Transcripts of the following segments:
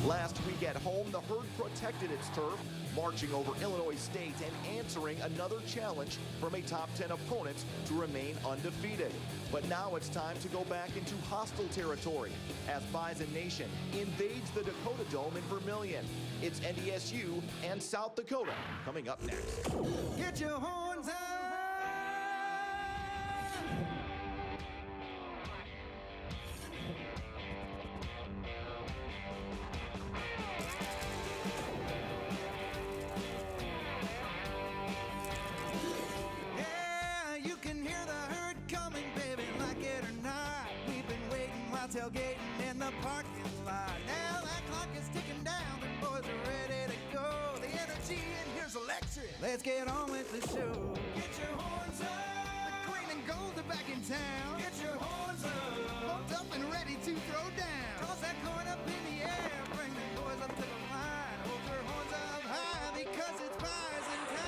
Last week at home, the Herd protected its turf, marching over Illinois State and answering another challenge from a top 10 opponent to remain undefeated. But now it's time to go back into hostile territory as Bison Nation invades the Dakota Dome in Vermillion. It's NDSU and South Dakota coming up next. Get your horns up! Yeah, you can hear the herd coming, baby, like it or not. We've been waiting while tailgating in the parking lot. Now that clock is ticking down, the boys are ready to go. The energy in here's electric. Let's get on with the show. Get your horns up. The green and gold are back in town. Get your horns up. Pumped up and ready to throw down. Toss that corn up in the air. Bring the boys up to the line. Hold your horns up high because it's Bison time.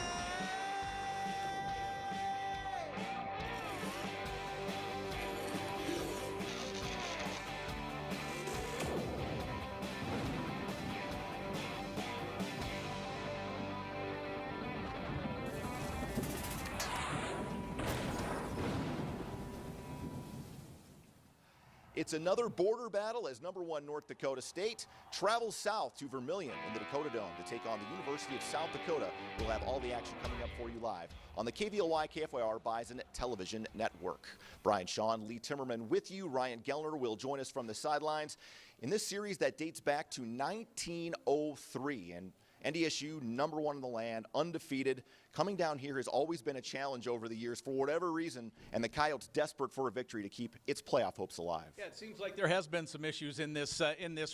It's another border battle as #1 North Dakota State travels south to Vermillion in the Dakota Dome to take on the University of South Dakota. We'll have all the action coming up for you live on the KVLY KFYR Bison Television Network. Brian Shawn, Lee Timmerman with you. Ryan Gellner will join us from the sidelines in this series that dates back to 1903. And NDSU, #1 in the land, undefeated. Coming down here has always been a challenge over the years for whatever reason, and the Coyotes desperate for a victory to keep its playoff hopes alive. Yeah, it seems like there has been some issues in this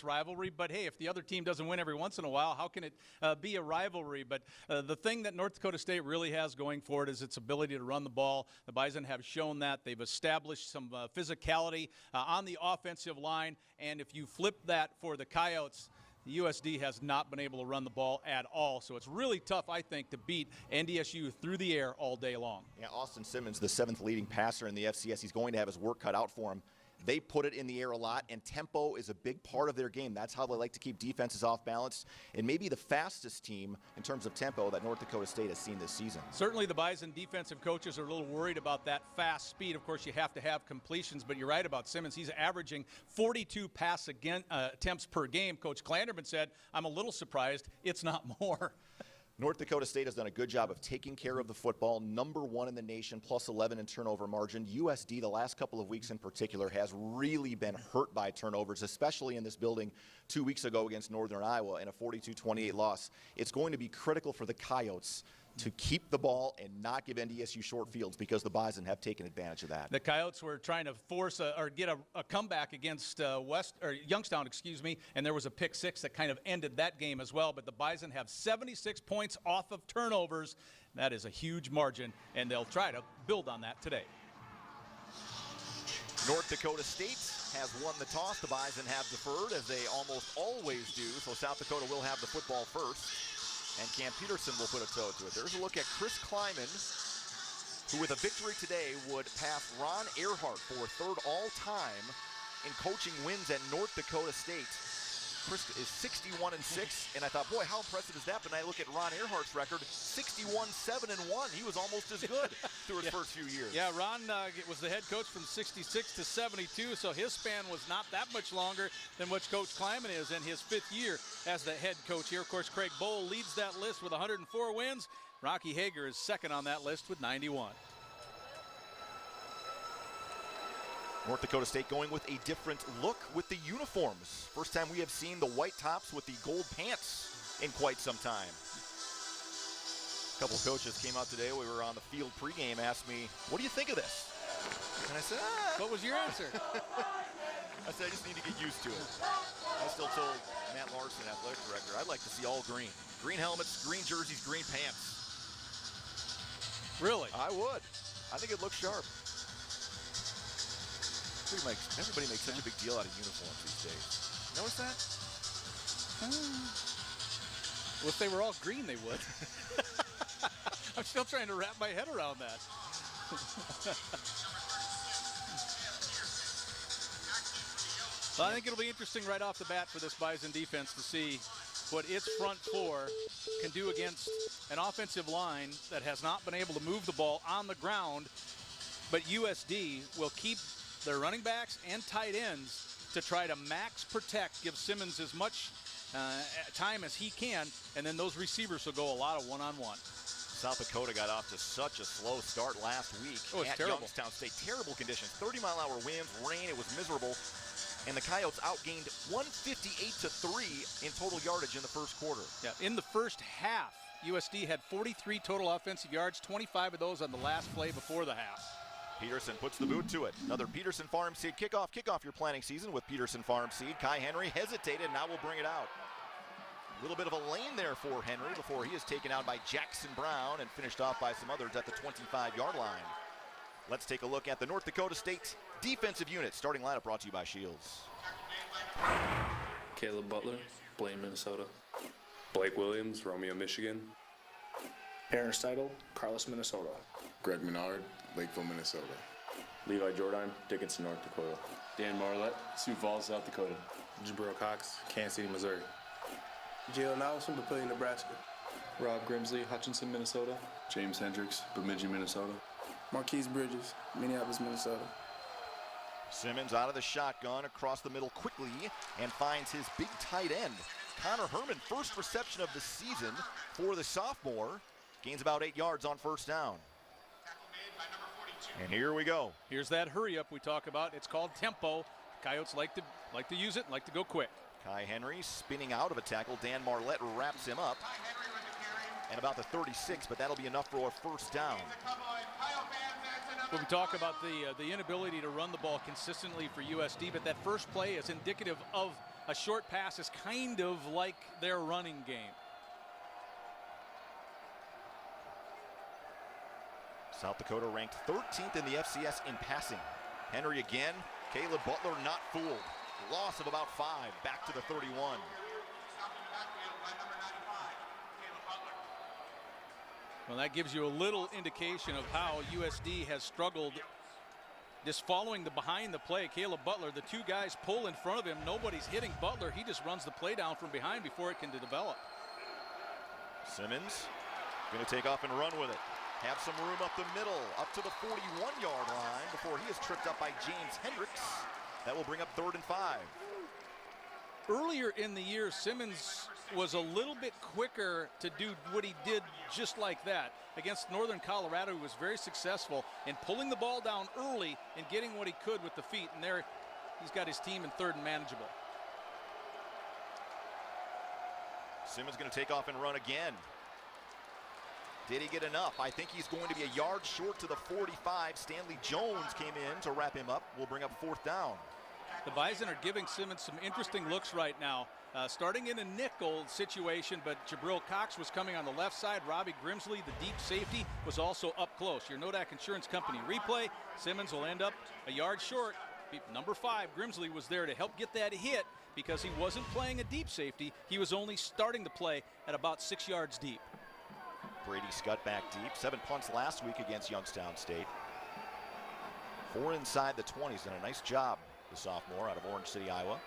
rivalry, but hey, if the other team doesn't win every once in a while, how can it be a rivalry? But the thing that North Dakota State really has going for it is its ability to run the ball. The Bison have shown that. They've established some physicality on the offensive line, and if you flip that for the Coyotes, the USD has not been able to run the ball at all, so it's really tough, I think, to beat NDSU through the air all day long. Yeah, Austin Simmons, the 7th leading passer in the FCS, he's going to have his work cut out for him. They put it in the air a lot, and tempo is a big part of their game. That's how they like to keep defenses off balance, and maybe the fastest team in terms of tempo that North Dakota State has seen this season. Certainly the Bison defensive coaches are a little worried about that fast speed. Of course, you have to have completions, but you're right about Simmons. He's averaging 42 pass attempts per game. Coach Klanderman said, I'm a little surprised it's not more. North Dakota State has done a good job of taking care of the football, #1 in the nation, +11 in turnover margin. USD, the last couple of weeks in particular, has really been hurt by turnovers, especially in this building 2 weeks ago against Northern Iowa in a 42-28 loss. It's going to be critical for the Coyotes to keep the ball and not give NDSU short fields because the Bison have taken advantage of that. The Coyotes were trying to force or get a comeback against Youngstown, and there was a pick six that kind of ended that game as well. But the Bison have 76 points off of turnovers. That is a huge margin, and they'll try to build on that today. North Dakota State has won the toss. The Bison have deferred, as they almost always do, so South Dakota will have the football first. And Cam Peterson will put a toe to it. There's a look at Chris Kleiman, who with a victory today would pass Ron Earhart for 3rd all-time in coaching wins at North Dakota State. Chris is 61-6, and I thought, boy, how impressive is that? But then I look at Ron Earhart's record, 61-7-1. He was almost as good through his first few years. Yeah, Ron was the head coach from 66 to 72, so his span was not that much longer than what Coach Kleiman is in his 5th year as the head coach here. Of course, Craig Bowl leads that list with 104 wins. Rocky Hager is 2nd on that list with 91. North Dakota State going with a different look with the uniforms. First time we have seen the white tops with the gold pants in quite some time. A couple coaches came out today. We were on the field pregame, asked me, what do you think of this? And I said, What was your answer? I said, I just need to get used to it. I still told Matt Larson, athletic director, I'd like to see all green. Green helmets, green jerseys, green pants. Really? I would. I think it looks sharp. Everybody makes such a big deal out of uniforms these days. Notice that? Well, if they were all green, they would. I'm still trying to wrap my head around that. Well, I think it'll be interesting right off the bat for this Bison defense to see what its front four can do against an offensive line that has not been able to move the ball on the ground. But USD will keep their running backs and tight ends to try to max protect, give Simmons as much time as he can, and then those receivers will go a lot of one-on-one. South Dakota got off to such a slow start last week at terrible. Youngstown State. Terrible conditions, 30-mile-an-hour winds, rain, it was miserable. And the Coyotes outgained 158-3 in total yardage in the first quarter. Yeah, in the first half, USD had 43 total offensive yards, 25 of those on the last play before the half. Peterson puts the boot to it. Another Peterson Farm Seed kickoff. Kick off your planting season with Peterson Farm Seed. Kai Henry hesitated, now will bring it out. A little bit of a lane there for Henry before he is taken out by Jackson Brown and finished off by some others at the 25-yard line. Let's take a look at the North Dakota State defensive unit. Starting lineup brought to you by Shields. Caleb Butler, Blaine, Minnesota. Blake Williams, Romeo, Michigan. Aaron Steidel, Carlos, Minnesota. Greg Menard, Lakeville, Minnesota. Levi Jordan, Dickinson, North Dakota. Dan Marlette, Sioux Falls, South Dakota. Jabril Cox, Kansas City, Missouri. Jalen Allison, Papillion, Nebraska. Rob Grimsley, Hutchinson, Minnesota. James Hendricks, Bemidji, Minnesota. Marquise Bridges, Minneapolis, Minnesota. Simmons out of the shotgun across the middle quickly and finds his big tight end. Connor Herman, first reception of the season for the sophomore. Gains about 8 yards on first down. And here we go. Here's that hurry up we talk about. It's called tempo. Coyotes like to use it, like to go quick. Kai Henry spinning out of a tackle. Dan Marlette wraps him up. And about the 36, but that'll be enough for a first down. When we talk about the inability to run the ball consistently for USD, but that first play is indicative of a short pass is kind of like their running game. South Dakota ranked 13th in the FCS in passing. Henry again. Caleb Butler not fooled. Loss of about 5. Back to the 31. Well, that gives you a little indication of how USD has struggled just following the behind the play. Caleb Butler, the two guys pull in front of him. Nobody's hitting Butler. He just runs the play down from behind before it can develop. Simmons going to take off and run with it. Have some room up the middle, up to the 41-yard line before he is tripped up by James Hendricks. That will bring up 3rd and 5. Earlier in the year, Simmons was a little bit quicker to do what he did just like that. Against Northern Colorado, he was very successful in pulling the ball down early and getting what he could with the feet. And there, he's got his team in 3rd and manageable. Simmons going to take off and run again. Did he get enough? I think he's going to be a yard short to the 45. Stanley Jones came in to wrap him up. We'll bring up 4th down. The Bison are giving Simmons some interesting looks right now. Starting in a nickel situation, but Jabril Cox was coming on the left side. Robbie Grimsley, the deep safety, was also up close. Your Nodak Insurance Company replay. Simmons will end up a yard short. Number 5, Grimsley, was there to help get that hit because he wasn't playing a deep safety. He was only starting to play at about 6 yards deep. Brady Scott back deep. 7 punts last week against Youngstown State. 4 inside the 20s. Done a nice job, the sophomore out of Orange City, Iowa.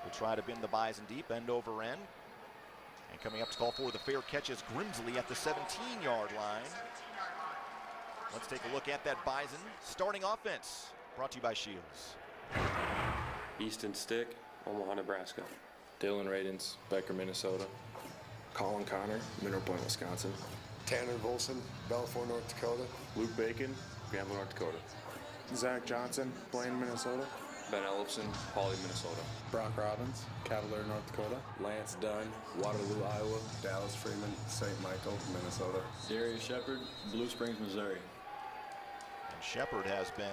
Will try to bend the Bison deep, end over end. And coming up to call for the fair catch is Grimsley at the 17-yard line. Let's take a look at that Bison starting offense. Brought to you by Shields. Easton Stick, Omaha, Nebraska. Dylan Radens, Becker, Minnesota. Colin Connor, Mineral Point, Wisconsin. Tanner Volson, Belfour, North Dakota. Luke Bacon, Granville, North Dakota. Zach Johnson, Blaine, Minnesota. Ben Ellefson, Pauley, Minnesota. Brock Robbins, Cavalier, North Dakota. Lance Dunn, Waterloo, Iowa. Dallas Freeman, St. Michael, Minnesota. Darius Shepard, Blue Springs, Missouri. And Shepard has been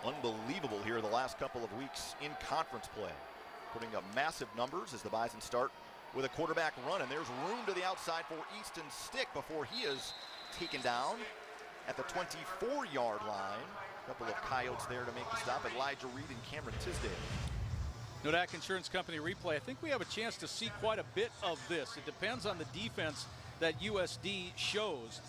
unbelievable here the last couple of weeks in conference play. Putting up massive numbers as the Bison start with a quarterback run. And there's room to the outside for Easton Stick before he is taken down at the 24-yard line. A couple of Coyotes there to make the stop. Elijah Reed and Cameron Tisdale. Nodak Insurance Company replay. I think we have a chance to see quite a bit of this. It depends on the defense that USD shows.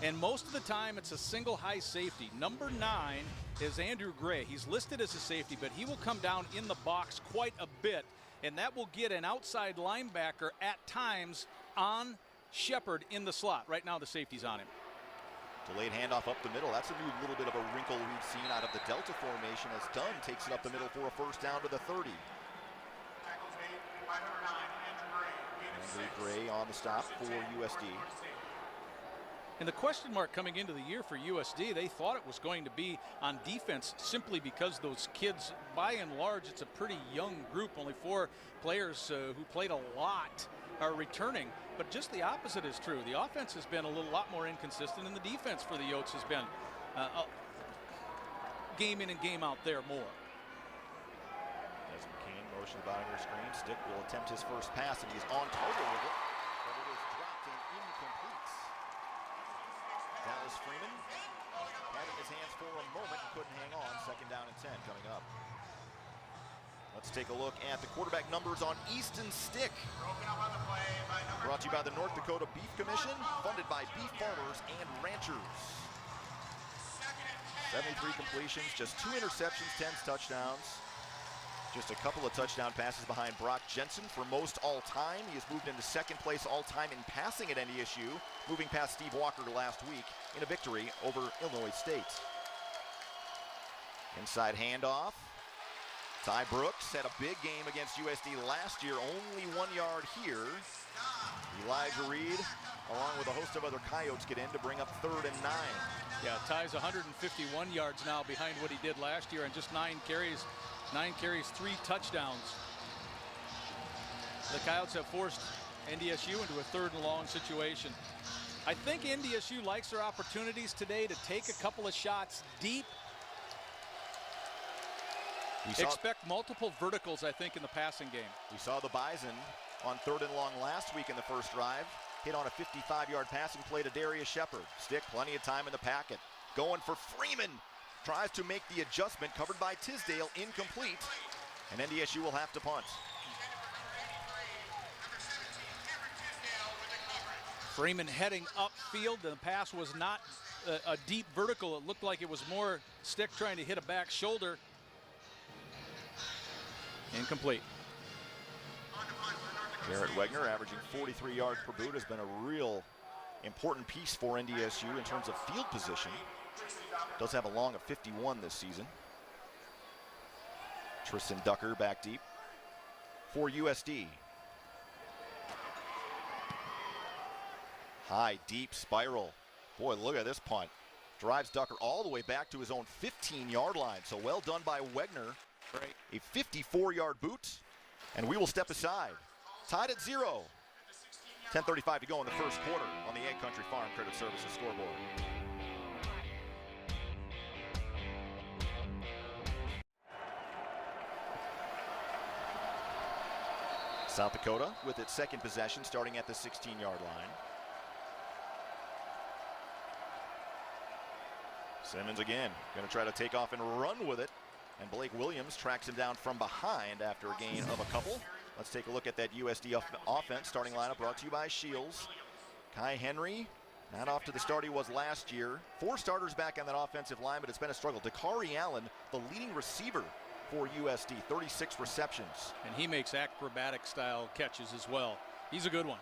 And most of the time, it's a single high safety. Number 9 is Andrew Gray. He's listed as a safety, but he will come down in the box quite a bit, and that will get an outside linebacker at times on Shepard in the slot. Right now, the safety's on him. Delayed handoff up the middle. That's a new little bit of a wrinkle we've seen out of the Delta formation as Dunn takes it up the middle for a first down to the 30. Andrew Gray on the stop for USD. And the question mark coming into the year for USD, they thought it was going to be on defense simply because those kids, by and large, it's a pretty young group. Only 4 players who played a lot are returning. But just the opposite is true. The offense has been a lot more inconsistent, and the defense for the Yotes has been game in and game out there more. As McCain motions the bottom of your screen, Stick will attempt his first pass, and he's on target with it, but it is dropped and incomplete. Dallas Freeman had it in his hands for a moment and couldn't hang on. Second down and 10 coming up. Let's take a look at the quarterback numbers on Easton Stick. Brought to you by the North Dakota Beef Commission, funded by beef farmers and ranchers. 73 completions, just 2 interceptions, 10 touchdowns. Just a couple of touchdown passes behind Brock Jensen for most all-time. He has moved into second place all-time in passing at NDSU, moving past Steve Walker last week in a victory over Illinois State. Inside handoff. Ty Brooks had a big game against USD last year, only 1 yard here. Elijah Reed, along with a host of other Coyotes, get in to bring up 3rd and 9. Yeah, Ty's 151 yards now behind what he did last year, and just 9 carries, 3 touchdowns. The Coyotes have forced NDSU into a 3rd and long situation. I think NDSU likes their opportunities today to take a couple of shots deep. Expect multiple verticals, I think, in the passing game. We saw the Bison on 3rd and long last week in the first drive. Hit on a 55-yard passing play to Darius Shepard. Stick, plenty of time in the packet. Going for Freeman. Tries to make the adjustment, covered by Tisdale, incomplete. And NDSU will have to punt. Freeman heading upfield. The pass was not a deep vertical. It looked like it was more Stick trying to hit a back shoulder. Incomplete. Garrett Wegner, averaging 43 yards per boot, has been a real important piece for NDSU in terms of field position. Does have a long of 51 this season. Tristan Ducker back deep for USD. High, deep spiral. Boy, look at this punt. Drives Ducker all the way back to his own 15-yard line. So well done by Wegner. A 54-yard boot, and we will step aside. Tied at 0. 10:35 to go in the first quarter on the Egg Country Farm Credit Services scoreboard. South Dakota with its second possession, starting at the 16-yard line. Simmons again, going to try to take off and run with it. And Blake Williams tracks him down from behind after a gain of a couple. Let's take a look at that USD offense. Starting lineup brought to you by Shields. Kai Henry, not off to the start he was last year. 4 starters back on that offensive line, but it's been a struggle. Dakari Allen, the leading receiver for USD, 36 receptions. And he makes acrobatic style catches as well. He's a good one.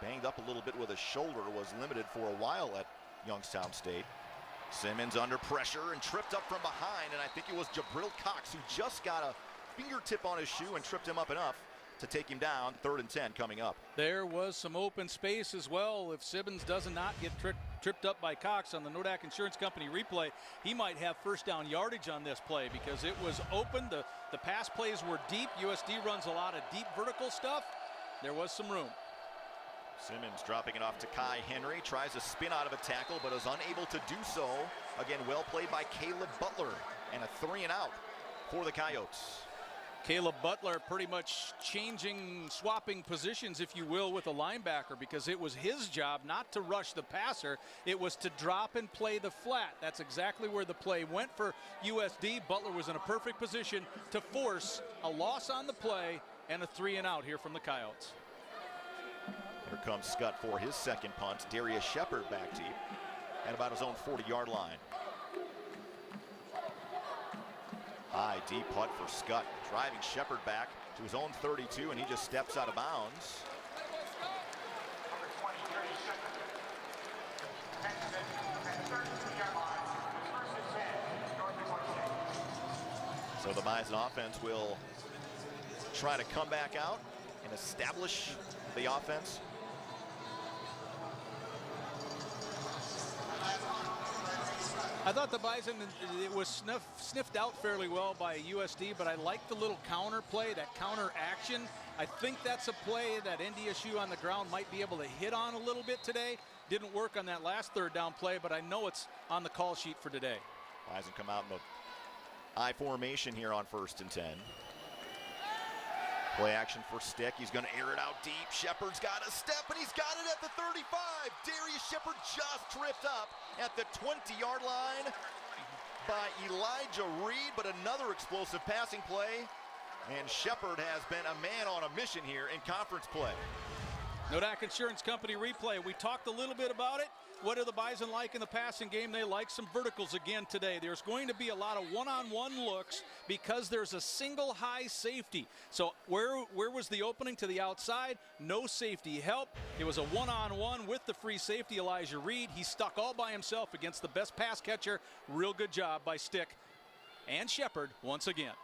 Banged up a little bit with his shoulder, was limited for a while at Youngstown State. Simmons under pressure and tripped up from behind, and I think it was Jabril Cox who just got a fingertip on his shoe and tripped him up enough to take him down. 3rd and 10 coming up. There was some open space as well. If Simmons does not get tripped up by Cox on the Nodak Insurance Company replay, he might have first down yardage on this play because it was open. The pass plays were deep. USD runs a lot of deep vertical stuff. There was some room. Simmons dropping it off to Kai Henry, tries to spin out of a tackle but is unable to do so. Again, well played by Caleb Butler, and a 3 and out for the Coyotes. Caleb Butler pretty much swapping positions, if you will, with a linebacker, because it was his job not to rush the passer. It was to drop and play the flat. That's exactly where the play went for USD. Butler was in a perfect position to force a loss on the play and a 3 and out here from the Coyotes. Here comes Scott for his second punt. Darius Shepard back deep at about his own 40-yard line. High, deep punt for Scott, driving Shepard back to his own 32, and he just steps out of bounds. So the Bison offense will try to come back out and establish the offense. I thought the Bison, it was sniffed out fairly well by USD, but I like the little counter play, that counter action. I think that's a play that NDSU on the ground might be able to hit on a little bit today. Didn't work on that last third down play, but I know it's on the call sheet for today. Bison come out in the I formation here on 1st and 10. Play action for Stick. He's going to air it out deep. Shepard's got a step, and he's got it at the 35. Darius Shepard just tripped up at the 20-yard line by Elijah Reed, but another explosive passing play. And Shepard has been a man on a mission here in conference play. Nodak Insurance Company replay. We talked a little bit about it. What do the Bison like in the passing game? They like some verticals again today. There's going to be a lot of one-on-one looks because there's a single high safety. So where was the opening to the outside? No safety help. It was a one-on-one with the free safety, Elijah Reed. He stuck all by himself against the best pass catcher. Real good job by Stick and Shepard once again.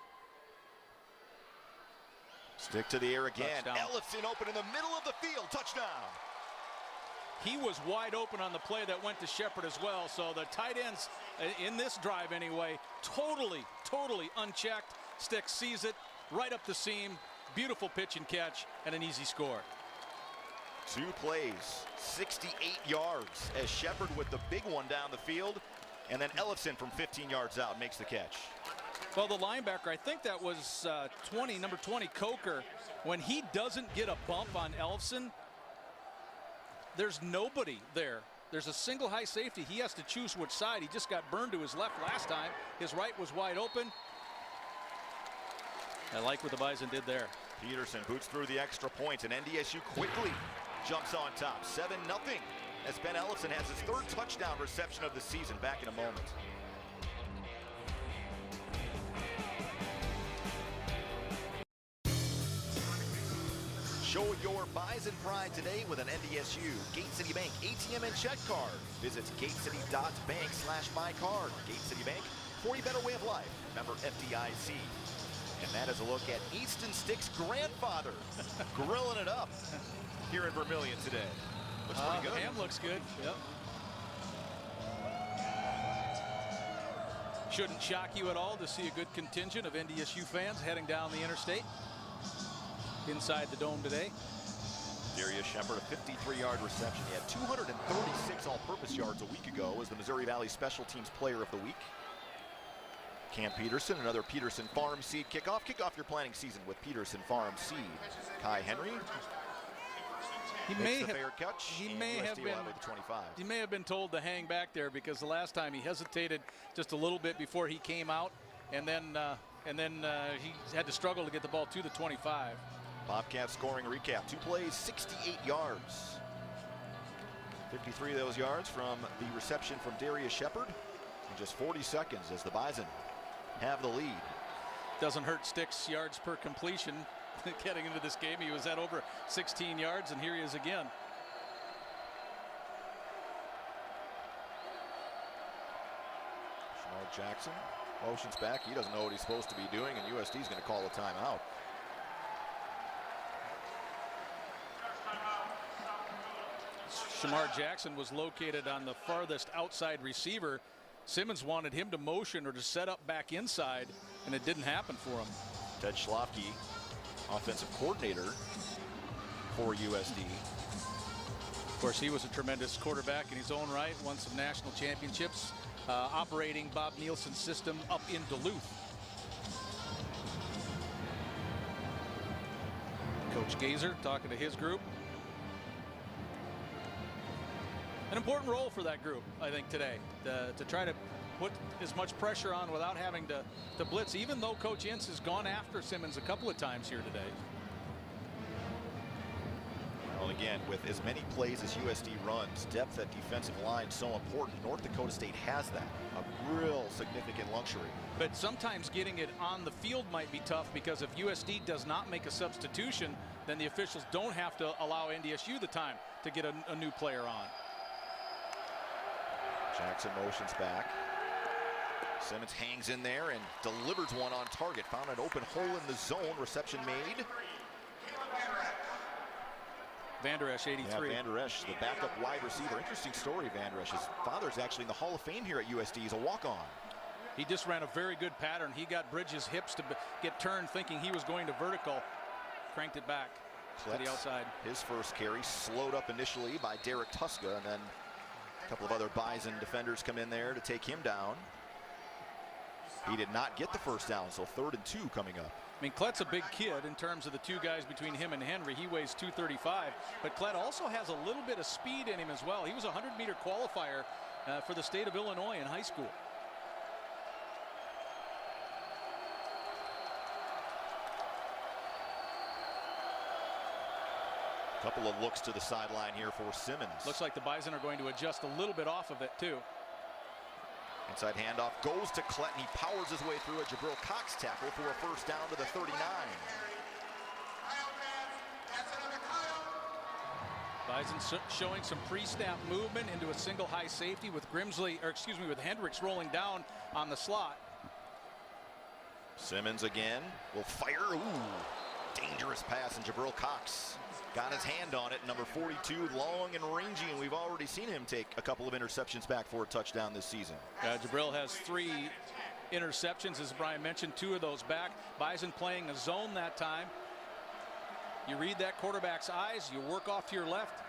Stick to the air again. Touchdown. Ellison open in the middle of the field. Touchdown. He was wide open on the play that went to Shepard as well. So the tight ends in this drive anyway, totally unchecked. Stick sees it right up the seam. Beautiful pitch and catch and an easy score. 2 plays, 68 yards as Shepard with the big one down the field. And then Ellison from 15 yards out makes the catch. Well, the linebacker, I think that was number 20, Coker. When he doesn't get a bump on Elfson, there's nobody there. There's a single high safety. He has to choose which side. He just got burned to his left last time. His right was wide open. I like what the Bison did there. Peterson boots through the extra points, and NDSU quickly jumps on top. 7-0 as Ben Ellison has his 3rd touchdown reception of the season. Back in a moment. Show your Bison pride today with an NDSU Gate City Bank ATM and check card. Visit gatecity.bank/mycard. Gate City Bank, for a better way of life. Member FDIC. And that is a look at Easton Stick's grandfather grilling it up here in Vermillion today. Looks pretty good. Ham looks good. Yep. Shouldn't shock you at all to see a good contingent of NDSU fans heading down the interstate inside the dome today. Darius Shepard, a 53-yard reception. He had 236 all-purpose yards a week ago as the Missouri Valley Special Teams Player of the Week. Cam Peterson, another Peterson Farm Seed kickoff. Kick off your planting season with Peterson Farm Seed. Kai Henry. He may have been told to hang back there because the last time he hesitated just a little bit before he came out, and then he had to struggle to get the ball to the 25. Bobcats scoring recap. 2 plays, 68 yards. 53 of those yards from the reception from Darius Shepard in just 40 seconds as the Bison have the lead. Doesn't hurt Stick's yards per completion getting into this game. He was at over 16 yards, and here he is again. Shamar Jackson motions back. He doesn't know what he's supposed to be doing, and USD is going to call a timeout. Shamar Jackson was located on the farthest outside receiver. Simmons wanted him to motion or to set up back inside, and it didn't happen for him. Ted Schlafke, offensive coordinator for USD. Of course, he was a tremendous quarterback in his own right, won some national championships, operating Bob Nielsen's system up in Duluth. Coach Gazer talking to his group. An important role for that group, I think, today, to try to put as much pressure on without having to blitz, even though Coach Ince has gone after Simmons a couple of times here today. Well, again, with as many plays as USD runs, depth at defensive line so important. North Dakota State has that, a real significant luxury. But sometimes getting it on the field might be tough, because if USD does not make a substitution, then the officials don't have to allow NDSU the time to get a new player on. Jackson motions back. Simmons hangs in there and delivers one on target. Found an open hole in the zone. Reception made. Van Der Esch, 83. Yeah, Van Der Esch, the backup wide receiver. Interesting story, Van Der Esch. His father's actually in the Hall of Fame here at USD. He's a walk-on. He just ran a very good pattern. He got Bridges' hips to get turned, thinking he was going to vertical. Cranked it back to the outside. His first carry slowed up initially by Derek Tuska, and then a couple of other Bison defenders come in there to take him down. He did not get the first down, so 3rd and 2 coming up. I mean, Klett's a big kid in terms of the two guys between him and Henry. He weighs 235, but Klett also has a little bit of speed in him as well. He was a 100-meter qualifier for the state of Illinois in high school. Couple of looks to the sideline here for Simmons. Looks like the Bison are going to adjust a little bit off of it too. Inside handoff goes to Klett, and he powers his way through a Jabril Cox tackle for a first down to the 39. Bison showing some pre-snap movement into a single high safety with with Hendricks rolling down on the slot. Simmons again will fire. Ooh, dangerous pass, and Jabril Cox got his hand on it. Number 42, long and rangy, and we've already seen him take a couple of interceptions back for a touchdown this season. Jabril has 3 interceptions, as Brian mentioned, 2 of those back. Bison playing a zone that time. You read that quarterback's eyes, you work off to your left.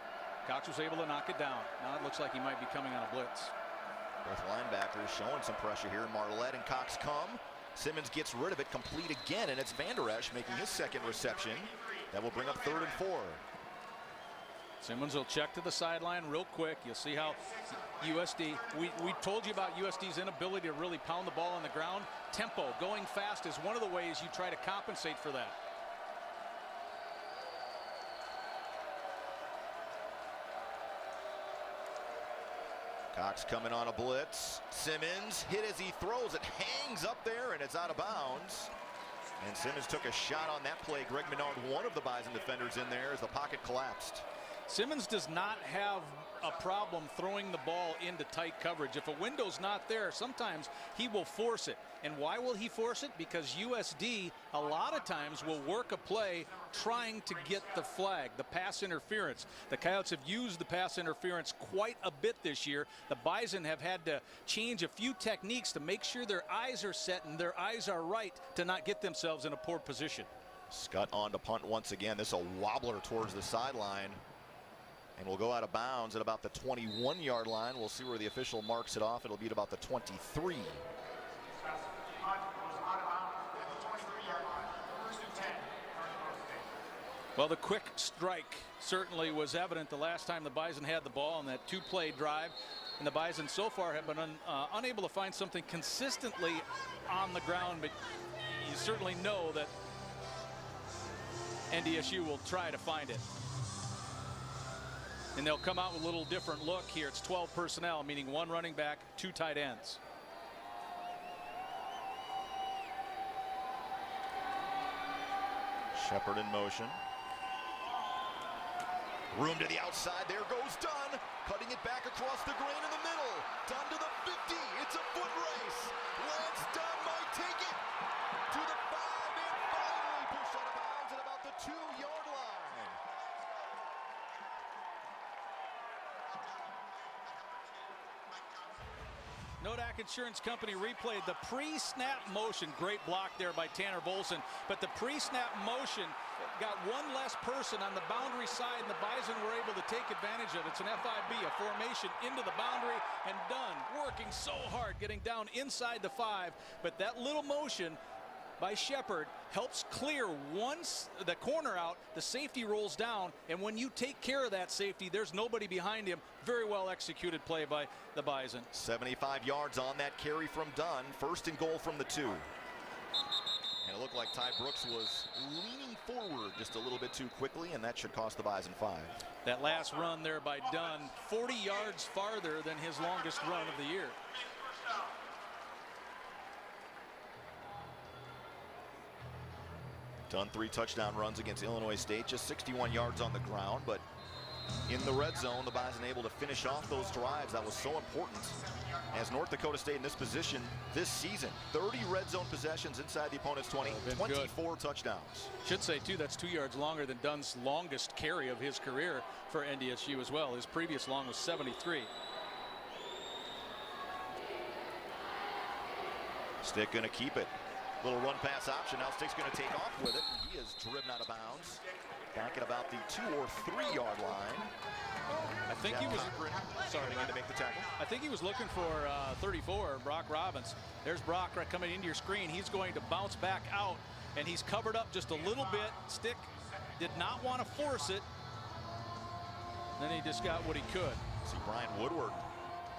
Cox was able to knock it down. Now it looks like he might be coming on a blitz. Both linebackers showing some pressure here. Marlette and Cox come. Simmons gets rid of it, complete again, and it's Van Der Esch making his second reception. That will bring up 3rd and 4. Simmons will check to the sideline real quick. You'll see how USD, we told you about USD's inability to really pound the ball on the ground. Tempo, going fast, is one of the ways you try to compensate for that. Cox coming on a blitz. Simmons hit as he throws. It hangs up there, and it's out of bounds. And Simmons took a shot on that play. Greg Menard, one of the Bison defenders in there, as the pocket collapsed. Simmons does not have a problem throwing the ball into tight coverage. If a window's not there, sometimes he will force it. And why will he force it? Because USD a lot of times will work a play trying to get the flag, the pass interference. The Coyotes have used the pass interference quite a bit this year. The Bison have had to change a few techniques to make sure their eyes are set and their eyes are right to not get themselves in a poor position. Scott on to punt once again. This is a wobbler towards the sideline. And we'll go out of bounds at about the 21-yard line. We'll see where the official marks it off. It'll be at about the 23. Well, the quick strike certainly was evident the last time the Bison had the ball in that 2-play drive. And the Bison so far have been unable to find something consistently on the ground. But you certainly know that NDSU will try to find it. And they'll come out with a little different look here. It's 12 personnel, meaning 1 running back, 2 tight ends. Shepard in motion. Room to the outside. There goes Dunn. Cutting it back across the grain in the middle. Dunn to the 50. It's a foot race. Lance Dunn might take it to the 5 and finally pushed out of bounds at about the 2-yard line. Nodak Insurance Company replayed the pre-snap motion. Great block there by Tanner Volson. But the pre-snap motion got 1 less person on the boundary side, and the Bison were able to take advantage of it. It's an FIB, a formation into the boundary, and Dunn working so hard getting down inside the 5. But that little motion by Shepard helps clear once the corner out, the safety rolls down, and when you take care of that safety, there's nobody behind him. Very well executed play by the Bison. 75 yards on that carry from Dunn. 1st and goal from the 2. And it looked like Ty Brooks was leaning forward just a little bit too quickly, and that should cost the Bison 5. That last run there by Dunn, 40 yards farther than his longest run of the year. Dunn 3 touchdown runs against Illinois State, just 61 yards on the ground, but in the red zone, the Bison able to finish off those drives. That was so important as North Dakota State in this position this season. 30 red zone possessions inside the opponent's 20, 24 touchdowns. Should say, too, that's 2 yards longer than Dunn's longest carry of his career for NDSU as well. His previous long was 73. Stick going to keep it. Little run pass option. Now Stick's going to take off with it. And he is driven out of bounds. Back at about the 2 or 3 yard line. I think he was starting in to make the tackle. I think he was looking for 34, Brock Robbins. There's Brock coming into your screen. He's going to bounce back out, and he's covered up just a little bit. Stick did not want to force it. Then he just got what he could. See Brian Woodward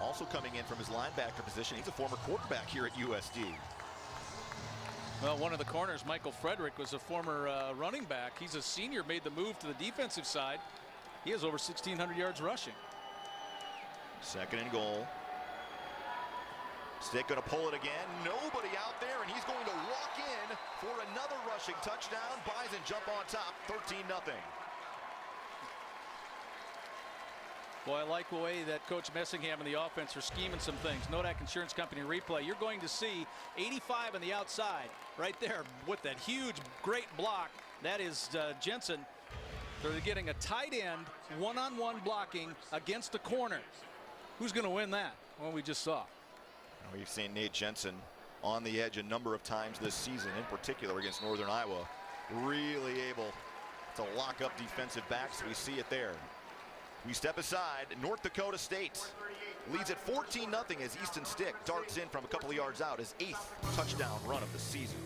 also coming in from his linebacker position. He's a former quarterback here at USD. Well, one of the corners, Michael Frederick, was a former running back. He's a senior, made the move to the defensive side. He has over 1,600 yards rushing. 2nd and goal. Stick going to pull it again. Nobody out there, and he's going to walk in for another rushing touchdown. Bison jump on top, 13-0. Boy, I like the way that Coach Messingham and the offense are scheming some things. Nodak Insurance Company replay. You're going to see 85 on the outside right there with that huge, great block. That is Jensen. They're getting a tight end, one-on-one blocking against a corner. Who's going to win that? Well, we just saw. We've seen Nate Jensen on the edge a number of times this season, in particular against Northern Iowa. Really able to lock up defensive backs. We see it there. We step aside. North Dakota State leads at 14-0 as Easton Stick darts in from a couple of yards out, his 8th touchdown run of the season.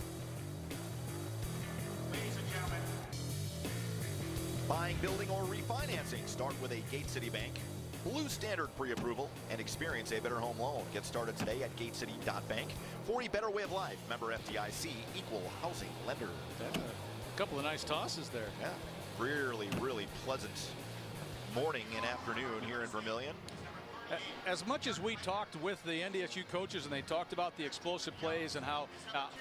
Buying, building, or refinancing, start with a Gate City Bank. Blue Standard pre-approval and experience a better home loan. Get started today at gatecity.bank for a better way of life. Member FDIC, equal housing lender. A couple of nice tosses there. Yeah, really pleasant morning and afternoon here in Vermillion. As much as we talked with the NDSU coaches and they talked about the explosive plays and how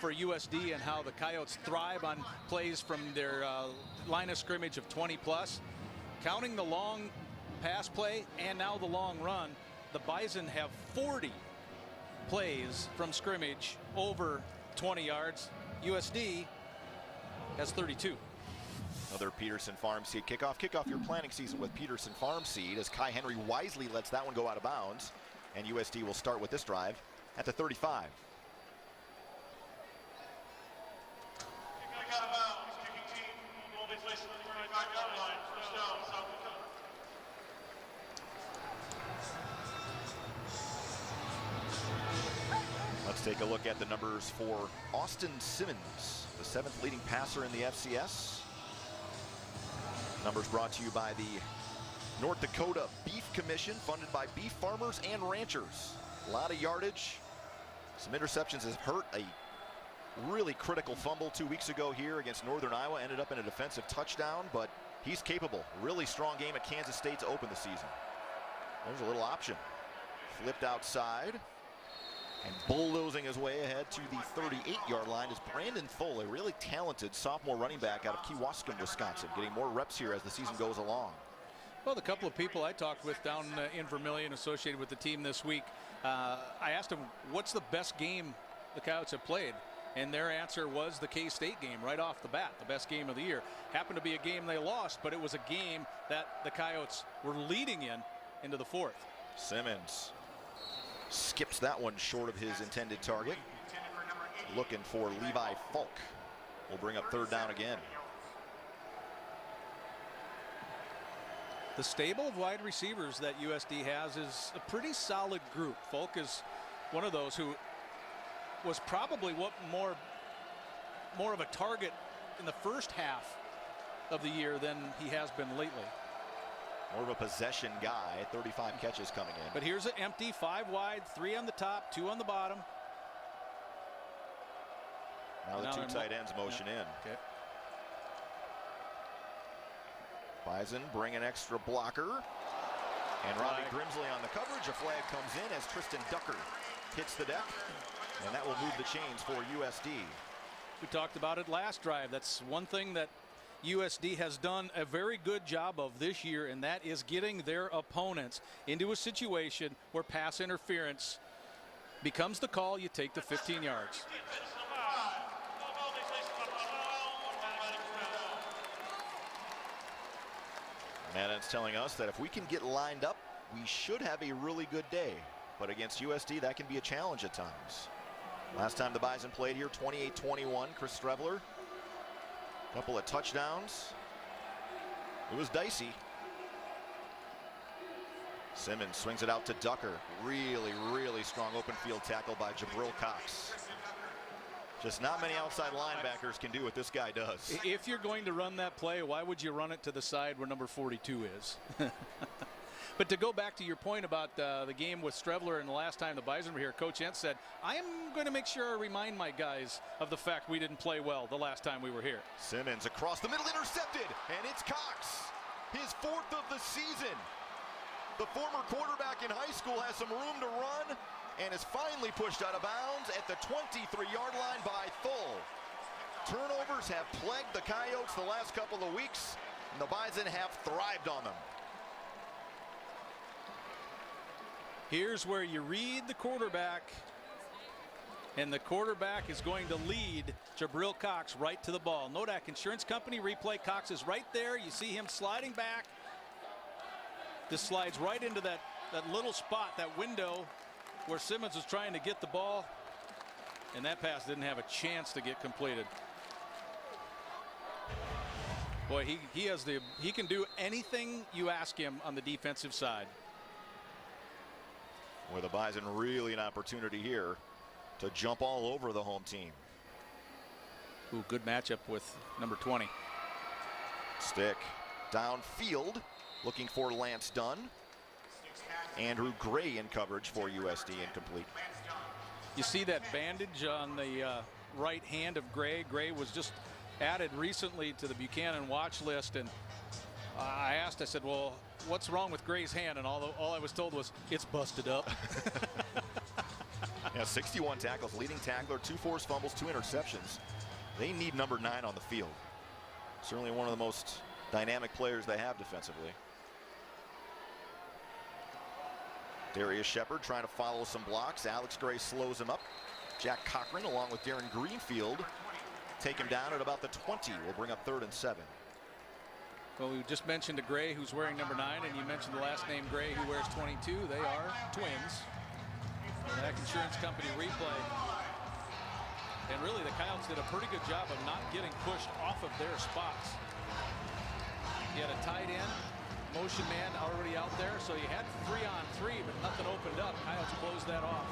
for USD and how the Coyotes thrive on plays from their line of scrimmage of 20+, counting the long pass play and now the long run, the Bison have 40 plays from scrimmage over 20 yards. USD has 32. Another Peterson Farm Seed kickoff. Kick off your planning season with Peterson Farm Seed as Kai Henry wisely lets that one go out of bounds. And USD will start with this drive at the 35. Let's take a look at the numbers for Austin Simmons, the 7th leading passer in the FCS. Numbers brought to you by the North Dakota Beef Commission, funded by beef farmers and ranchers. A lot of yardage. Some interceptions has hurt. A really critical fumble 2 weeks ago here against Northern Iowa. Ended up in a defensive touchdown, but he's capable. Really strong game at Kansas State to open the season. There's a little option. Flipped outside. And bulldozing his way ahead to the 38-yard line is Brandon Thole, a really talented sophomore running back out of Kewaskum, Wisconsin, getting more reps here as the season goes along. Well, the couple of people I talked with down in Vermillion associated with the team this week, I asked them, what's the best game the Coyotes have played? And their answer was the K-State game right off the bat, the best game of the year. Happened to be a game they lost, but it was a game that the Coyotes were leading into the 4th. Simmons skips that one short of his intended target. Looking for Levi Falk. Will bring up 3rd down again. The stable of wide receivers that USD has is a pretty solid group. Falk is one of those who was probably more of a target in the first half of the year than he has been lately. More of a possession guy, 35 catches coming in. But here's an empty, 5 wide, 3 on the top, 2 on the bottom. Now the two tight ends motion in. Okay. Bison bring an extra blocker. And Robbie Grimsley on the coverage. A flag comes in as Tristan Ducker hits the deck. And that will move the chains for USD. We talked about it last drive. That's one thing that USD has done a very good job of this year, and that is getting their opponents into a situation where pass interference becomes the call. You take the 15 yards. And it's telling us that if we can get lined up, we should have a really good day. But against USD, that can be a challenge at times. Last time the Bison played here, 28-21, Chris Strevler. Couple of touchdowns. It was dicey. Simmons swings it out to Ducker. Really, really strong open field tackle by Jabril Cox. Just not many outside linebackers can do what this guy does. If you're going to run that play, why would you run it to the side where number 42 is? But to go back to your point about the game with Strevler and the last time the Bison were here, Coach Entz said, I am going to make sure I remind my guys of the fact we didn't play well the last time we were here. Simmons across the middle, intercepted, and it's Cox. His 4th of the season. The former quarterback in high school has some room to run and is finally pushed out of bounds at the 23-yard line by Thull. Turnovers have plagued the Coyotes the last couple of weeks, and the Bison have thrived on them. Here's where you read the quarterback, and the quarterback is going to lead Jabril Cox right to the ball. Nodak Insurance Company replay. Cox is right there. You see him sliding back. This slides right into that little spot, that window where Simmons was trying to get the ball, and that pass didn't have a chance to get completed. Boy, he can do anything you ask him on the defensive side. With the Bison really an opportunity here to jump all over the home team. Ooh, good matchup with number 20. Stick downfield looking for Lance Dunn. Andrew Gray in coverage for USD, incomplete. You see that bandage on the right hand of Gray. Gray was just added recently to the Buchanan watch list, and I said, well, what's wrong with Gray's hand? And all I was told was, it's busted up. Yeah, 61 tackles, leading tackler, 2 forced fumbles, 2 interceptions. They need number 9 on the field. Certainly one of the most dynamic players they have defensively. Darius Shepard trying to follow some blocks. Alex Gray slows him up. Jack Cochran along with Darren Greenfield take him down at about the 20. We'll bring up 3rd and 7. Well, we just mentioned a Gray who's wearing number 9, and you mentioned the last name Gray who wears 22. They are twins. That Insurance Company replay. And really the Coyotes did a pretty good job of not getting pushed off of their spots. He had a tight end, motion man already out there, so you had 3-on-3, but nothing opened up. Coyotes closed that off.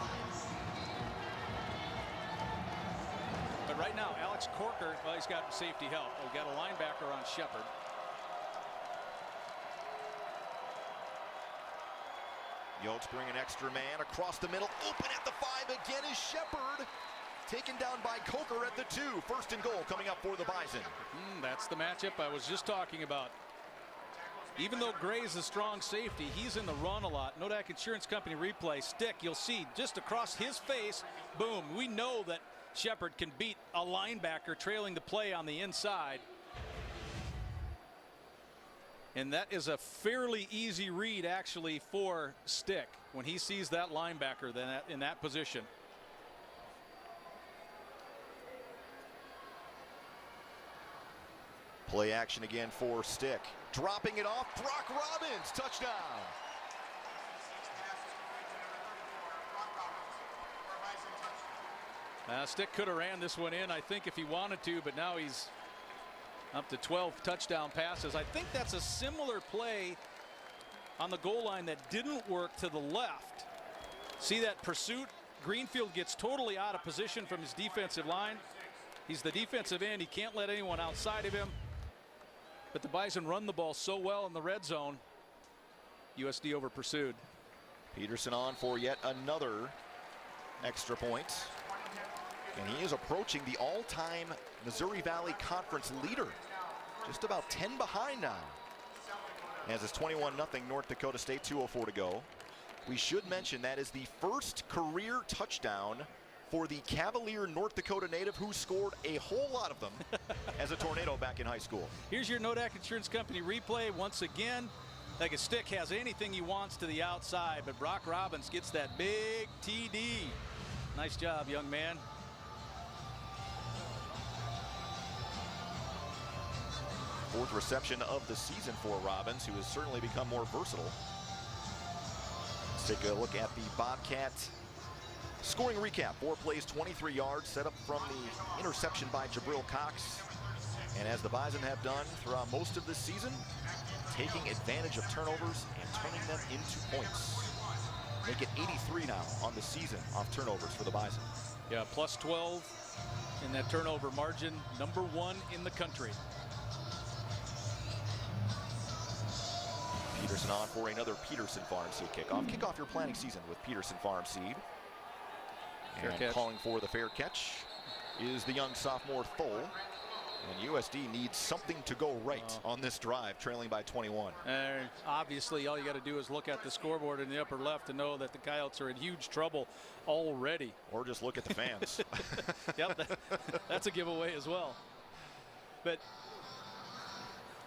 But right now, Alex Corker, well, he's got safety help. We've got a linebacker on Shepard. Yotes bring an extra man across the middle. Open at the 5 again is Shepard. Taken down by Coker at the 2. 1st and goal coming up for the Bison. That's the matchup I was just talking about. Even though Gray's a strong safety, he's in the run a lot. Nodak Insurance Company replay. Stick, you'll see just across his face. Boom. We know that Shepard can beat a linebacker trailing the play on the inside. And that is a fairly easy read, actually, for Stick when he sees that linebacker in that position. Play action again for Stick. Dropping it off, Brock Robbins, touchdown. Stick could have ran this one in, I think, if he wanted to, but now he's up to 12 touchdown passes. I think that's a similar play on the goal line that didn't work to the left. See that pursuit? Greenfield gets totally out of position from his defensive line. He's the defensive end. He can't let anyone outside of him. But the Bison run the ball so well in the red zone. USD over pursued. Peterson on for yet another extra point. And he is approaching the all-time Missouri Valley Conference leader. Just about 10 behind now. As it's 21-0 North Dakota State, 2:04 to go. We should mention that is the first career touchdown for the Cavalier North Dakota native, who scored a whole lot of them as a Tornado back in high school. Here's your Nodak Insurance Company replay once again. Like a stick has anything he wants to the outside, but Brock Robbins gets that big TD. Nice job, young man. Fourth reception of the season for Robbins, who has certainly become more versatile. Let's take a look at the Bobcat scoring recap. 4 plays, 23 yards, set up from the interception by Jabril Cox. And as the Bison have done throughout most of this season, taking advantage of turnovers and turning them into points. Make it 83 now on the season off turnovers for the Bison. Yeah, plus 12 in that turnover margin, #1 in the country. Peterson on for another Peterson Farm Seed kickoff. Kick off your planting season with Peterson Farm Seed. Fair And catch. calling for the fair catch is the young sophomore Thole. And USD needs something to go right on this drive, trailing by 21. Obviously, all you got to do is look at the scoreboard in the upper left to know that the Coyotes are in huge trouble already. Or just look at the fans. Yep, that's a giveaway as well. But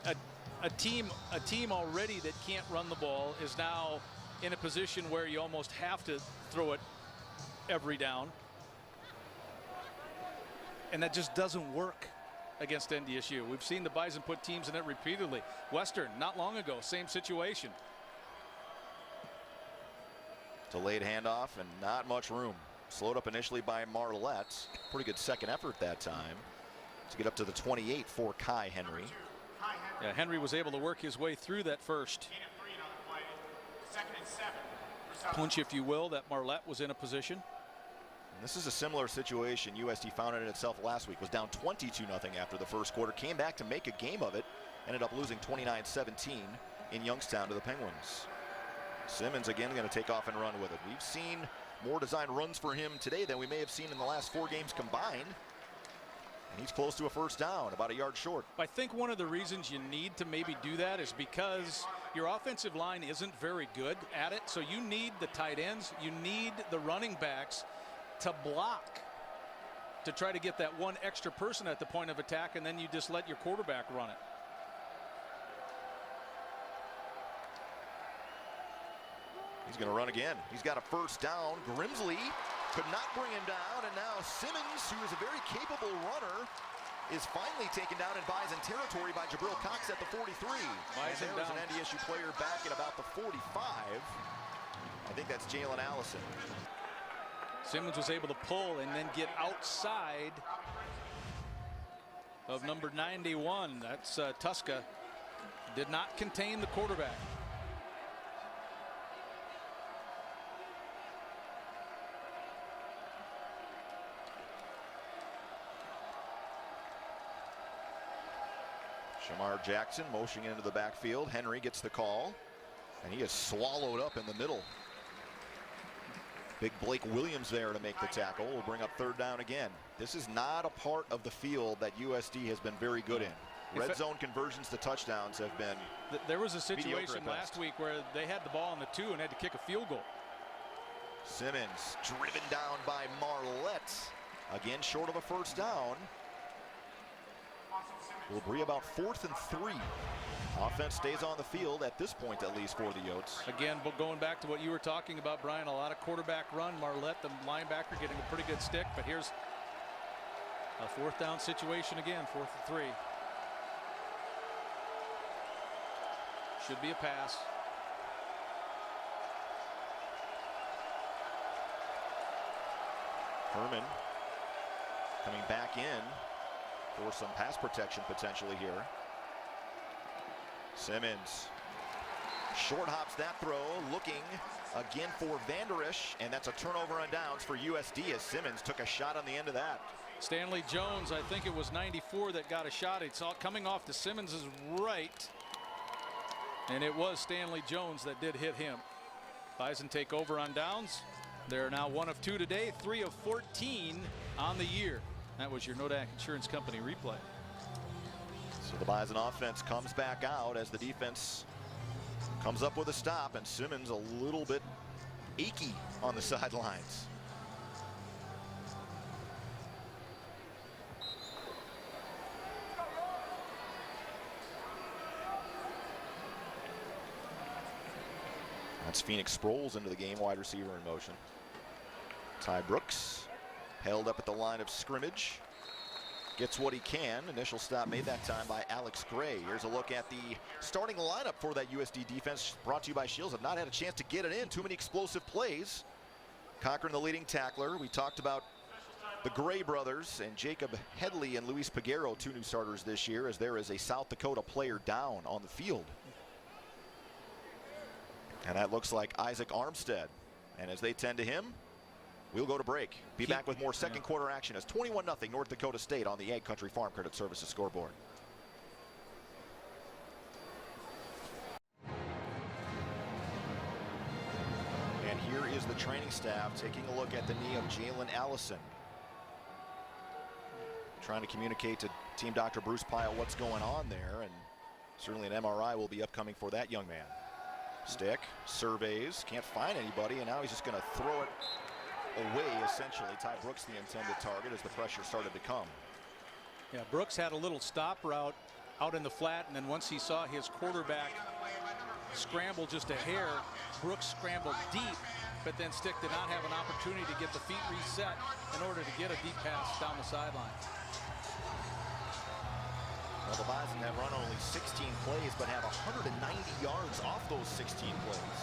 a team already that can't run the ball is now in a position where you almost have to throw it every down. And that just doesn't work against NDSU. We've seen the Bison put teams in it repeatedly. Western, not long ago, same situation. Delayed handoff and not much room. Slowed up initially by Marlette. Pretty good second effort that time to get up to the 28 for Kai Henry. Yeah, Henry was able to work his way through that first punch, if you will, that Marlette was in a position. And this is a similar situation USD found in itself last week. Was down 22-0 after the first quarter. Came back to make a game of it. Ended up losing 29-17 in Youngstown to the Penguins. Simmons again going to take off and run with it. We've seen more design runs for him today than we may have seen in the last 4 games combined. And he's close to a first down, about a yard short. I think one of the reasons you need to maybe do that is because your offensive line isn't very good at it. So you need the tight ends, you need the running backs to block, to try to get that one extra person at the point of attack, and then you just let your quarterback run it. He's going to run again. He's got a first down. Grimsley could not bring him down, and now Simmons, who is a very capable runner, is finally taken down in Bison territory by Jabril Cox at the 43. And there's an NDSU player back at about the 45. I think that's Jalen Allison. Simmons was able to pull and then get outside of number 91. That's Tuska. Did not contain the quarterback. Shamar Jackson motioning into the backfield. Henry gets the call, and he is swallowed up in the middle. Big Blake Williams there to make the tackle. Will bring up third down again. This is not a part of the field that USD has been very good in. Red zone conversions to touchdowns have been There was a situation last week where they had the ball on the 2 and had to kick a field goal. Simmons driven down by Marlette. Again, short of a first down. Will be about 4th and 3. Offense stays on the field at this point, at least for the Yotes. Again, but going back to what you were talking about, Brian, a lot of quarterback run. Marlette, the linebacker, getting a pretty good stick, but here's a 4th down situation again, 4th and 3. Should be a pass. Herman coming back in for some pass protection potentially here. Simmons short hops that throw, looking again for Vanderish, and that's a turnover on downs for USD as Simmons took a shot on the end of that. Stanley Jones, I think it was 94 that got a shot. It's all coming off to Simmons' right, and it was Stanley Jones that did hit him. Bison take over on downs. They're now 1 of 2 today, 3 of 14 on the year. That was your Nodak Insurance Company replay. So the Bison offense comes back out as the defense comes up with a stop, and Simmons a little bit achy on the sidelines. That's Phoenix Sproles into the game, wide receiver in motion. Ty Brooks held up at the line of scrimmage. Gets what he can. Initial stop made that time by Alex Gray. Here's a look at the starting lineup for that USD defense, brought to you by Shields. Have not had a chance to get it in. Too many explosive plays. Cochran, the leading tackler. We talked about the Gray brothers and Jacob Headley and Luis Peguero, 2 new starters this year, as there is a South Dakota player down on the field. And that looks like Isaac Armstead. And as they tend to him, we'll go to break. Be back with more second quarter action as 21-0 North Dakota State on the Ag Country Farm Credit Services scoreboard. And here is the training staff taking a look at the knee of Jalen Allison. Trying to communicate to team Dr. Bruce Pyle what's going on there, and certainly an MRI will be upcoming for that young man. Stick, surveys, can't find anybody, and now he's just going to throw it away, essentially. Ty Brooks the intended target as the pressure started to come. Yeah, Brooks had a little stop route out in the flat, and then once he saw his quarterback scramble just a hair, Brooks scrambled deep, but then Stick did not have an opportunity to get the feet reset in order to get a deep pass down the sideline. Well, the Bison have run only 16 plays, but have 190 yards off those 16 plays.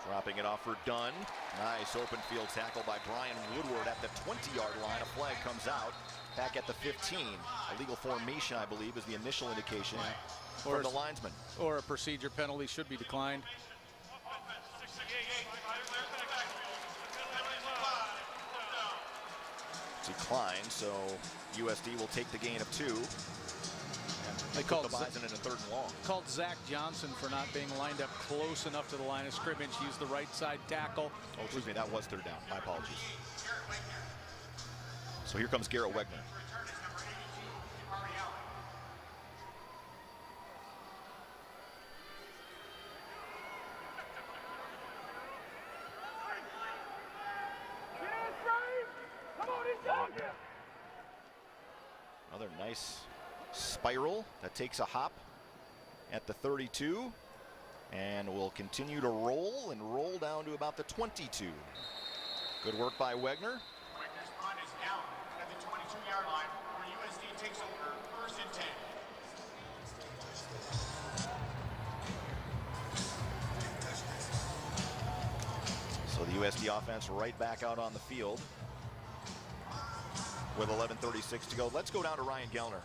Dropping it off for Dunn. Nice open field tackle by Brian Woodward at the 20-yard line. A flag comes out back at the 15. Illegal formation, I believe, is the initial indication from the linesman. Or a procedure penalty should be declined. Declined, so USD will take the gain of 2. They called the Bison in a 3rd and long. Called Zach Johnson for not being lined up close enough to the line of scrimmage. Used the right side tackle. Oh, excuse me, that was 3rd down. My apologies. So here comes Garrett Wegner. Another nice spiral that takes a hop at the 32 and will continue to roll and roll down to about the 22. Good work by Wegner. Wegner's punt is down at the 22-yard line where USD takes over 1st and 10. So the USD offense right back out on the field with 11:36 to go. Let's go down to Ryan Gellner.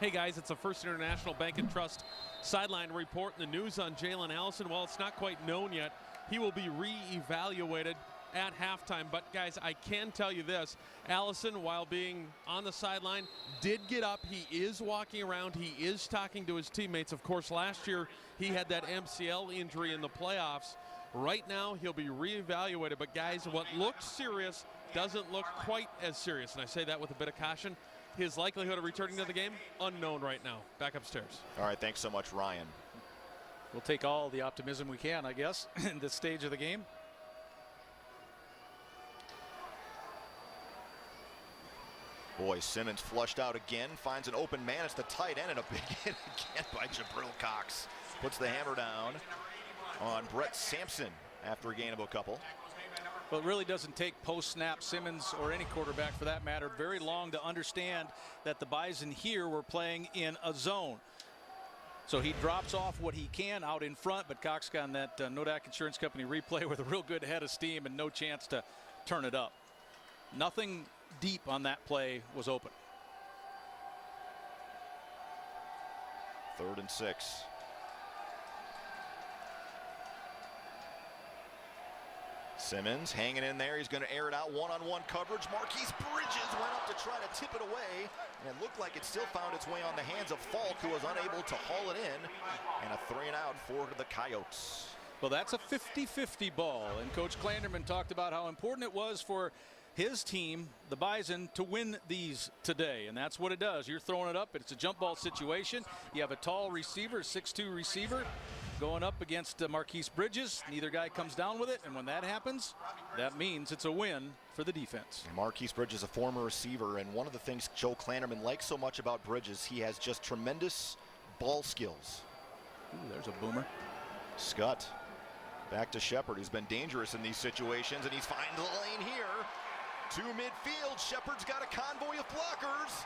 Hey guys, it's a First International Bank and Trust sideline report. And the news on Jalen Allison, well, it's not quite known yet. He will be re-evaluated at halftime. But guys, I can tell you this. Allison, while being on the sideline, did get up. He is walking around. He is talking to his teammates. Of course, last year he had that MCL injury in the playoffs. Right now, he'll be re-evaluated. But guys, what looks serious doesn't look quite as serious. And I say that with a bit of caution. His likelihood of returning to the game, unknown right now. Back upstairs. All right, thanks so much, Ryan. We'll take all the optimism we can, I guess, in this stage of the game. Boy, Simmons flushed out again, finds an open man. It's the tight end, and a big hit again by Jabril Cox. Puts the hammer down on Brett Sampson after a gain of a couple. Well, it really doesn't take post-snap Simmons or any quarterback for that matter very long to understand that the Bison here were playing in a zone. So he drops off what he can out in front, but Cox got on that Nodak Insurance Company replay with a real good head of steam and no chance to turn it up. Nothing deep on that play was open. 3rd and 6. Simmons hanging in there. He's going to air it out. One-on-one coverage. Marquise Bridges went up to try to tip it away, and it looked like it still found its way on the hands of Falk, who was unable to haul it in. And a 3-and-out for the Coyotes. Well, that's a 50-50 ball, and Coach Klanderman talked about how important it was for his team, the Bison, to win these today, and that's what it does. You're throwing it up. It's a jump ball situation. You have a tall receiver, 6'2" receiver, going up against Marquise Bridges. Neither guy comes down with it, and when that happens, that means it's a win for the defense. And Marquise Bridges, a former receiver, and one of the things Joe Klanderman likes so much about Bridges, he has just tremendous ball skills. Ooh, there's a boomer. Scott back to Shepard, who's been dangerous in these situations, and he's finding the lane here. To midfield, Shepard's got a convoy of blockers.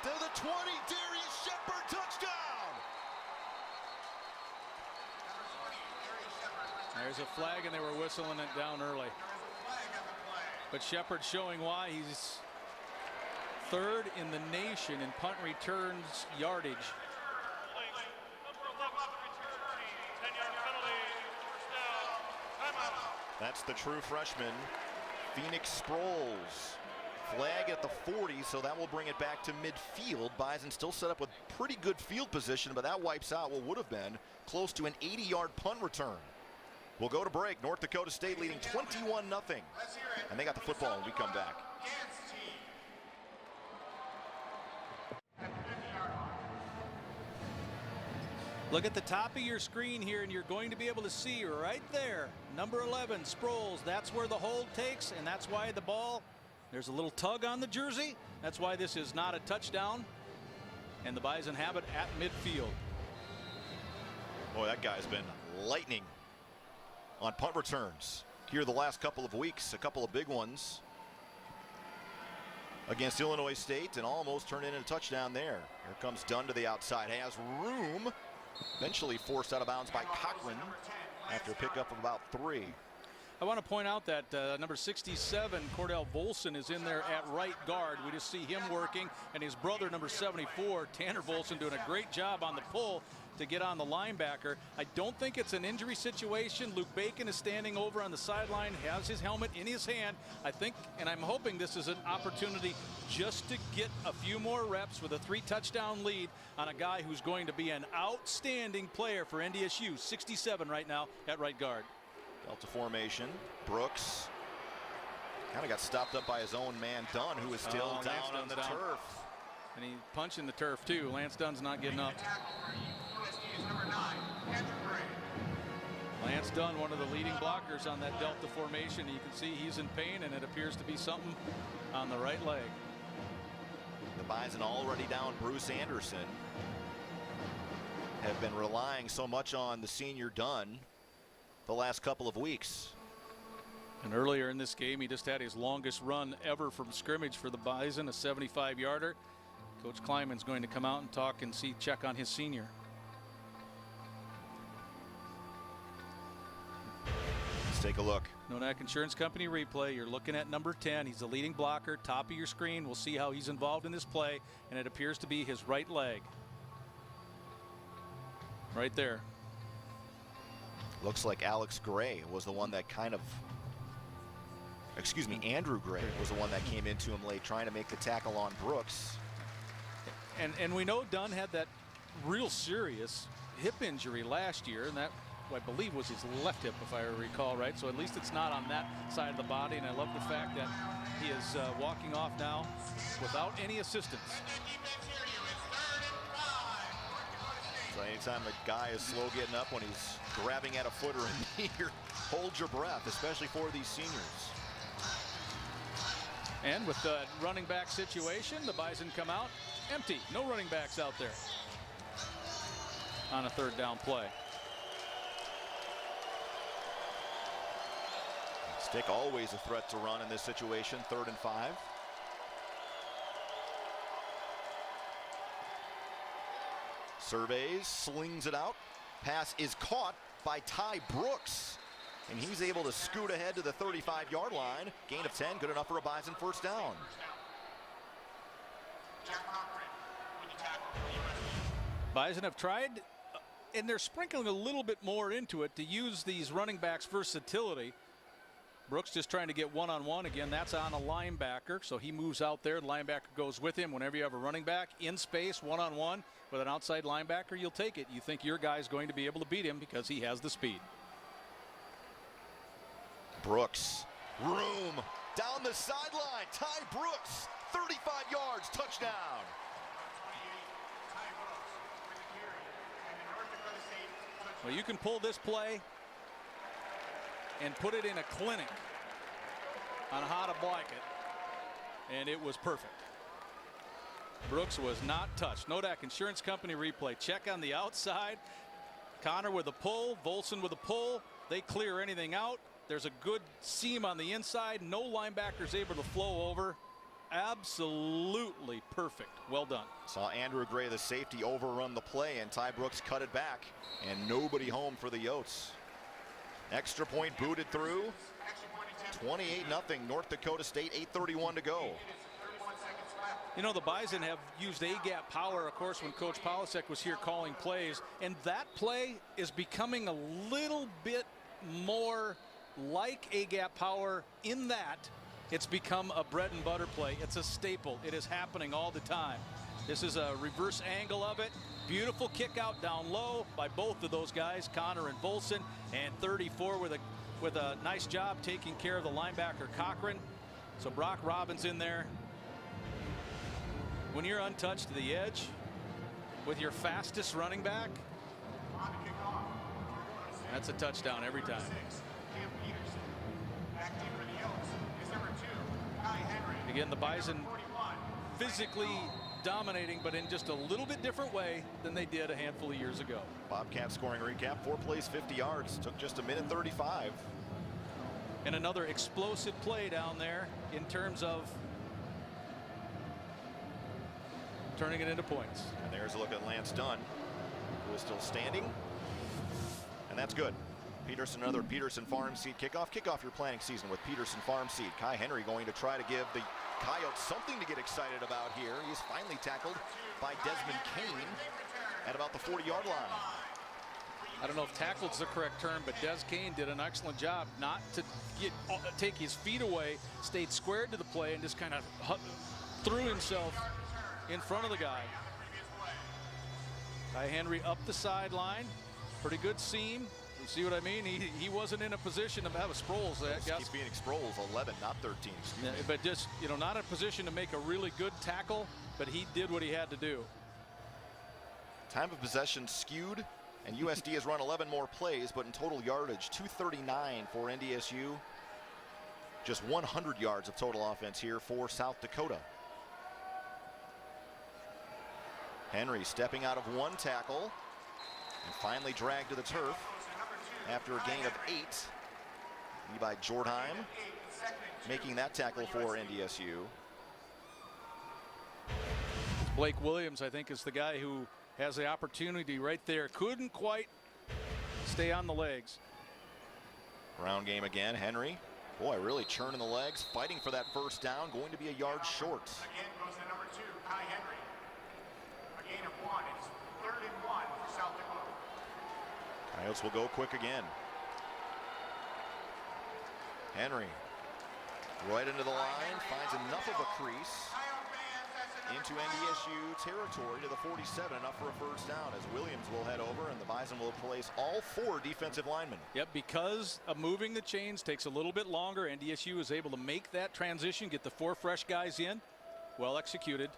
To the 20, Darius Shepard, touchdown! There's a flag, and they were whistling it down early. But Shepard showing why he's third in the nation in punt returns yardage. That's the true freshman, Phoenix Sproles. Flag at the 40, so that will bring it back to midfield. Bison still set up with pretty good field position, but that wipes out what would have been close to an 80-yard punt return. We'll go to break. North Dakota State leading 21-0. And they got the football when we come back. Look at the top of your screen here, and you're going to be able to see right there, number 11, Sproles. That's where the hold takes, and that's why the ball, there's a little tug on the jersey. That's why this is not a touchdown, and the Bison have it at midfield. Boy, that guy's been lightning on punt returns here the last couple of weeks. A couple of big ones against Illinois State, and almost turned into a touchdown there. Here comes Dunn to the outside, has room. Eventually forced out of bounds by Cochran after a pickup of about 3. I want to point out that number 67, Cordell Volson, is in there at right guard. We just see him working, and his brother, number 74, Tanner Volson, doing a great job on the pull to get on the linebacker. I don't think it's an injury situation. Luke Bacon is standing over on the sideline, has his helmet in his hand. I think, and I'm hoping this is an opportunity just to get a few more reps with a 3-touchdown lead on a guy who's going to be an outstanding player for NDSU. 67 right now at right guard. Delta formation. Brooks kind of got stopped up by his own man, Dunn, who is still down on the turf. And he's punching the turf too. Lance Dunn's not getting up. Lance Dunn, one of the leading blockers on that Delta formation. You can see he's in pain, and it appears to be something on the right leg. The Bison already down Bruce Anderson. Have been relying so much on the senior Dunn the last couple of weeks. And earlier in this game, he just had his longest run ever from scrimmage for the Bison, a 75-yarder. Coach Kleiman's going to come out and talk and check on his senior. Let's take a look. Nonak Insurance Company replay. You're looking at number 10. He's the leading blocker, top of your screen. We'll see how he's involved in this play, and it appears to be his right leg. Right there. Looks like Alex Gray was the one that kind of, Andrew Gray was the one that came into him late, trying to make the tackle on Brooks. And we know Dunn had that real serious hip injury last year, and that, I believe, was his left hip, if I recall right. So at least it's not on that side of the body, and I love the fact that he is walking off now without any assistance. So anytime a guy is slow getting up when he's grabbing at a footer in here, hold your breath, especially for these seniors. And with the running back situation, the Bison come out empty. No running backs out there on a 3rd down play. Stick always a threat to run in this situation. 3rd and 5. Surveys, slings it out. Pass is caught by Ty Brooks, and he's able to scoot ahead to the 35-yard line. Gain of 10, good enough for a Bison 1st down. Bison have tried, and they're sprinkling a little bit more into it to use these running backs' versatility. Brooks just trying to get one-on-one. Again, that's on a linebacker, so he moves out there. The linebacker goes with him. Whenever you have a running back in space, one-on-one with an outside linebacker, you'll take it. You think your guy's going to be able to beat him because he has the speed. Brooks, room, down the sideline. Ty Brooks, 35 yards, touchdown. Well, you can pull this play and put it in a clinic on how to block it, and it was perfect. Brooks was not touched. Nodak Insurance Company replay. Check on the outside. Connor with a pull, Volson with a pull. They clear anything out. There's a good seam on the inside. No linebackers able to flow over. Absolutely perfect. Well done. Saw Andrew Gray, the safety, overrun the play, and Ty Brooks cut it back, and nobody home for the Yotes. Extra point booted through. 28-0 North Dakota State, 8:31 to go. You know, the Bison have used A-gap power, of course, when Coach Polasek was here calling plays, and that play is becoming a little bit more like A-gap power in that it's become a bread and butter play. It's a staple. It is happening all the time. This is a reverse angle of it. Beautiful kick out down low by both of those guys, Connor and Volson, and 34 with a nice job taking care of the linebacker Cochran. So Brock Robbins in there. When you're untouched to the edge with your fastest running back, that's a touchdown every time. Again, the Bison physically dominating, but in just a little bit different way than they did a handful of years ago. Bobcat scoring recap, 4 plays, 50 yards. Took just a minute 35. And another explosive play down there in terms of turning it into points. And there's a look at Lance Dunn, who is still standing. And that's good. Peterson, another Peterson Farm Seed kickoff. Kick off your planning season with Peterson Farm Seed. Kai Henry going to try to give the Coyotes something to get excited about here. He's finally tackled by Desmond Kane at about the 40-yard line. I don't know if tackled's the correct term, but Des Kane did an excellent job not to take his feet away, stayed squared to the play, and just kind of threw himself in front of the guy. Kai Henry up the sideline. Pretty good seam. You see what I mean? He wasn't in a position to have a Sproles. He's being Sproles 11, not 13. Yeah, but just, you know, not in a position to make a really good tackle, but he did what he had to do. Time of possession skewed, and USD has run 11 more plays, but in total yardage, 239 for NDSU. Just 100 yards of total offense here for South Dakota. Henry stepping out of one tackle and finally dragged to the turf after a gain of 8. Levi Jordheim making that tackle for NDSU. Blake Williams, I think, is the guy who has the opportunity right there. Couldn't quite stay on the legs. Ground game again. Henry, boy, really churning the legs, fighting for that first down, going to be a yard short. Again goes to number 2, Kai Henry. A gain of 1. It's 3rd and 1 for South Dakota. Coyotes will go quick again. Henry right into the line, finds enough of a crease into NDSU territory to the 47, enough for a first down as Williams will head over and the Bison will place all 4 defensive linemen. Yep, because of moving the chains takes a little bit longer. NDSU is able to make that transition, get the 4 fresh guys in. Well executed.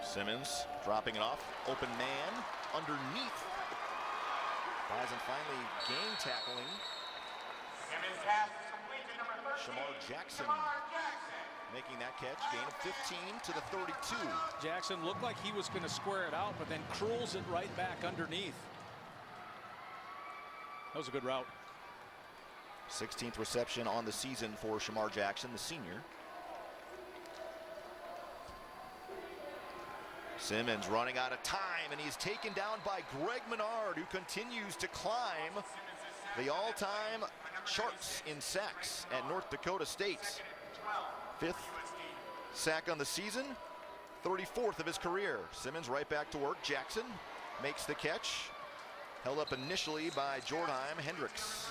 Simmons dropping it off, open man underneath. Bison finally game tackling. Shamar Jackson making that catch, gain of 15 to the 32. Jackson looked like he was going to square it out, but then curls it right back underneath. That was a good route. 16th reception on the season for Shamar Jackson, the senior. Simmons running out of time, and he's taken down by Greg Menard, who continues to climb the all-time charts in sacks at North Dakota State. 5th sack on the season, 34th of his career. Simmons right back to work. Jackson makes the catch. Held up initially by Jordheim. Hendricks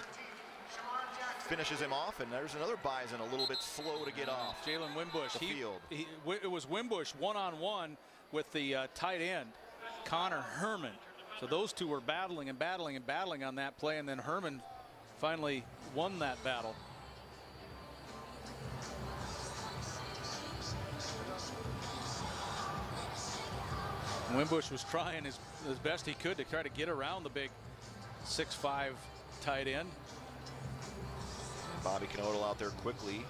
finishes him off, and there's another Bison a little bit slow to get off. Jalen Wimbush. The field. It was Wimbush one-on-one with the tight end, Connor Herman. So those two were battling and battling and battling on that play, and then Herman finally won that battle. Wimbush was trying as best he could to try to get around the big 6'5" tight end. Bobby Knodel out there quickly.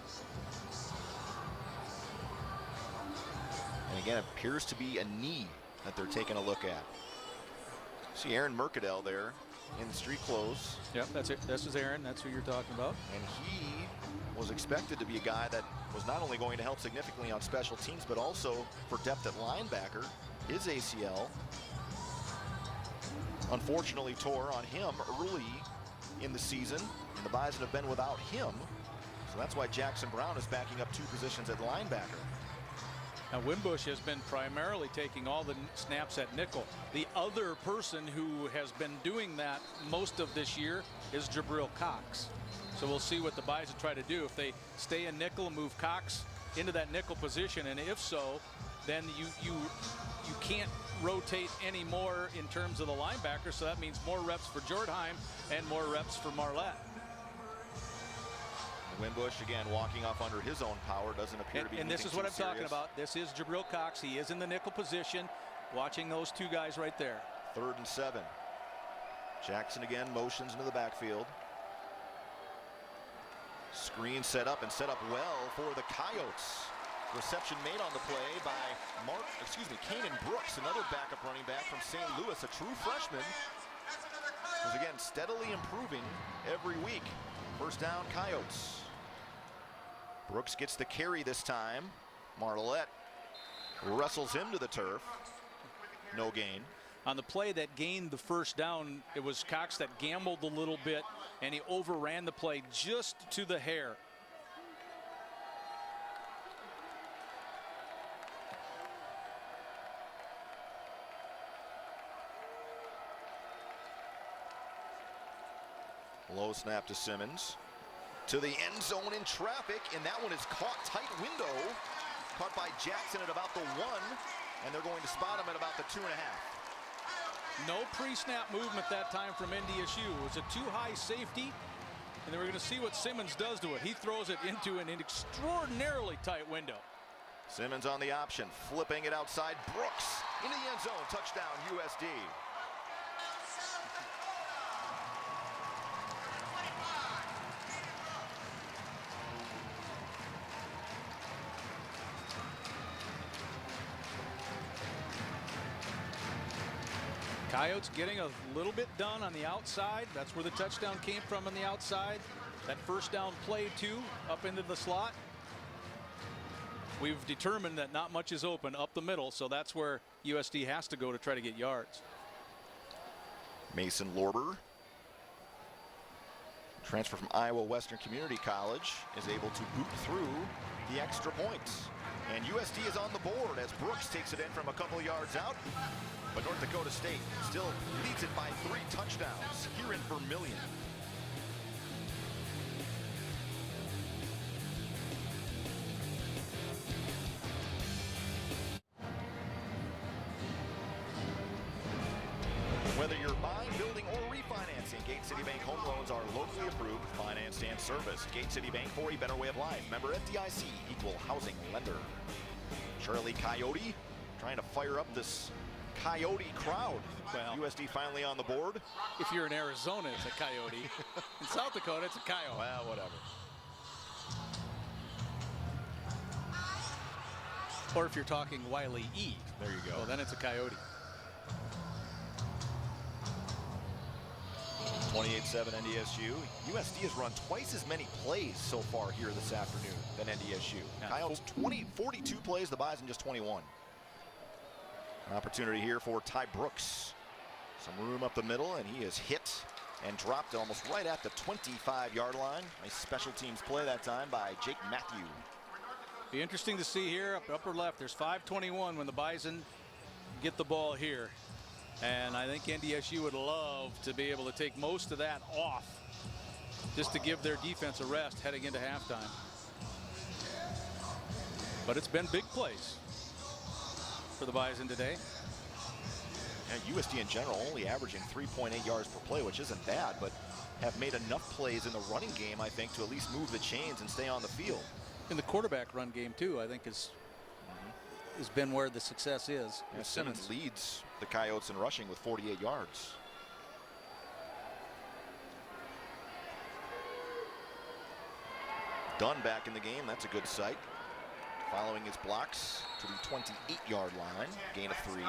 And again, it appears to be a knee that they're taking a look at. See Aaron Mercadel there in street clothes. Yep, that's it. This is Aaron. That's who you're talking about. And he was expected to be a guy that was not only going to help significantly on special teams, but also for depth at linebacker. His ACL unfortunately tore on him early in the season, and the Bison have been without him. So that's why Jackson Brown is backing up 2 positions at linebacker. Now Wimbush has been primarily taking all the snaps at nickel. The other person who has been doing that most of this year is Jabril Cox. So we'll see what the Bison try to do. If they stay in nickel and move Cox into that nickel position, and if so, then you can't rotate any more in terms of the linebacker, so that means more reps for Jordheim and more reps for Marlette. Wimbush again walking off under his own power, doesn't appear to be. And this is what I'm talking about. This is Jabril Cox. He is in the nickel position, watching those 2 guys right there. 3rd and 7. Jackson again motions into the backfield. Screen set up and set up well for the Coyotes. Reception made on the play by Kanan Brooks, another backup running back from St. Louis, a true freshman, who's again steadily improving every week. First down, Coyotes. Brooks gets the carry this time. Marlette wrestles him to the turf. No gain. On the play that gained the first down, it was Cox that gambled a little bit, and he overran the play just to the hair. Low snap to Simmons. To the end zone in traffic, and that one is caught tight window. Caught by Jackson at about the 1, and they're going to spot him at about the 2.5. No pre-snap movement that time from NDSU. It was a too high safety, and then we're going to see what Simmons does to it. He throws it into an extraordinarily tight window. Simmons on the option, flipping it outside. Brooks into the end zone. Touchdown, USD. Coyotes getting a little bit done on the outside. That's where the touchdown came from on the outside. That first down play too, up into the slot. We've determined that not much is open up the middle, so that's where USD has to go to try to get yards. Mason Lorber, transfer from Iowa Western Community College, is able to boot through the extra points. And USD is on the board as Brooks takes it in from a couple yards out. But North Dakota State still leads it by 3 touchdowns here in Vermillion. Whether you're buying, building, or refinancing, Gate City Bank home loans are locally approved, financed, and serviced. Gate City Bank, for a better way of life. Member FDIC, equal housing lender. Charlie Coyote trying to fire up this Coyote crowd. Well, USD finally on the board. If you're in Arizona, it's a Coyote. In South Dakota, it's a Coyote. Well, whatever. Or if you're talking Wiley E. There you go. Well, then it's a Coyote. 28-7 NDSU. USD has run twice as many plays so far here this afternoon than NDSU. Yeah. Coyotes 42 plays, the Bison just 21. An opportunity here for Ty Brooks. Some room up the middle, and he is hit and dropped almost right at the 25-yard line. Nice special teams play that time by Jake Matthew. Be interesting to see here up upper left. There's 5:21 when the Bison get the ball here. And I think NDSU would love to be able to take most of that off just to give their defense a rest heading into halftime. But it's been big plays for the Bison today. And USD in general only averaging 3.8 yards per play, which isn't bad, but have made enough plays in the running game, I think, to at least move the chains and stay on the field. In the quarterback run game, too, I think has been where the success is. Yeah, Simmons leads the Coyotes in rushing with 48 yards. Dunn back in the game. That's a good sight. Following his blocks to the 28-yard line. Gain of 3.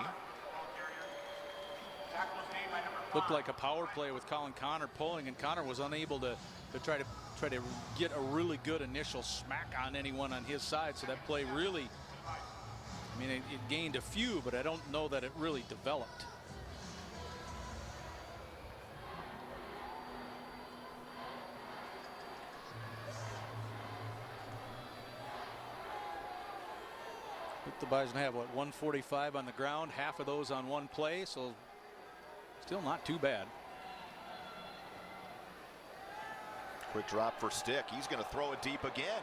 Looked like a power play with Colin Connor pulling, and Connor was unable to try to get a really good initial smack on anyone on his side. So that play really, I mean, it gained a few, but I don't know that it really developed. The Bison have, what, 145 on the ground, half of those on one play, so still not too bad. Quick drop for Stick. He's going to throw it deep again.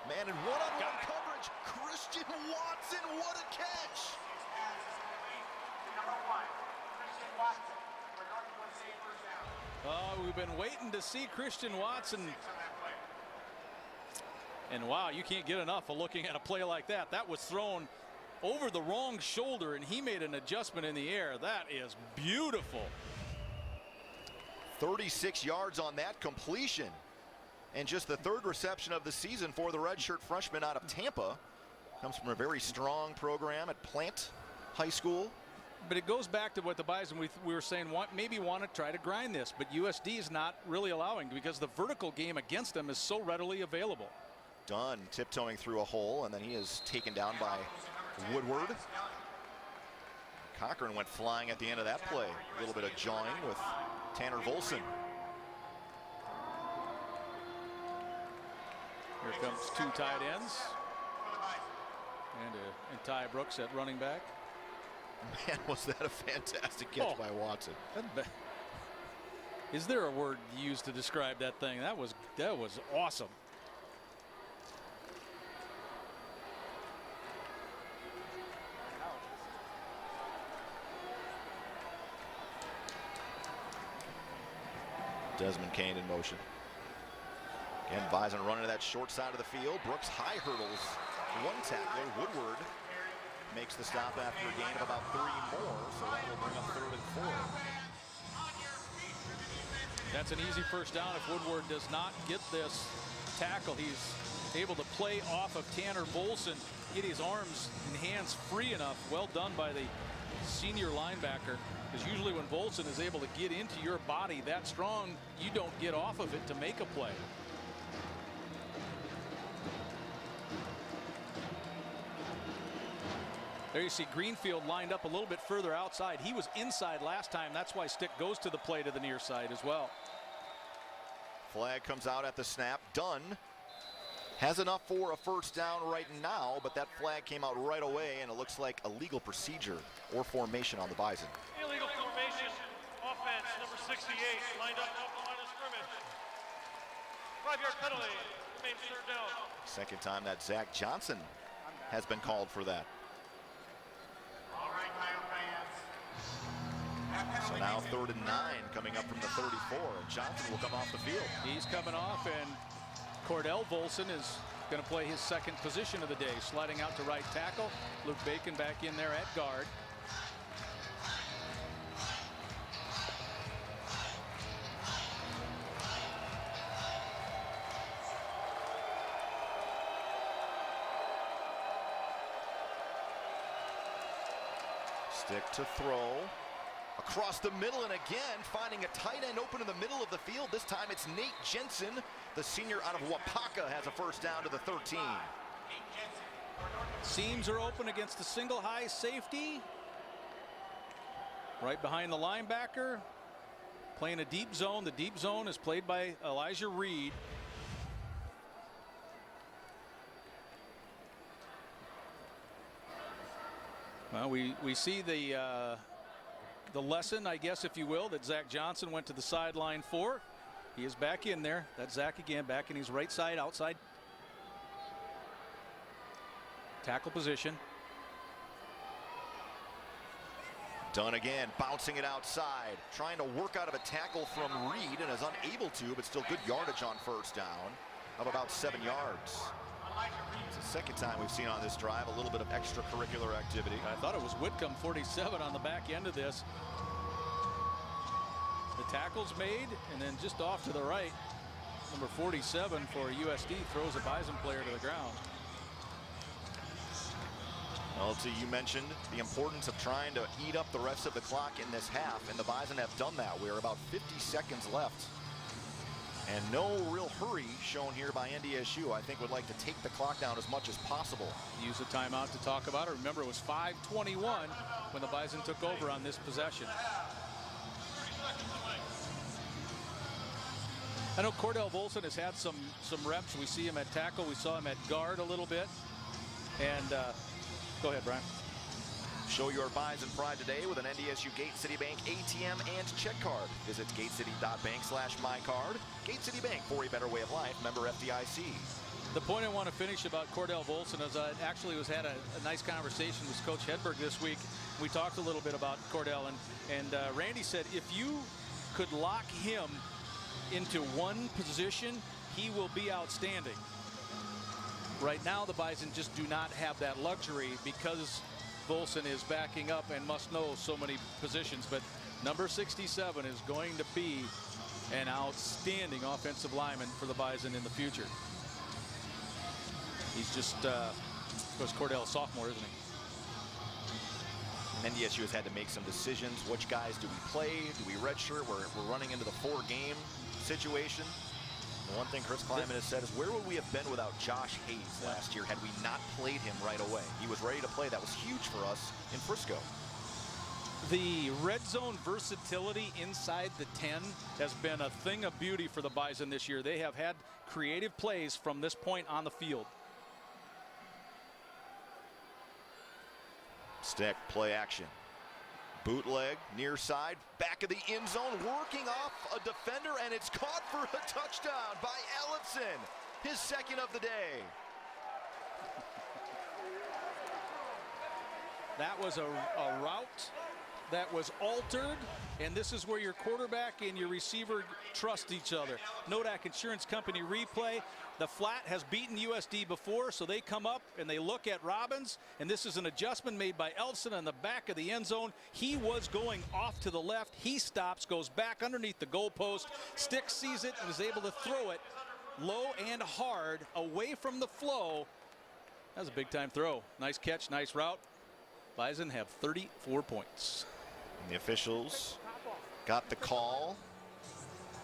Man, in one-on-one coverage, Christian Watson, what a catch! We've been waiting to see Christian Watson. And wow, you can't get enough of looking at a play like that. That was thrown over the wrong shoulder, and he made an adjustment in the air. That is beautiful. 36 yards on that completion. And just the 3rd reception of the season for the redshirt freshman out of Tampa. Comes from a very strong program at Plant High School. But it goes back to what the Bison, we were saying, maybe want to try to grind this. But USD is not really allowing, because the vertical game against them is so readily available. Dunn tiptoeing through a hole, and then he is taken down by Woodward. Cochran went flying at the end of that play. A little bit of jawing with Tanner Volson. Here comes 2 tight ends. And Ty Brooks at running back. Man, was that a fantastic catch by Watson. Is there a word used to describe that thing? That was awesome. Desmond Kane in motion. Again, Bison running to that short side of the field. Brooks high hurdles 1 tackler. Woodward makes the stop after a gain of about 3 more, so that will bring up 3rd and 4. That's an easy first down if Woodward does not get this tackle. He's able to play off of Tanner Volson, get his arms and hands free enough. Well done by the senior linebacker, because usually when Volson is able to get into your body that strong, you don't get off of it to make a play. There you see Greenfield lined up a little bit further outside. He was inside last time. That's why Stick goes to the play to the near side as well. Flag comes out at the snap. Dunn has enough for a first down right now, but that flag came out right away, and it looks like a legal procedure or formation on the Bison. Illegal formation, offense, number 68, lined up off the line of scrimmage. 5-yard penalty, remains 3rd down. Second time that Zach Johnson has been called for that. So now 3rd and 9 coming up from the 34. Johnson will come off the field. He's coming off, and Cordell Volson is going to play his 2nd position of the day, sliding out to right tackle. Luke Bacon back in there at guard. Stick to throw. Across the middle, and again finding a tight end open in the middle of the field. This time it's Nate Jensen, the senior out of Wapaka, has a first down to the 13. Seams are open against the single high safety. Right behind the linebacker. Playing a deep zone. The deep zone is played by Elijah Reed. Well, we see the the lesson, I guess, if you will, that Zach Johnson went to the sideline for. He is back in there. That's Zach again, back in his right side, outside tackle position. Dunn again, bouncing it outside, trying to work out of a tackle from Reed and is unable to, but still good yardage on first down of about 7 yards. It's the second time we've seen on this drive a little bit of extracurricular activity. I thought it was Whitcomb, 47, on the back end of this. The tackle's made, and then just off to the right, number 47 for USD throws a Bison player to the ground. Well, you mentioned the importance of trying to eat up the rest of the clock in this half, and the Bison have done that. We're about 50 seconds left. And no real hurry shown here by NDSU. I think would like to take the clock down as much as possible. Use a timeout to talk about it. Remember, it was 5:21 when the Bison took over on this possession. I know Cordell Volson has had some reps. We see him at tackle. We saw him at guard a little bit. And go ahead, Brian. Show your Bison pride today with an NDSU Gate City Bank ATM and check card. Visit gatecity.bank/mycard. Gate City Bank, for a better way of life. Member FDIC. The point I want to finish about Cordell Volson is I actually had a nice conversation with Coach Hedberg this week. We talked a little bit about Cordell, and Randy said if you could lock him into one position, he will be outstanding. Right now, the Bison just do not have that luxury because Volson is backing up and must know so many positions. But number 67 is going to be an outstanding offensive lineman for the Bison in the future. He's just, of course, Cordell sophomore, isn't he? NDSU has had to make some decisions. Which guys do we play? Do we redshirt? We're running into the 4-game situation. The one thing Chris Kleiman has said is, where would we have been without Josh Hayes last year had we not played him right away? He was ready to play. That was huge for us in Frisco. The red zone versatility inside the 10 has been a thing of beauty for the Bison this year. They have had creative plays from this point on the field. Stick play action. Bootleg, near side, back of the end zone, working off a defender, and it's caught for a touchdown by Ellefson, his second of the day. That was a route that was altered, and this is where your quarterback and your receiver trust each other. Nodak Insurance Company replay. The flat has beaten USD before, so they come up and they look at Robbins, and this is an adjustment made by Ellefson on the back of the end zone. He was going off to the left. He stops, goes back underneath the goalpost. Stick sees it and is able to throw it low and hard away from the flow. That was a big-time throw. Nice catch, nice route. Bison have 34 points. And the officials got the call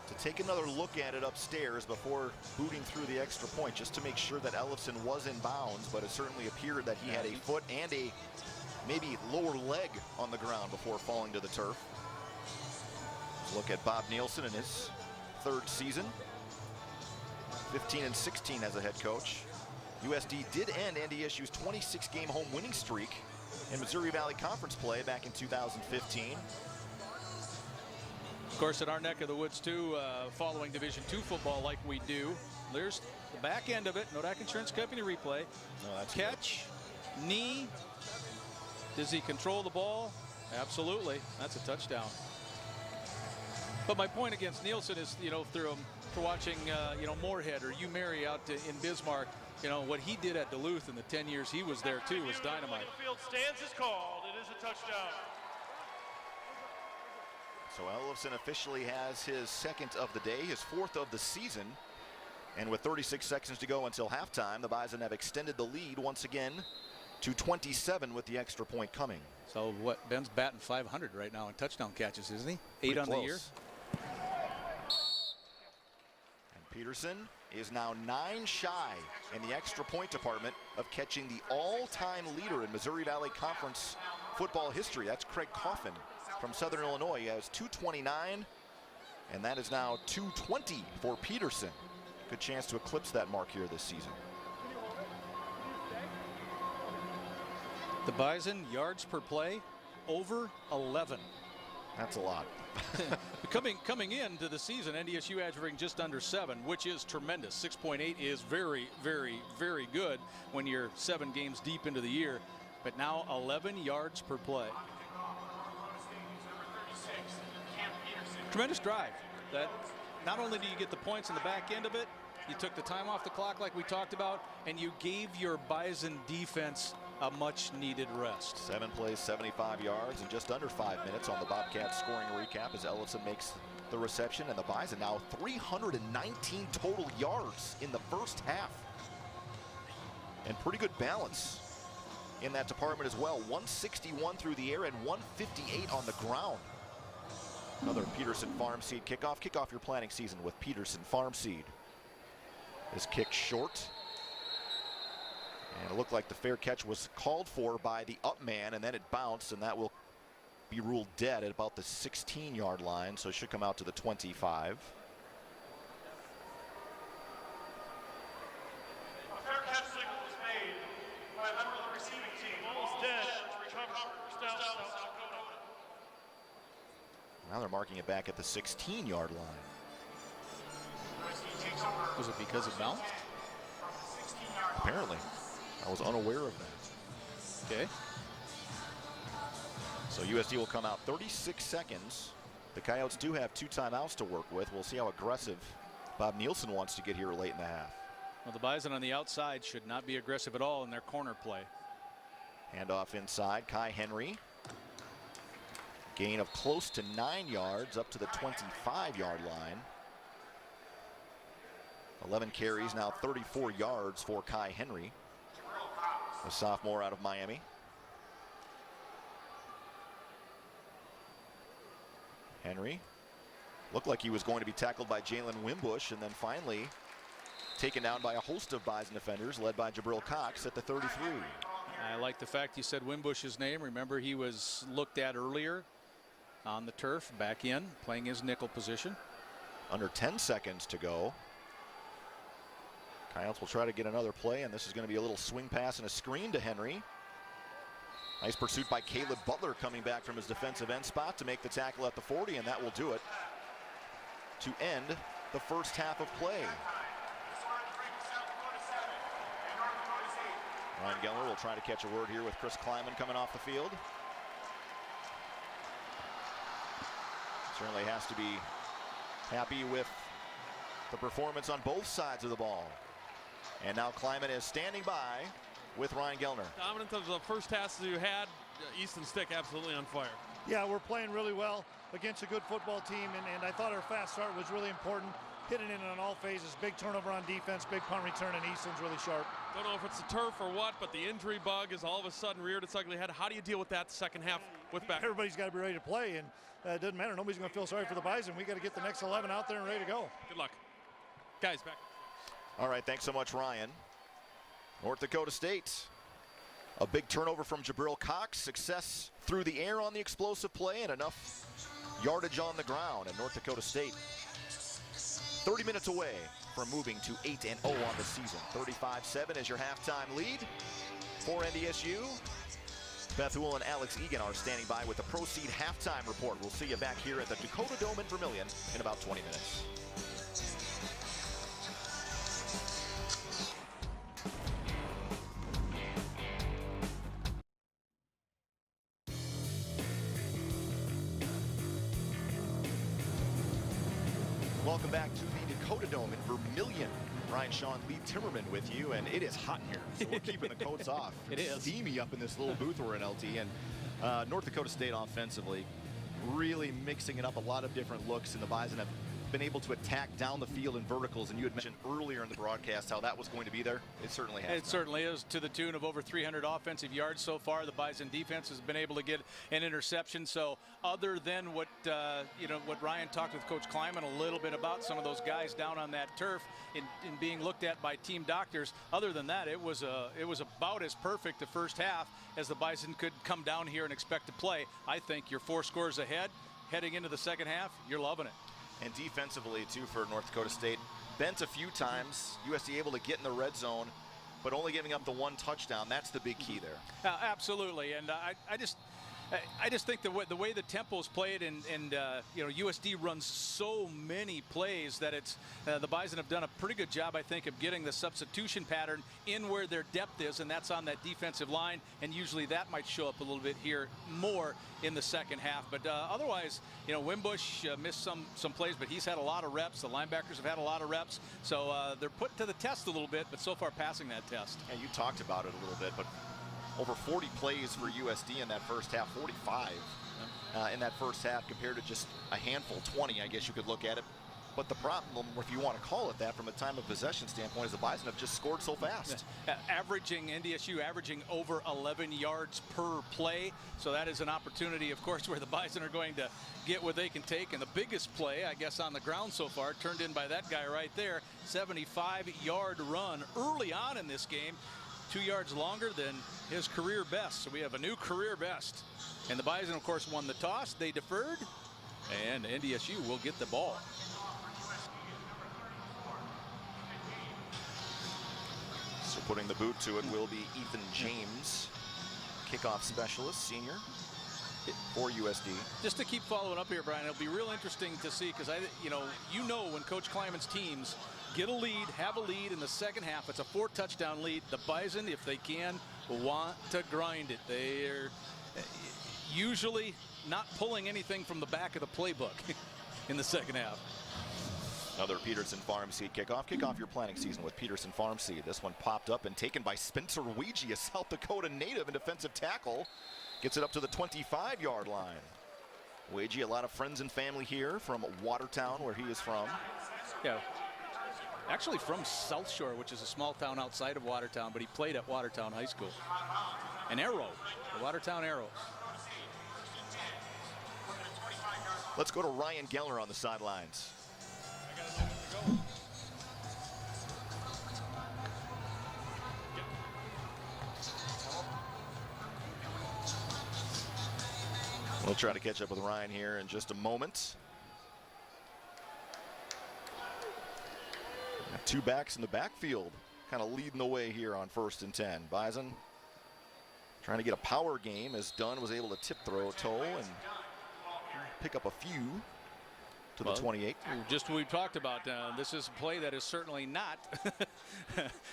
to take another look at it upstairs before booting through the extra point, just to make sure that Ellefson was in bounds, but it certainly appeared that he had a foot and a maybe lower leg on the ground before falling to the turf. Let's look at Bob Nielsen in his third season, 15-16 as a head coach. USD did end NDSU's 26-game home winning streak in Missouri Valley Conference play back in 2015. Of course, in our neck of the woods, too, following Division II football like we do, there's the back end of it. Nodak Insurance Company replay. Catch, knee. Does he control the ball? Absolutely. That's a touchdown. But my point against Nielsen is, for watching, Moorhead or Hugh Mary out in Bismarck, what he did at Duluth in the 10 years he was there, too, was dynamite. The field stands is called. It is a touchdown. So Ellefson officially has his second of the day, his fourth of the season. And with 36 seconds to go until halftime, the Bison have extended the lead once again to 27 with the extra point coming. So what, Ben's batting 500 right now in touchdown catches, isn't he? Pretty 8 on close. the year. And Peterson is now 9 shy in the extra point department of catching the all-time leader in Missouri Valley Conference football history. That's Craig Coffin from Southern Illinois. He has 229, and that is now 220 for Peterson. Good chance to eclipse that mark here this season. The Bison yards per play over 11. That's a lot. Coming into the season, NDSU averaging just under 7, which is tremendous. 6.8 is very, very, very good when you're 7 games deep into the year. But now 11 yards per play. Tremendous drive. That not only do you get the points in the back end of it, you took the time off the clock like we talked about, and you gave your Bison defense a much-needed rest. 7 plays, 75 yards, and just under 5 minutes on the Bobcats scoring recap as Ellison makes the reception, and the Bison now 319 total yards in the first half. And pretty good balance in that department as well. 161 through the air and 158 on the ground. Another Peterson Farm Seed kickoff. Kick off your planning season with Peterson Farm Seed. This kick short. And it looked like the fair catch was called for by the up man, and then it bounced, and that will be ruled dead at about the 16-yard line, so it should come out to the 25. A fair catch signal was made by a member of the receiving team. Almost dead. First down, South Dakota. Now they're marking it back at the 16-yard line. Was it because it bounced? Apparently. I was unaware of that. Okay. So USD will come out 36 seconds. The Coyotes do have 2 timeouts to work with. We'll see how aggressive Bob Nielsen wants to get here late in the half. Well, the Bison on the outside should not be aggressive at all in their corner play. Handoff inside, Kai Henry. Gain of close to 9 yards up to the 25-yard line. 11 carries, now 34 yards for Kai Henry, a sophomore out of Miami. Henry looked like he was going to be tackled by Jalen Wimbush, and then finally taken down by a host of Bison defenders led by Jabril Cox at the 33. I like the fact you said Wimbush's name. Remember, he was looked at earlier on the turf, back in, playing his nickel position. Under 10 seconds to go. Coyotes will try to get another play, and this is going to be a little swing pass and a screen to Henry. Nice pursuit by Caleb Butler coming back from his defensive end spot to make the tackle at the 40, and that will do it to end the first half of play. Ryan Gellner will try to catch a word here with Chris Kleiman coming off the field. Certainly has to be happy with the performance on both sides of the ball. And now Kleiman is standing by with Ryan Gellner. Dominant of the first passes you had, Easton Stick absolutely on fire. Yeah, we're playing really well against a good football team, and I thought our fast start was really important. Hitting it on all phases, big turnover on defense, big punt return, and Easton's really sharp. Don't know if it's the turf or what, but the injury bug has all of a sudden reared its ugly head. How do you deal with that second half with back? Everybody's got to be ready to play, and it doesn't matter. Nobody's going to feel sorry for the Bison. We got to get the next 11 out there and ready to go. Good luck. Guys, back. All right, thanks so much, Ryan. North Dakota State. A big turnover from Jabril Cox. Success through the air on the explosive play and enough yardage on the ground. And North Dakota State 30 minutes away from moving to 8-0 on the season. 35-7 is your halftime lead for NDSU. Beth Hool and Alex Egan are standing by with the Proceed halftime report. We'll see you back here at the Dakota Dome in Vermillion in about 20 minutes. Welcome back to the Dakota Dome in Vermillion. Ryan Sean, Lee Timmerman with you, and it is hot in here, so we're keeping the coats off. It is steamy up in this little booth we're in, LT, and North Dakota State offensively really mixing it up, a lot of different looks, and the Bison have been able to attack down the field in verticals, and you had mentioned earlier in the broadcast how that was going to be there. It certainly has. It certainly is, to the tune of over 300 offensive yards so far. The Bison defense has been able to get an interception. So other than what what Ryan talked with Coach Kleiman a little bit about, some of those guys down on that turf in being looked at by team doctors, other than that, it was about as perfect the first half as the Bison could come down here and expect to play. I think you're 4 scores ahead heading into the second half. You're loving it. And defensively, too, for North Dakota State. Bent a few times. USD able to get in the red zone, but only giving up the 1 touchdown. That's the big key there. Absolutely. And I just, I just think the way the tempo is played, and you know, USD runs so many plays that it's the Bison have done a pretty good job, I think, of getting the substitution pattern in where their depth is, and that's on that defensive line. And usually that might show up a little bit here more in the second half. But otherwise, you know, Wimbush missed some plays, but he's had a lot of reps. The linebackers have had a lot of reps, so they're put to the test a little bit, but so far passing that test. And you talked about it a little bit, but over 40 plays for USD in that first half, 45 in that first half compared to just a handful, 20, I guess you could look at it. But the problem, if you want to call it that, from a time of possession standpoint, is the Bison have just scored so fast. NDSU averaging over 11 yards per play. So that is an opportunity, of course, where the Bison are going to get what they can take. And the biggest play, I guess, on the ground so far, turned in by that guy right there, 75-yard run early on in this game. 2 yards longer than his career best. So we have a new career best. And the Bison, of course, won the toss. They deferred, and NDSU will get the ball. So putting the boot to it will be Ethan James, kickoff specialist, senior for USD. Just to keep following up here, Brian, it'll be real interesting to see, because you know when Coach Kleiman's teams get a lead, have a lead in the second half, it's a 4-touchdown lead. The Bison, if they can, want to grind it. They're usually not pulling anything from the back of the playbook in the second half. Another Peterson Farm Seed kickoff. Kick off your planting season with Peterson Farm Seed. This one popped up and taken by Spencer Weege, a South Dakota native and defensive tackle. Gets it up to the 25-yard line. Weege, a lot of friends and family here from Watertown, where he is from. Yeah. Actually from South Shore, which is a small town outside of Watertown, but he played at Watertown High School. An Arrow, the Watertown Arrows. Let's go to Ryan Geller on the sidelines. We'll try to catch up with Ryan here in just a moment. Two backs in the backfield, kind of leading the way here on 1st and 10. Bison trying to get a power game, as Dunn was able to tip throw a toe and pick up a few to the 28. Just what we talked about. This is a play that is certainly not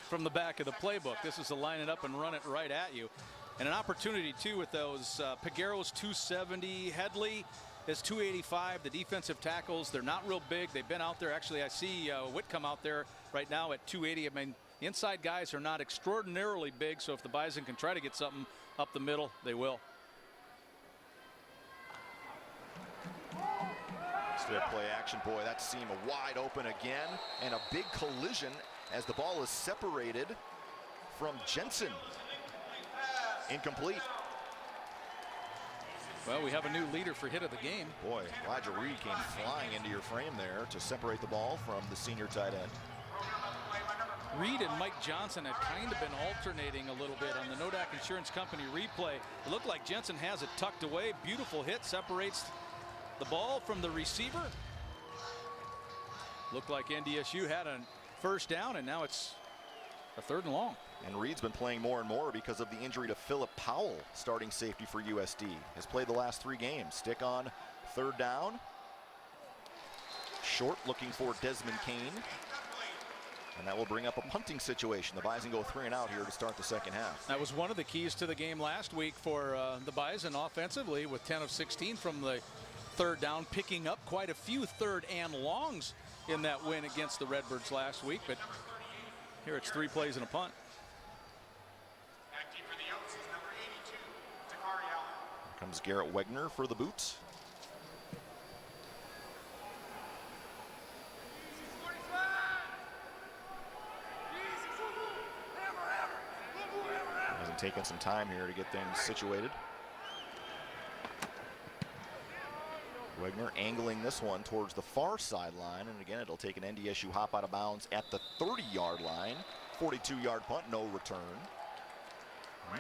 from the back of the playbook. This is to line it up and run it right at you. And an opportunity, too, with those. Peguero's 270, Headley is 285. The defensive tackles, they're not real big. They've been out there. Actually, I see Whitcomb out there right now at 280. I mean, inside guys are not extraordinarily big, so if the Bison can try to get something up the middle, they will. Instead play action, boy, that seam wide open again, and a big collision as the ball is separated from Jensen. Incomplete. Well, we have a new leader for hit of the game. Boy, Elijah Reed came flying into your frame there to separate the ball from the senior tight end. Reed and Mike Johnson had kind of been alternating a little bit on the Nodak Insurance Company replay. It looked like Jensen has it tucked away. Beautiful hit, separates the ball from the receiver. Looked like NDSU had a first down, and now it's a 3rd and long. And Reed's been playing more and more because of the injury to Philip Powell, starting safety for USD. Has played the last 3 games. Stick on 3rd down. Short, looking for Desmond Kane. And that will bring up a punting situation. The Bison go 3 and out here to start the second half. That was one of the keys to the game last week for the Bison offensively, with 10 of 16 from the 3rd down, picking up quite a few 3rd and longs in that win against the Redbirds last week. But here it's 3 plays and a punt. Comes Garrett Wegner for the Boots. Hasn't taken some time here to get things situated. Wegner angling this one towards the far sideline, and again it'll take an NDSU hop out of bounds at the 30-yard line. 42-yard punt, no return.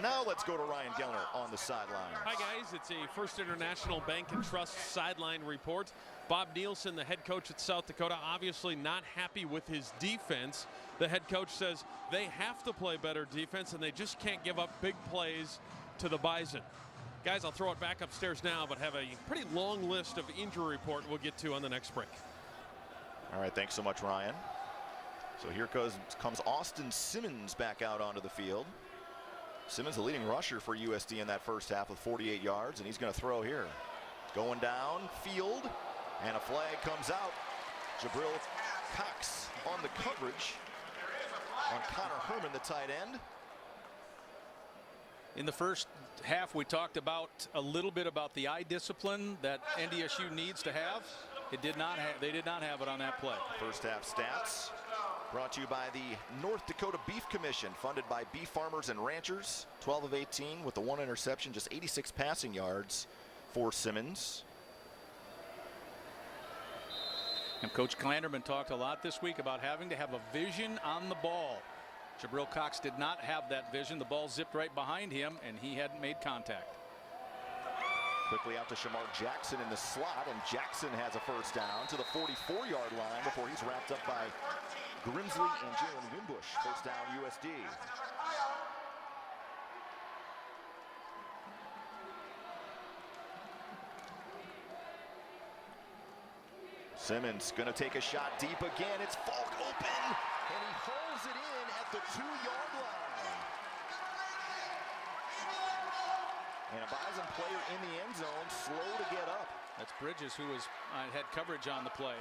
Now let's go to Ryan Geller on the sideline. Hi guys, it's a First International Bank and Trust sideline report. Bob Nielsen, the head coach at South Dakota, obviously not happy with his defense. The head coach says they have to play better defense and they just can't give up big plays to the Bison. Guys, I'll throw it back upstairs now, but have a pretty long list of injury report we'll get to on the next break. All right, thanks so much, Ryan. So here comes Austin Simmons back out onto the field. Simmons, the leading rusher for USD in that first half with 48 yards, and he's going to throw here. Going down field, and a flag comes out. Jabril Cox on the coverage on Connor Herman, the tight end. In the first half, we talked about a little bit about the eye discipline that NDSU needs to have. They did not have it on that play. First half stats brought to you by the North Dakota Beef Commission, funded by beef farmers and ranchers. 12 of 18 with the 1 interception, just 86 passing yards for Simmons. And Coach Klanderman talked a lot this week about having to have a vision on the ball. Jabril Cox did not have that vision. The ball zipped right behind him, and he hadn't made contact. Quickly out to Shamar Jackson in the slot, and Jackson has a first down to the 44-yard line before he's wrapped up by Grimsley and Jalen Wimbush. First down, USD. Simmons going to take a shot deep again. It's Falk open, and he holds it in at the 2-yard line. And a Bison player in the end zone, slow to get up. That's Bridges, who had coverage on the play.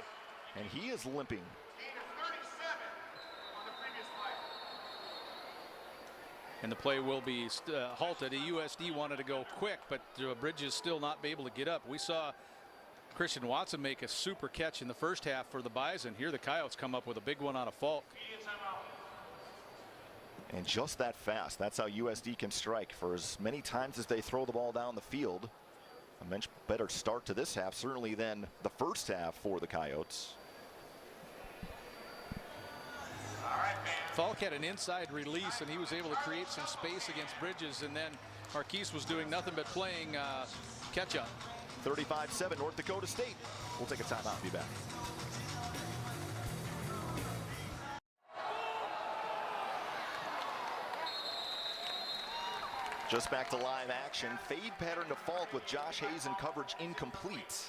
And he is limping. And the play will be halted. The USD wanted to go quick, but Bridges still not be able to get up. We saw Christian Watson make a super catch in the first half for the Bison. Here the Coyotes come up with a big one out of Falk. And just that fast. That's how USD can strike. For as many times as they throw the ball down the field, a much better start to this half certainly than the first half for the Coyotes. Falk had an inside release, and he was able to create some space against Bridges, and then Marquise was doing nothing but playing catch up. 35-7 North Dakota State. We'll take a timeout and be back. Just back to live action. Fade pattern to Falk with Josh Hayes in coverage incomplete.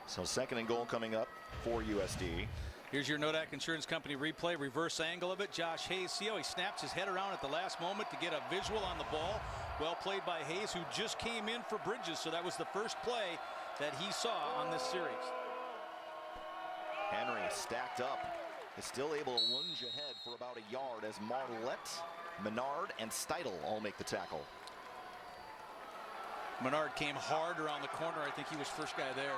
So second and goal coming up for USD. Here's your Nodak Insurance Company replay, reverse angle of it. Josh Hayes, see how he snaps his head around at the last moment to get a visual on the ball. Well played by Hayes, who just came in for Bridges, so that was the first play that he saw on this series. Henry stacked up, is still able to lunge ahead for about a yard as Marlette, Menard, and Steidel all make the tackle. Menard came hard around the corner. I think he was first guy there.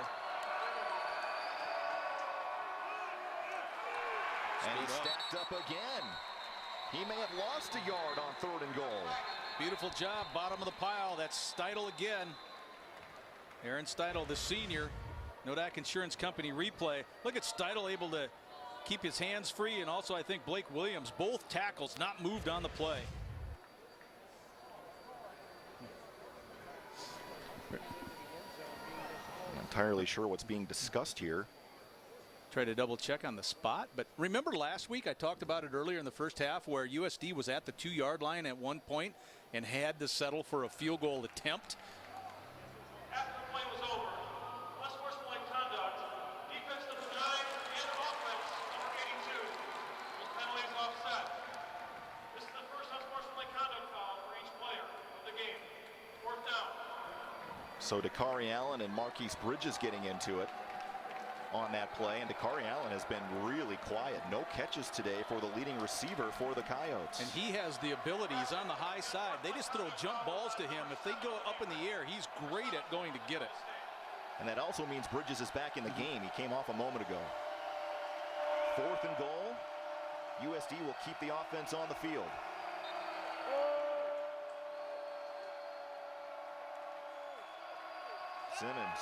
And he stacked up again. He may have lost a yard on third and goal. Beautiful job, bottom of the pile. That's Steidel again. Aaron Steidel, the senior. Nodak Insurance Company replay. Look at Steidel able to keep his hands free, and also I think Blake Williams, both tackles not moved on the play. I'm not entirely sure what's being discussed here. Try to double check on the spot, but remember last week I talked about it earlier in the first half where USD was at the 2-yard line at one point and had to settle for a field goal attempt. After the play was over, unsportsmanlike conduct, defense number 9 and offense number 82 with penalties offset. This is the first unsportsmanlike conduct foul for each player of the game. Fourth down. So Dakari Allen and Marquise Bridges getting into it on that play, and Dakari Allen has been really quiet. No catches today for the leading receiver for the Coyotes. And he has the abilities on the high side. They just throw jump balls to him. If they go up in the air, he's great at going to get it. And that also means Bridges is back in the game. He came off a moment ago. Fourth and goal. USD will keep the offense on the field. Simmons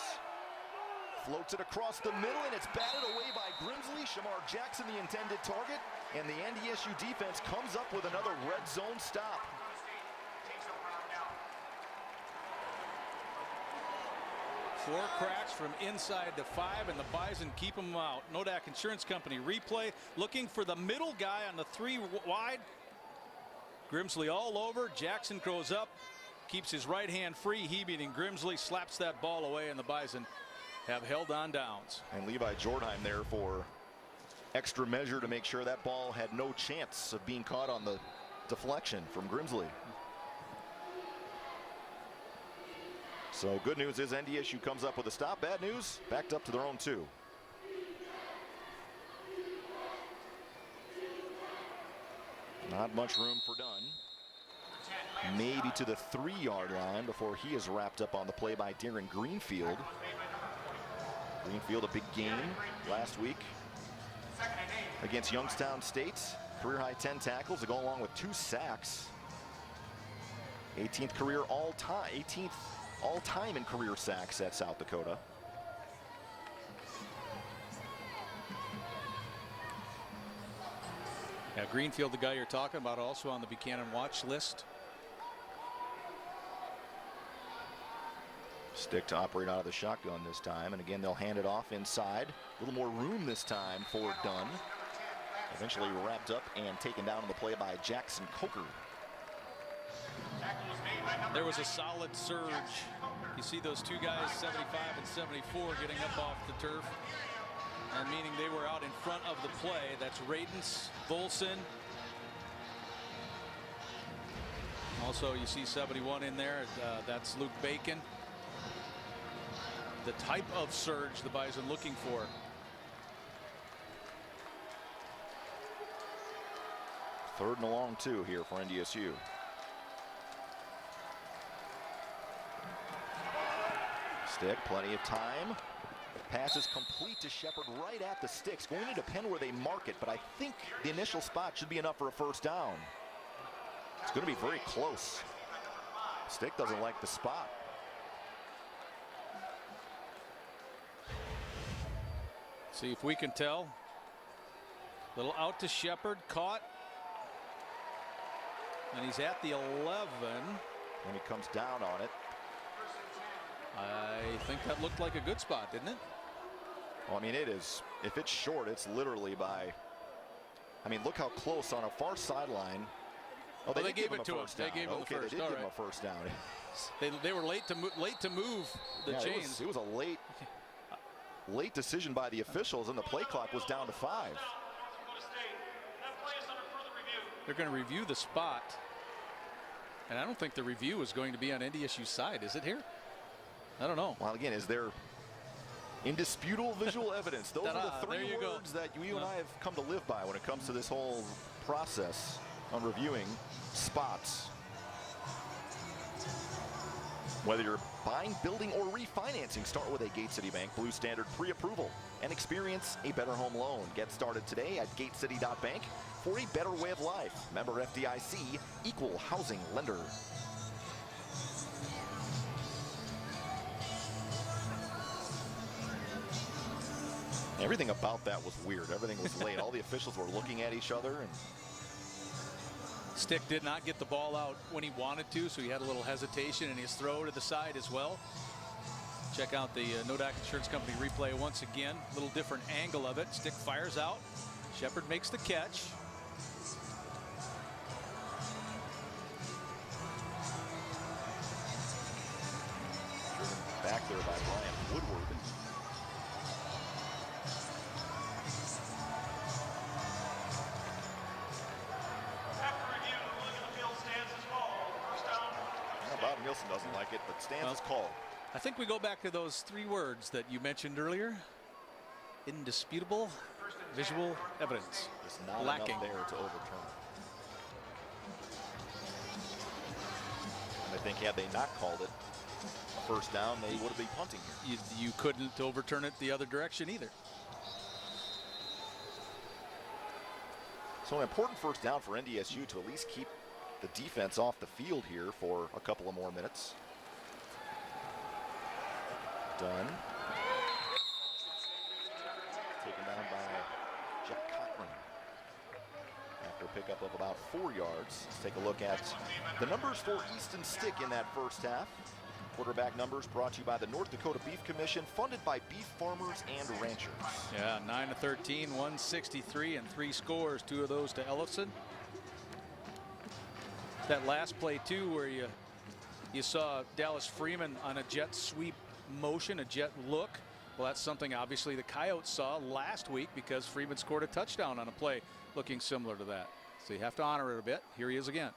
floats it across the middle, and it's batted away by Grimsley. Shamar Jackson, the intended target, and the NDSU defense comes up with another red zone stop. Four cracks from inside to 5, and the Bison keep them out. Nodak Insurance Company replay, looking for the middle guy on the 3 wide. Grimsley all over. Jackson goes up, keeps his right hand free. Heebing, and Grimsley slaps that ball away, and the Bison have held on downs. And Levi Jordheim there for extra measure to make sure that ball had no chance of being caught on the deflection from Grimsley. So good news is NDSU comes up with a stop. Bad news, backed up to their own 2. Not much room for Dunn. Maybe to the 3-yard line before he is wrapped up on the play by Darren Greenfield. Greenfield, a big game last week against Youngstown State. Career high 10 tackles to go along with 2 sacks. 18th career all-time, 18th all-time in career sacks at South Dakota. Yeah, Greenfield, the guy you're talking about, also on the Buchanan watch list. Stick to operate out of the shotgun this time, and again they'll hand it off inside. A little more room this time for Dunn. Eventually wrapped up and taken down on the play by Jackson Coker. There was a solid surge. You see those 2 guys, 75 and 74, getting up off the turf, and meaning they were out in front of the play. That's Radens, Volson. Also, you see 71 in there. That's Luke Bacon. The type of surge the Bison looking for. Third and a long 2 here for NDSU. Stick, plenty of time. Pass is complete to Shepard right at the sticks. Going to depend where they mark it, but I think the initial spot should be enough for a first down. It's going to be very close. Stick doesn't like the spot. See if we can tell. Little out to Shepard, caught. And he's at the 11. When he comes down on it. I think that looked like a good spot, didn't it? Well, I mean, it is. If it's short, it's literally by. I mean, look how close on a far sideline. Oh, they gave it to him. They gave him the first. They did give him a first down. They were late to move the chains. It was a late decision by the officials, and the play clock was down to 5. They're going to review the spot, and I don't think the review is going to be on NDSU's side. Is it here? I don't know. Well, again, is there indisputable visual evidence? Those are the 3 words that you and I have come to live by when it comes to this whole process on reviewing spots. Whether you're buying, building, or refinancing, start with a Gate City Bank Blue Standard pre-approval and experience a better home loan. Get started today at gatecity.bank for a better way of life. Member FDIC, equal housing lender. Everything about that was weird. Everything was late. All the officials were looking at each other. And Stick did not get the ball out when he wanted to, so he had a little hesitation in his throw to the side as well. Check out the Nodak Insurance Company replay once again. A little different angle of it. Stick fires out. Shepard makes the catch. Back there by Brian Woodward. Bob Nielsen doesn't like it, but stands is called. I think we go back to those 3 words that you mentioned earlier. Indisputable visual evidence. It's not lacking enough there to overturn. And I think had they not called it first down, they would have been punting here. You couldn't overturn it the other direction either. So an important first down for NDSU to at least keep the defense off the field here for a couple of more minutes. Dunn. Taken down by Jack Cochran after a pickup of about 4 yards. Let's take a look at the numbers for Easton Stick in that first half. Quarterback numbers brought to you by the North Dakota Beef Commission, funded by beef farmers and ranchers. Yeah, 9 of 13, 163, and 3 scores. 2 of those to Ellison. That last play too, where you You saw Dallas Freeman on a jet sweep motion, a jet look. Well, that's something obviously the Coyotes saw last week because Freeman scored a touchdown on a play looking similar to that. So you have to honor it a bit. Here he is again.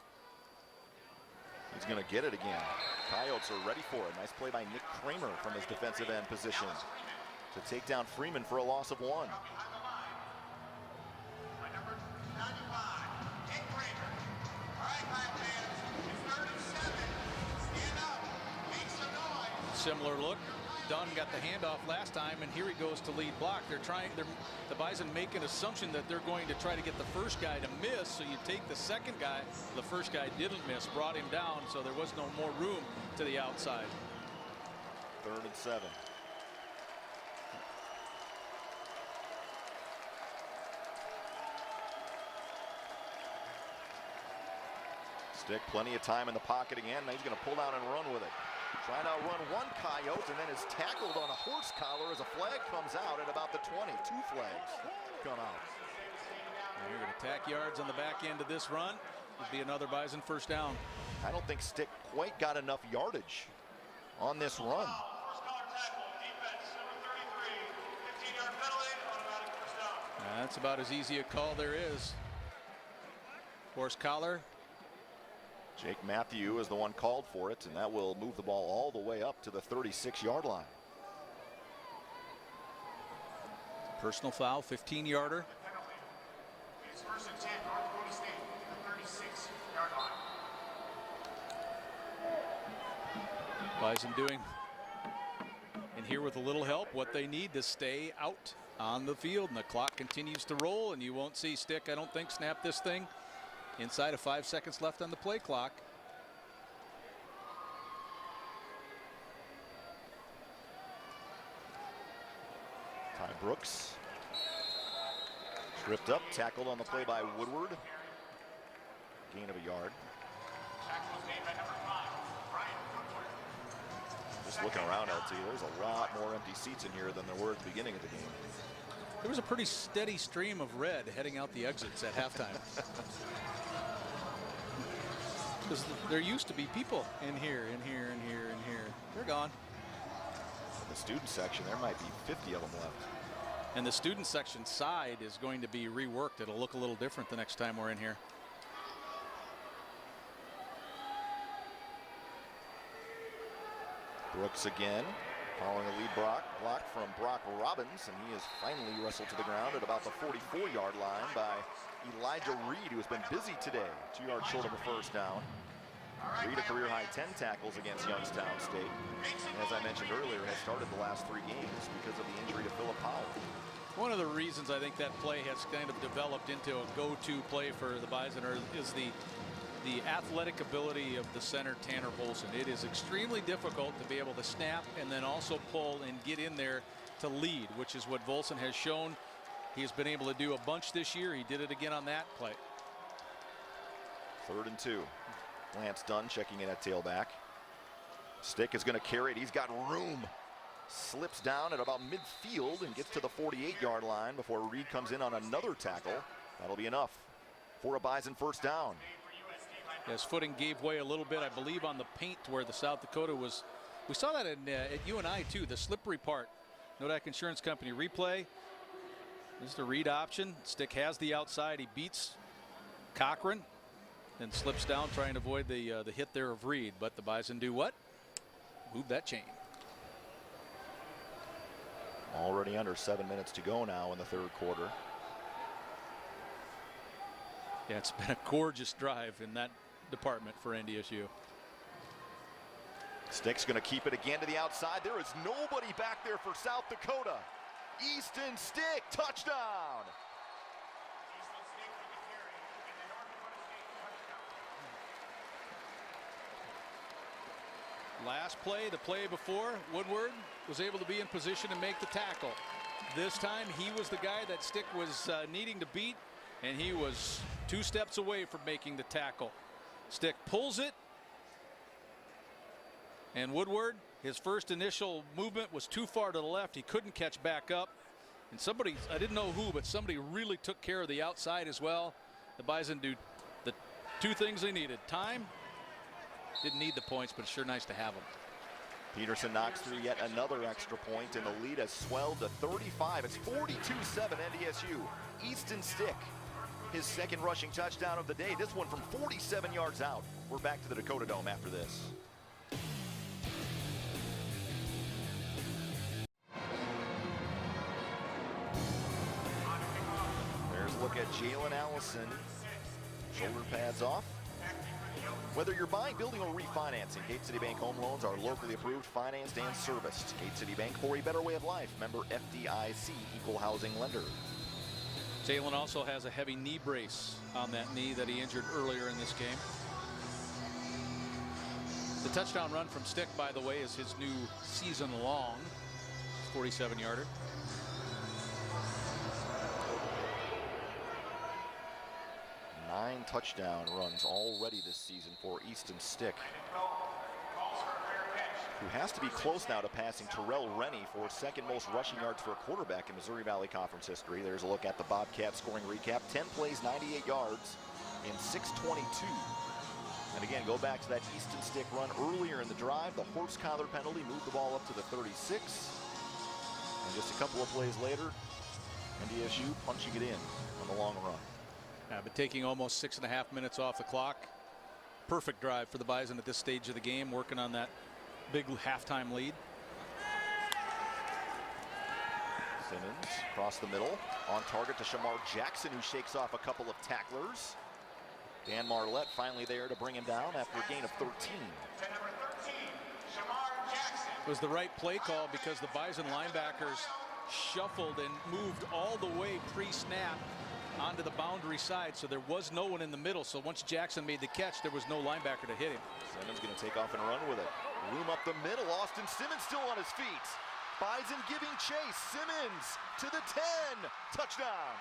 He's going to get it again. Coyotes are ready for it. Nice play by Nick Kramer from his defensive end position to take down Freeman for a loss of 1. Similar look. Dunn got the handoff last time, and here he goes to lead block. The Bison make an assumption that they're going to try to get the first guy to miss, so you take the second guy. The first guy didn't miss, brought him down, so there was no more room to the outside. 3rd and 7. Stick plenty of time in the pocket again. Now he's going to pull down and run with it. Trying to outrun one Coyote, and then is tackled on a horse collar as a flag comes out at about the 20. 2 flags come out. And you're going to tack yards on the back end of this run. Would be another Bison first down. I don't think Stick quite got enough yardage on this run. That's about as easy a call there is. Horse collar. Jake Matthew is the one called for it, and that will move the ball all the way up to the 36-yard line. Personal foul, 15-yarder. It's 1st and 10, North Dakota State, the 36-yard line. Bison doing, and here with a little help, what they need to stay out on the field, and the clock continues to roll, and you won't see Stick, I don't think, snap this thing inside of 5 seconds left on the play clock. Ty Brooks tripped up, tackled on the play by Woodward. Gain of a yard. Just looking around, LT, there's a lot more empty seats in here than there were at the beginning of the game. There was a pretty steady stream of red heading out the exits at halftime. Because there used to be people in here, in here, in here, in here. They're gone. In the student section, there might be 50 of them left. And the student section side is going to be reworked. It'll look a little different the next time we're in here. Brooks again, following a lead block from Brock Robbins, and he is finally wrestled to the ground at about the 44-yard line by Elijah Reed, who has been busy today. 2 yards short of a first down. Reed a career-high 10 tackles against Youngstown State. And as I mentioned earlier, has started the last 3 games because of the injury to Philip Powell. One of the reasons I think that play has kind of developed into a go-to play for the Bison is the athletic ability of the center, Tanner Volson. It is extremely difficult to be able to snap and then also pull and get in there to lead, which is what Volson has shown he has been able to do a bunch this year. He did it again on that play. 3rd and 2. Lance Dunn checking in at tailback. Stick is going to carry it. He's got room. Slips down at about midfield and gets to the 48-yard line before Reed comes in on another tackle. That'll be enough for a Bison first down. His footing gave way a little bit, I believe, on the paint where the South Dakota was. We saw that at UNI too, the slippery part. Nodak Insurance Company replay. This is the Reed option. Stick has the outside. He beats Cochran, then slips down trying to avoid the hit there of Reed. But the Bison do what? Move that chain. Already under 7 minutes to go now in the 3rd quarter. Yeah, it's been a gorgeous drive in that department for NDSU. Stick's going to keep it again to the outside. There is nobody back there for South Dakota. Easton Stick, touchdown. Last play, the play before, Woodward was able to be in position and make the tackle. This time he was the guy that Stick was needing to beat, and he was 2 steps away from making the tackle. Stick pulls it, and Woodward, his first initial movement was too far to the left. He couldn't catch back up, and somebody, I didn't know who, but somebody really took care of the outside as well. The Bison do the 2 things they needed: time Didn't need the points, but it's sure nice to have them. Peterson knocks through yet another extra point, and the lead has swelled to 35. It's 42-7 NDSU. Easton Stick, his second rushing touchdown of the day. This one from 47 yards out. We're back to the Dakota Dome after this. There's a look at Jalen Allison. Shoulder pads off. Whether you're buying, building, or refinancing, Gate City Bank home loans are locally approved, financed, and serviced. Gate City Bank, for a better way of life. Member FDIC, equal housing lender. Jalen also has a heavy knee brace on that knee that he injured earlier in this game. The touchdown run from Stick, by the way, is his new season-long 47-yarder. Nine touchdown runs already this season for Easton Stick, who has to be close now to passing Terrell Rennie for second most rushing yards for a quarterback in Missouri Valley Conference history. There's a look at the Bobcat scoring recap. 10 plays, 98 yards in 6:22. And again, go back to that Easton Stick run earlier in the drive. The horse collar penalty moved the ball up to the 36. And just a couple of plays later, NDSU punching it in on the long run. Yeah, but taking almost 6.5 minutes off the clock. Perfect drive for the Bison at this stage of the game, working on that big halftime lead. Simmons across the middle, on target to Shamar Jackson, who shakes off a couple of tacklers. Dan Marlette finally there to bring him down after a gain of 13. It was the right play call because the Bison linebackers shuffled and moved all the way pre-snap onto the boundary side, so there was no one in the middle. So once Jackson made the catch, there was no linebacker to hit him. Simmons going to take off and run with it. Room up the middle. Austin Simmons still on his feet. Bison giving chase. Simmons to the 10. Touchdown.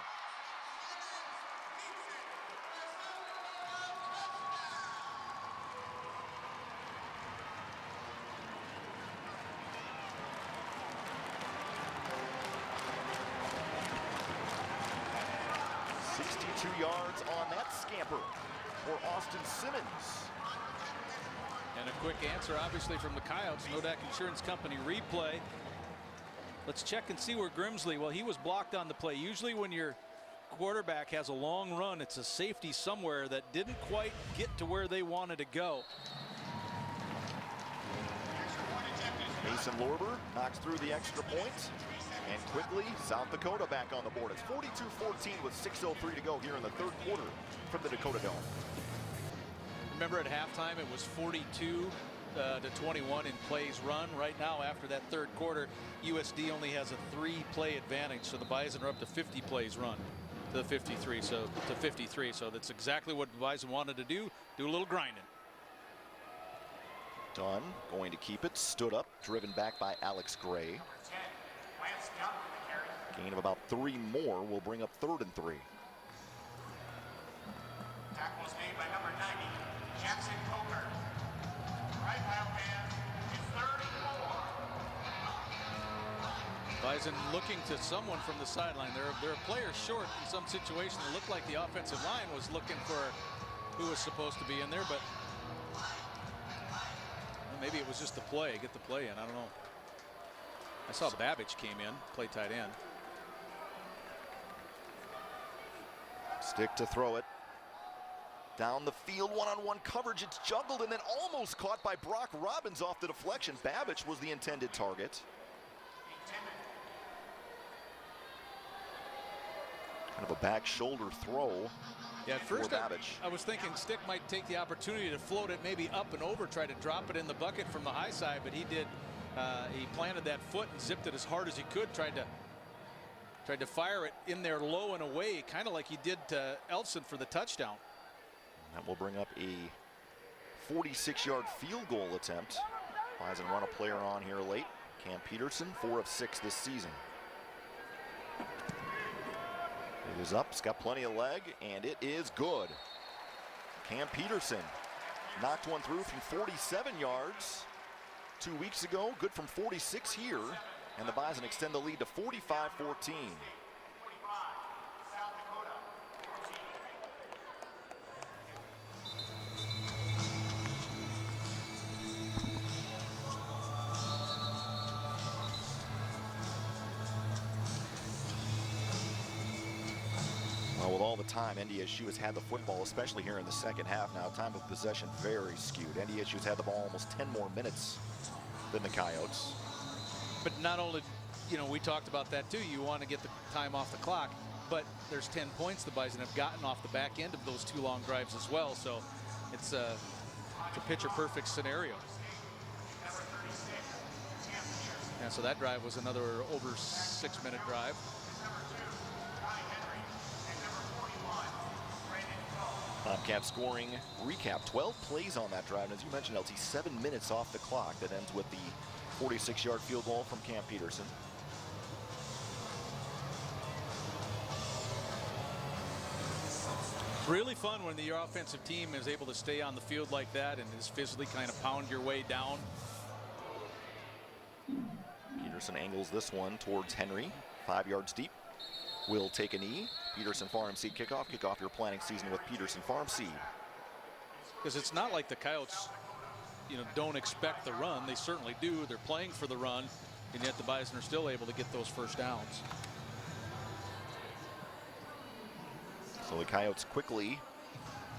Yards on that scamper for Austin Simmons. And a quick answer, obviously, from the Coyotes. Nodak Insurance Company replay. Let's check and see where Grimsley, well, he was blocked on the play. Usually when your quarterback has a long run, it's a safety somewhere that didn't quite get to where they wanted to go. Mason Lorber knocks through the extra point. And quickly, South Dakota back on the board. It's 42-14 with 6:03 to go here in the third quarter from the Dakota Dome. Remember at halftime it was 42 to 21 in plays run. Right now, after that third quarter, USD only has a 3-play advantage, so the Bison are up to 50 plays run to the 53. So to 53. So that's exactly what the Bison wanted to do. Do a little grinding. Dunn going to keep it. Stood up, driven back by Alex Gray. Gain of about 3 more will bring up 3rd and 3. Tackle was made by number 90, Jackson Coker. Right mile man is 34. Bison looking to someone from the sideline. They're a player short in some situations. It looked like the offensive line was looking for who was supposed to be in there, but maybe it was just the play. Get the play in. I don't know. I saw Babbage came in, play tight end. Stick to throw it. Down the field, one-on-one coverage. It's juggled and then almost caught by Brock Robbins off the deflection. Babbage was the intended target. Kind of a back shoulder throw. Yeah, at first Babbage. I was thinking Stick might take the opportunity to float it maybe up and over, try to drop it in the bucket from the high side, but he did. He planted that foot and zipped it as hard as he could, tried to fire it in there low and away, kind of like he did to Elson for the touchdown. That will bring up a 46-yard field goal attempt. Bison run a player on here late. Cam Peterson, 4 of 6 this season. It is up, it's got plenty of leg, and it is good. Cam Peterson knocked one through from 47 yards 2 weeks ago, good from 46 here, and the Bison extend the lead to 45-14. Well, with all the time NDSU has had the football, especially here in the second half now, time of possession very skewed. NDSU has had the ball almost 10 more minutes than the Coyotes. But not only, we talked about that too. You want to get the time off the clock, but there's 10 points the Bison have gotten off the back end of those 2 long drives as well. So it's a picture-perfect scenario. And so that drive was another over 6-minute drive. Bobcat scoring recap, 12 plays on that drive. And as you mentioned, LT, 7 minutes off the clock. That ends with the 46-yard field goal from Cam Peterson. Really fun when your offensive team is able to stay on the field like that and is physically kind of pound your way down. Peterson angles this one towards Henry, 5 yards deep. Will take a knee. Peterson Farm Seed kickoff. Kick off your planning season with Peterson Farm Seed. Because it's not like the Coyotes, don't expect the run. They certainly do. They're playing for the run, and yet the Bison are still able to get those first downs. So the Coyotes quickly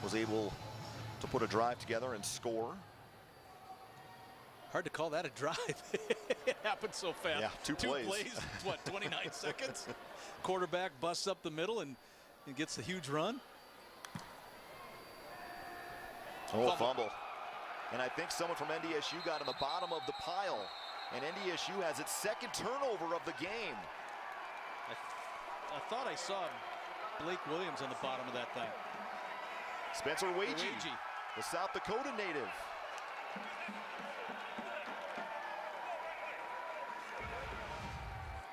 was able to put a drive together and score. Hard to call that a drive. It happened so fast. Yeah, two plays. What, 29 seconds? Quarterback busts up the middle and gets the huge run. Fumble. And I think someone from NDSU got in the bottom of the pile. And NDSU has its second turnover of the game. I thought I saw Blake Williams on the bottom of that thing. Spencer Wagey, the South Dakota native.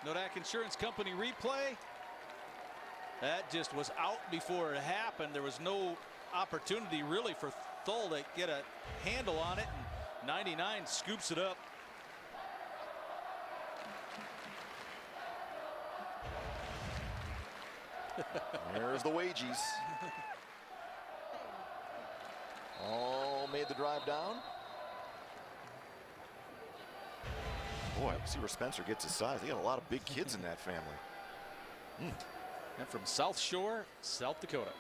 Nodak Insurance Company replay. That just was out before it happened. There was no opportunity really for Thull to get a handle on it, and 99 scoops it up. There's the Wages. All made the drive down. Boy, see where Spencer gets his size. They got a lot of big kids in that family. And from South Shore, South Dakota.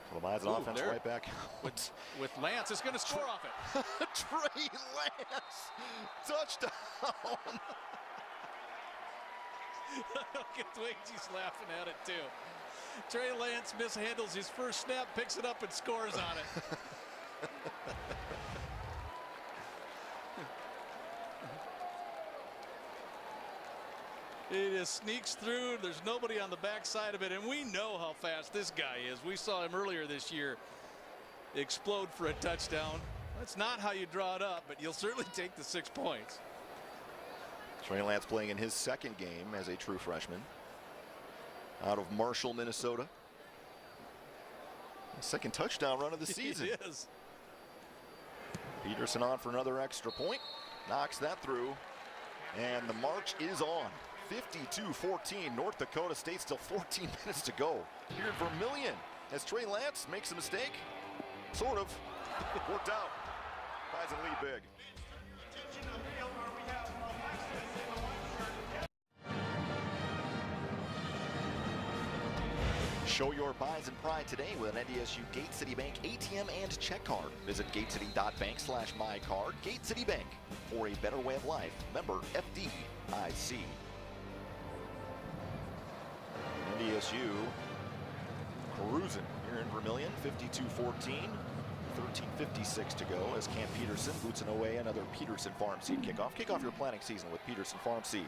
So the Bison offense right back. With Lance, is going to score off it. Trey Lance, touchdown. Look at Wages laughing at it too. Trey Lance mishandles his first snap, picks it up and scores on it. He just sneaks through. There's nobody on the backside of it, and we know how fast this guy is. We saw him earlier this year explode for a touchdown. That's not how you draw it up, but you'll certainly take the 6 points. Trey Lance playing in his second game as a true freshman out of Marshall, Minnesota. Second touchdown run of the season. It is. Peterson on for another extra point. Knocks that through. And the march is on. 52-14. North Dakota State, still 14 minutes to go. Here in Vermillion as Trey Lance makes a mistake. Sort of. Worked out. Bison lead big. Show your Bison pride today with an NDSU Gate City Bank ATM and check card. Visit gatecity.bank/mycard. Gate City Bank, for a better way of life. Member FDIC. NDSU cruising here in Vermillion, 52-14. 13:56 to go as Cam Peterson boots it away. Another Peterson Farm Seed kickoff. Kick off your planning season with Peterson Farm Seed.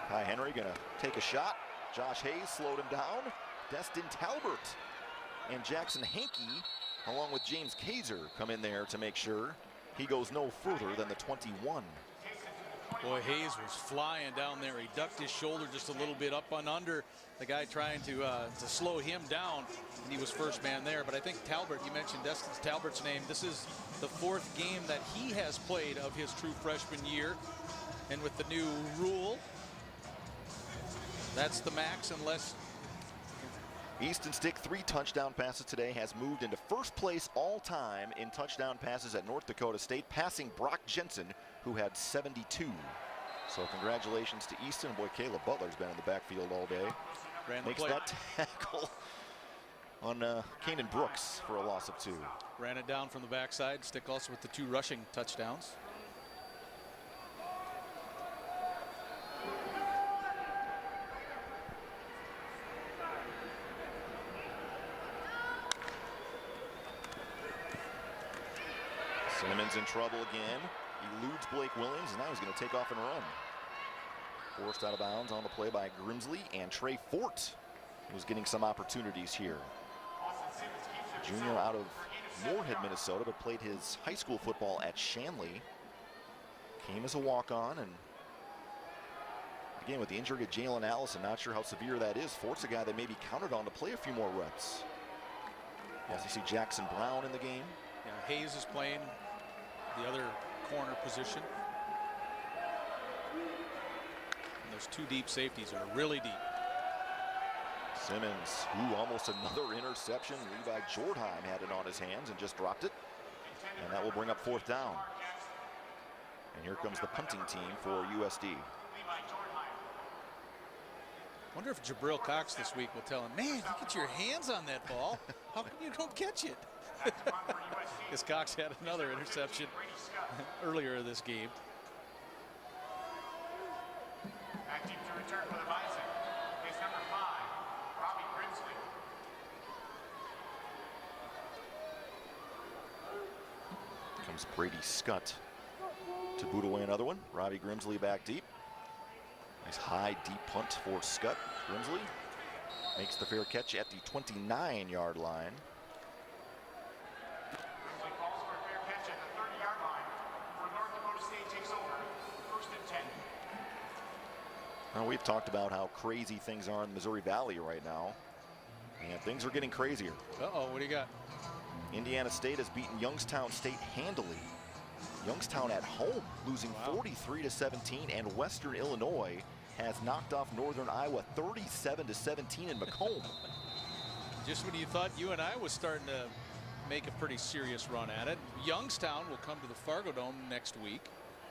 Kai Henry gonna take a shot. Josh Hayes slowed him down. Destin Talbert and Jackson Hankey, along with James Kaiser, come in there to make sure he goes no further than the 21. Boy, Hayes was flying down there. He ducked his shoulder just a little bit up and under the guy trying to slow him down, and he was first man there. But I think Talbert, you mentioned Destin Talbert's name. This is the 4th game that he has played of his true freshman year. And with the new rule, that's the max unless... Easton Stick, 3 touchdown passes today, has moved into first place all time in touchdown passes at North Dakota State, passing Brock Jensen, who had 72. So congratulations to Easton. Boy, Caleb Butler's been in the backfield all day. Makes that tackle on Kanan Brooks for a loss of 2. Ran it down from the backside. Stick also with the 2 rushing touchdowns. Simmons in trouble again. Eludes Blake Williams, and now he's going to take off and run. Forced out of bounds on the play by Grimsley, and Trey Fort was getting some opportunities here. Junior out of Moorhead, Minnesota, but played his high school football at Shanley. Came as a walk-on, and again with the injury to Jalen Allison, not sure how severe that is. Fort's a guy that maybe counted on to play a few more reps. Also see Jackson Brown in the game. Yeah, Hayes is playing the other corner position. And those 2 deep safeties are really deep. Simmons, almost another interception. Levi Jordheim had it on his hands and just dropped it. And that will bring up 4th down. And here comes the punting team for USD. Wonder if Jabril Cox this week will tell him, man, you get your hands on that ball. How come you don't catch it? Because Cox had another interception earlier this game. Active to return for the Bison is number 5, Robbie Grimsley. Comes Brady Scott to boot away another one. Robbie Grimsley back deep. Nice high, deep punt for Scott. Grimsley makes the fair catch at the 29-yard line. Grimsley calls for a fair catch at the 30-yard line for North Dakota State takes over 1st and 10. Well, we've talked about how crazy things are in the Missouri Valley right now. And things are getting crazier. Uh-oh, what do you got? Indiana State has beaten Youngstown State handily. Youngstown at home, losing 43-17, and Western Illinois has knocked off Northern Iowa 37-17 in Macomb. Just when you thought UNI was starting to make a pretty serious run at it, Youngstown will come to the Fargo Dome next week.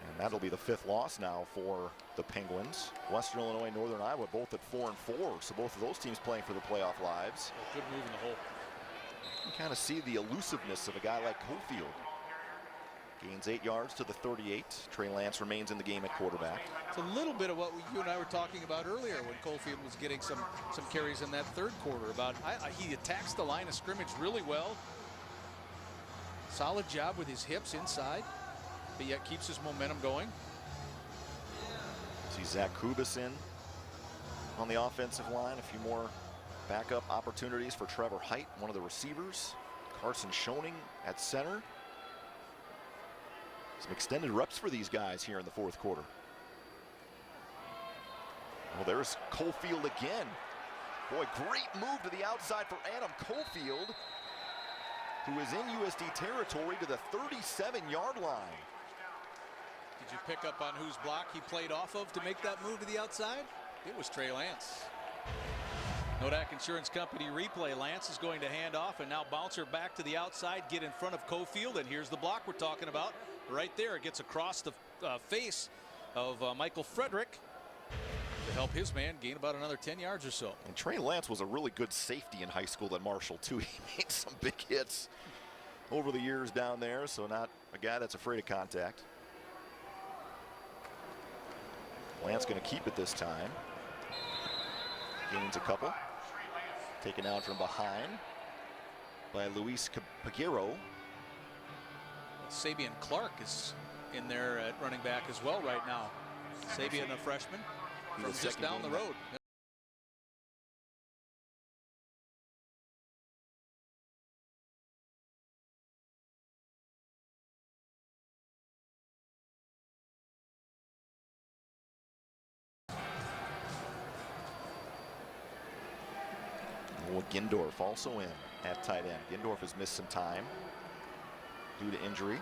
And that'll be the 5th loss now for the Penguins. Western Illinois, Northern Iowa, both at 4-4, so both of those teams playing for the playoff lives. Good move in the hole. You kind of see the elusiveness of a guy like Cofield. Gains 8 yards to the 38. Trey Lance remains in the game at quarterback. It's a little bit of what you and I were talking about earlier when Cofield was getting some carries in that 3rd quarter. About he attacks the line of scrimmage really well. Solid job with his hips inside, but yet keeps his momentum going. See Zach Kubas in on the offensive line. A few more backup opportunities for Trevor Height, one of the receivers. Carson Schoening at center. Some extended reps for these guys here in the 4th quarter. Well, there's Cofield again. Boy, great move to the outside for Adam Cofield, who is in USD territory to the 37-yard line. Did you pick up on whose block he played off of to make that move to the outside? It was Trey Lance. Nodak Insurance Company replay. Lance is going to hand off and now bouncer back to the outside, get in front of Cofield, and here's the block we're talking about. Right there, it gets across the face of Michael Frederick to help his man gain about another 10 yards or so. And Trey Lance was a really good safety in high school at Marshall too. He made some big hits over the years down there, so not a guy that's afraid of contact. Lance going to keep it this time. Gains a couple. Taken out from behind by Luis Pagero. Sabian Clark is in there at running back as well right now. Sabian, a freshman from just down the road. Gindorf also in at tight end. Gindorf has missed some time due to injury.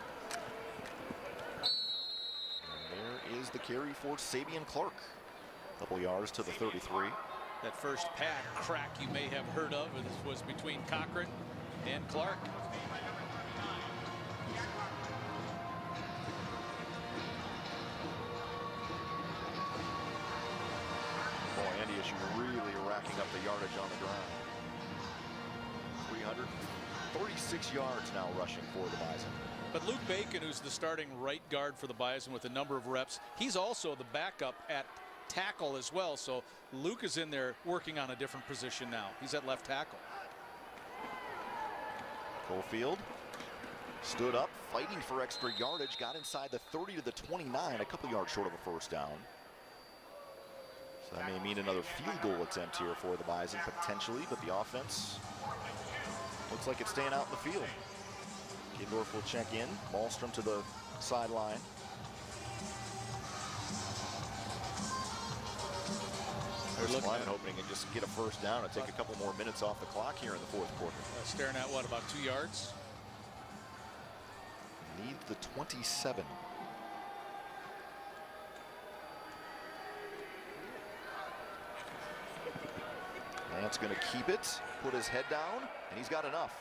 And there is the carry for Sabian Clark. A couple yards to the 33. That first pad crack you may have heard of was between Cochran and Clark. Boy, Andy Issue really racking up the yardage on the ground. 336 yards now rushing for the Bison. But Luke Bacon, who's the starting right guard for the Bison with a number of reps, he's also the backup at tackle as well. So Luke is in there working on a different position now. He's at left tackle. Cofield stood up, fighting for extra yardage, got inside the 30 to the 29, a couple yards short of a first down. So that may mean another field goal attempt here for the Bison potentially, but the offense looks like it's staying out in the field. Kidorf will check in, Malmstrom to the sideline. There's Kleiman hoping and just get a first down and take a couple more minutes off the clock here in the fourth quarter. Staring at what, about 2 yards? Need the 27. Lance going to keep it, put his head down, and he's got enough.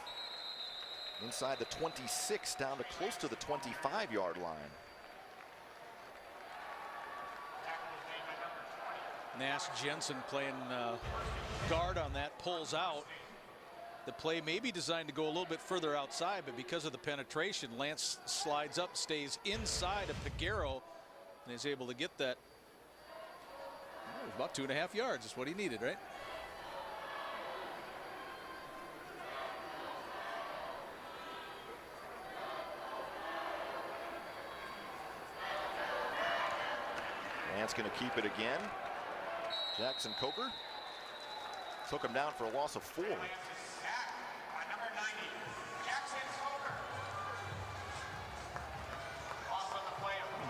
Inside the 26, down to close to the 25-yard line. Nash Jensen playing guard on that, pulls out. The play may be designed to go a little bit further outside, but because of the penetration, Lance slides up, stays inside of Piguero, and is able to get that. About 2.5 yards is what he needed, right? Lance going to keep it again. Jackson Coker took him down for a loss of 4. You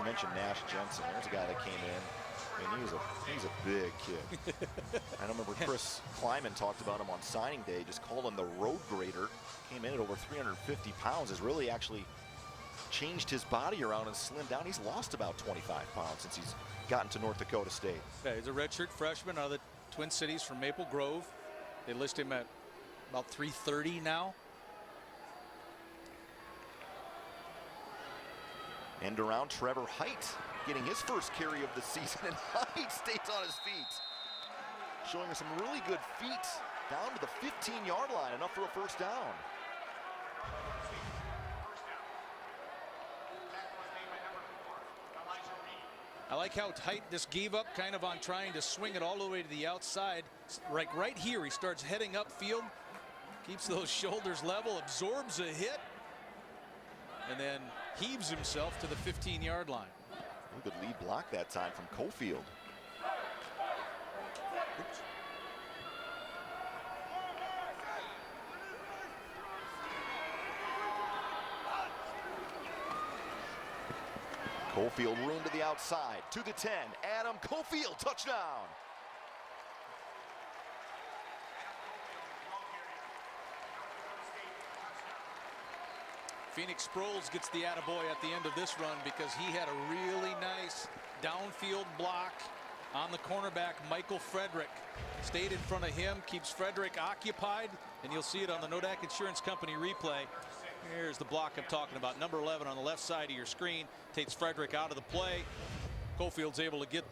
mentioned Nash Jensen. There's a guy that came in. I mean, he's a big kid. I remember Chris Kleiman talked about him on signing day, just called him the road grader. Came in at over 350 pounds. Has really actually changed his body around and slimmed down. He's lost about 25 pounds since he's gotten to North Dakota State. Yeah, he's a redshirt freshman out of the Twin Cities from Maple Grove. They list him at about 330 now. End around Trevor Height getting his first carry of the season, and Height stays on his feet. Showing us some really good feet down to the 15-yard line, enough for a first down. I like how Height just gave up kind of on trying to swing it all the way to the outside. Right here, he starts heading upfield, keeps those shoulders level, absorbs a hit, and then heaves himself to the 15-yard line. A good lead block that time from Cofield. Oops. Cofield room to the outside, to the 10. Adam Cofield, touchdown. Phoenix Sproles gets the attaboy at the end of this run because he had a really nice downfield block on the cornerback, Michael Frederick. Stayed in front of him, keeps Frederick occupied, and you'll see it on the Nodak Insurance Company replay. Here's the block I'm talking about. Number 11 on the left side of your screen takes Frederick out of the play. Cofield's able to get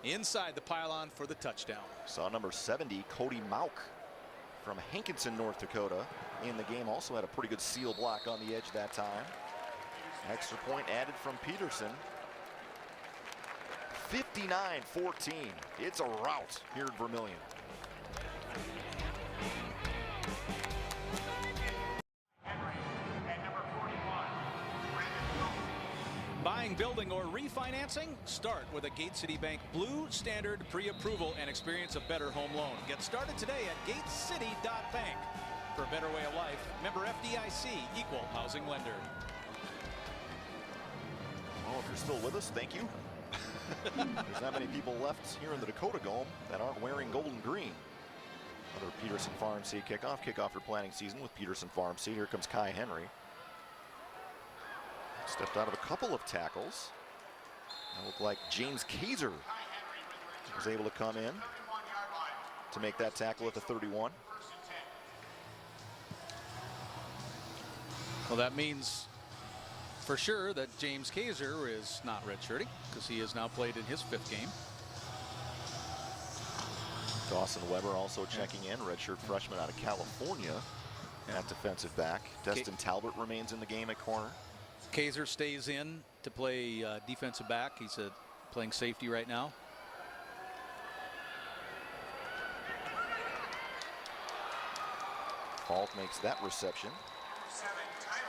inside the pylon for the touchdown. Saw number 70, Cody Mauk from Hankinson, North Dakota. In the game, also had a pretty good seal block on the edge that time. Extra point added from Peterson. 59-14. It's a rout here in Vermillion. Buying, building, or refinancing? Start with a Gate City Bank Blue Standard pre-approval and experience a better home loan. Get started today at gatecity.bank. For a better way of life, member FDIC, equal housing lender. Well, if you're still with us, thank you. There's not many people left here in the Dakota Dome that aren't wearing gold and green. Another Peterson Farm Seed kickoff. Kickoff for planting season with Peterson Farm Seed. Here comes Kai Henry. Stepped out of a couple of tackles. That looked like James Kaiser was able to come in to make that tackle at the 31. Well, that means for sure that James Kaiser is not redshirting because he has now played in his 5th game. Dawson Weber also checking in, redshirt freshman out of California at defensive back. Destin Talbot remains in the game at corner. Kaiser stays in to play defensive back. He's playing safety right now. Falk makes that reception.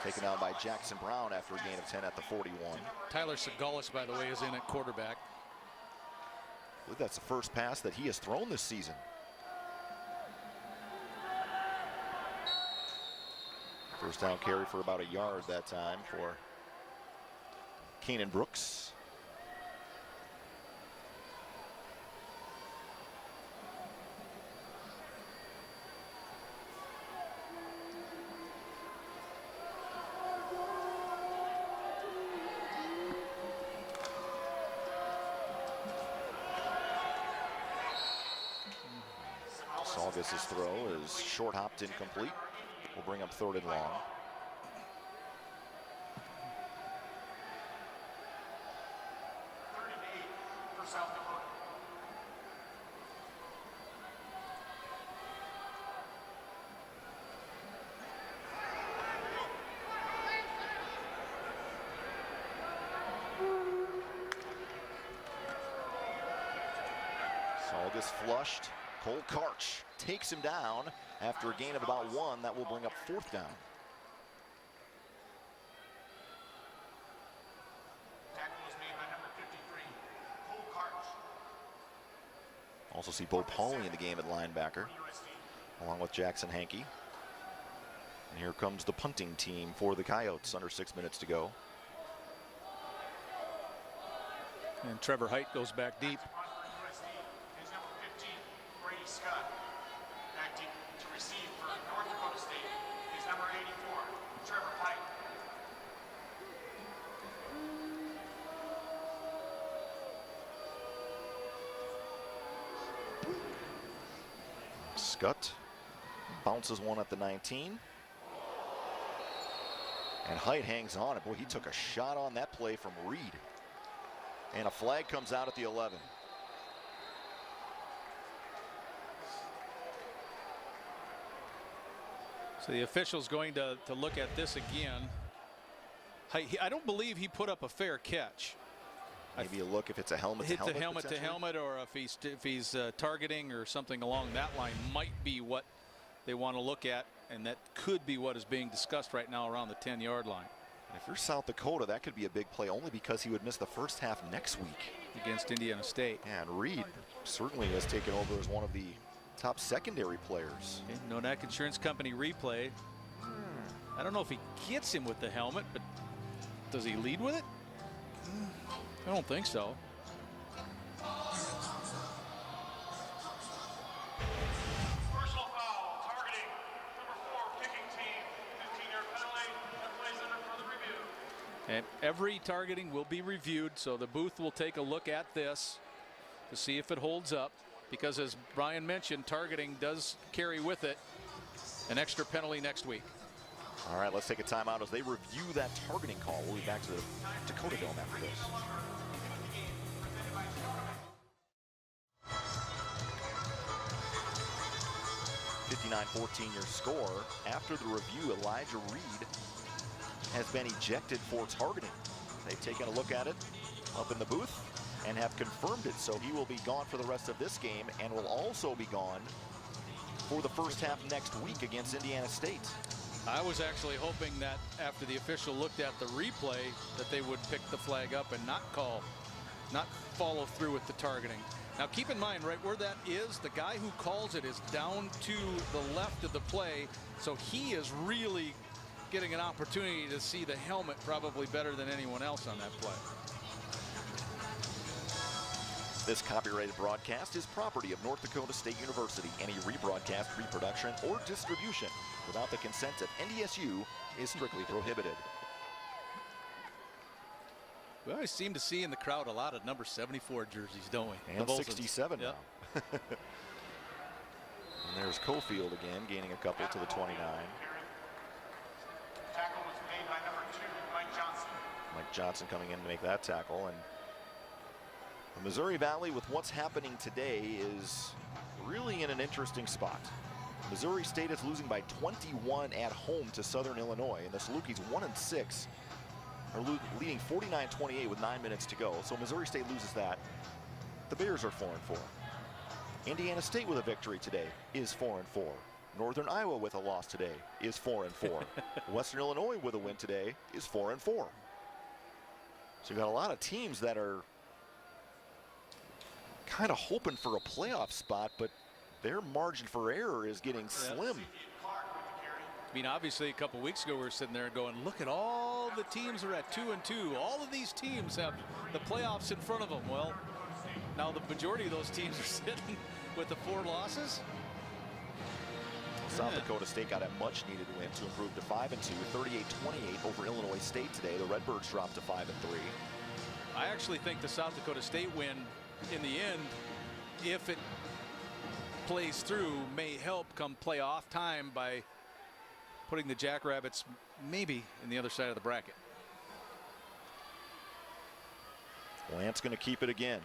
Taken out by Jackson Brown after a gain of 10 at the 41. Tyler Segalis, by the way, is in at quarterback. I believe that's the first pass that he has thrown this season. First down carry for about a yard that time for Keenan Brooks. Saugus' throw is short hopped incomplete. Will bring up 3rd and long. For South Dakota. Saugus flushed. Cole Karch takes him down after a gain of about 1. That will bring up 4th down. Tackle was made by number 53, Cole Karch. Also see Bo Pauley in the game at linebacker, along with Jackson Hankey. And here comes the punting team for the Coyotes, under 6 minutes to go. And Trevor Height goes back deep. Scott. Back deep to receive for North Dakota State is number 84, Trevor Height. Scott bounces one at the 19. And Height hangs on it. Boy, he took a shot on that play from Reed. And a flag comes out at the 11. So the official's going to look at this again. I don't believe he put up a fair catch. Maybe a look if it's a helmet to helmet. Helmet to helmet, or if he's targeting or something along that line might be what they want to look at, and that could be what is being discussed right now around the 10-yard line. And if you're South Dakota, that could be a big play only because he would miss the first half next week against Indiana State. And Reed certainly has taken over as one of the top secondary players. Okay, Nonak Insurance Company replay. I don't know if he gets him with the helmet, but does he lead with it? I don't think so. Personal foul, targeting, number 4, kicking team, 15-yard penalty, that plays under further review. And every targeting will be reviewed, so the booth will take a look at this to see if it holds up, because as Brian mentioned, targeting does carry with it an extra penalty next week. All right, let's take a timeout as they review that targeting call. We'll be back to the Dakota Dome after this. (59-14) your score. After the review, Elijah Reed has been ejected for targeting. They've taken a look at it up in the booth and have confirmed it, so he will be gone for the rest of this game and will also be gone for the first half next week against Indiana State. I was actually hoping that after the official looked at the replay that they would pick the flag up and not follow through with the targeting. Now keep in mind, right where that is, the guy who calls it is down to the left of the play, so he is really getting an opportunity to see the helmet probably better than anyone else on that play. This copyrighted broadcast is property of North Dakota State University. Any rebroadcast, reproduction, or distribution without the consent of NDSU is strictly prohibited. We always seem to see in the crowd a lot of number 74 jerseys, don't we? And 67 now. And there's Cofield again, gaining a couple to the 29. Tackle was made by number 2, Mike Johnson. Mike Johnson coming in to make that tackle. And the Missouri Valley, with what's happening today, is really an interesting spot. Missouri State is losing by 21 at home to Southern Illinois, and the Salukis 1-6 are leading 49-28 with 9 minutes to go. So Missouri State loses that. The Bears are 4-4. Indiana State with a victory today is 4-4. Northern Iowa with a loss today is 4-4. Western Illinois with a win today is 4-4. So you've got a lot of teams that are kind of hoping for a playoff spot, but their margin for error is getting slim. I mean, obviously, a couple weeks ago, we were sitting there going, look at all the teams are at 2-2. All of these teams have the playoffs in front of them. Well, now the majority of those teams are sitting with the 4 losses. South Dakota State got a much-needed win to improve to 5-2, 38-28 over Illinois State today. The Redbirds dropped to 5-3. I actually think the South Dakota State win, in the end, if it plays through, may help come playoff time by putting the Jackrabbits maybe in the other side of the bracket. Lance going to keep it again,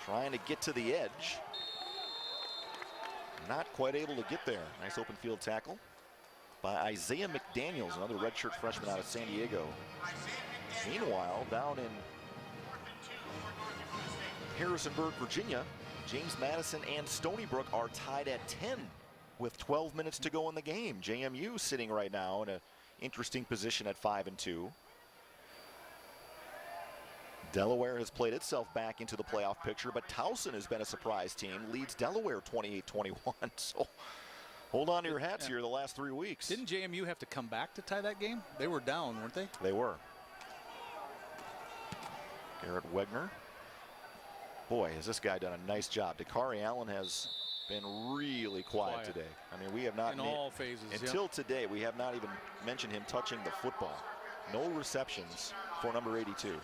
trying to get to the edge. Not quite able to get there. Nice open field tackle by Isaiah McDaniels, another redshirt freshman out of San Diego. Meanwhile, down in Harrisonburg, Virginia, James Madison and Stony Brook are tied at 10 with 12 minutes to go in the game. JMU sitting right now in an interesting position at 5-2. Delaware has played itself back into the playoff picture, but Towson has been a surprise team, leads Delaware 28-21. So hold on to your hats here the last 3 weeks. Didn't JMU have to come back to tie that game? They were down, weren't they? They were. Garrett Wegner. Boy, has this guy done a nice job. Dakari Allen has been really quiet today. I mean, we have not, in all phases, until today, we have not even mentioned him touching the football. No receptions for number 82.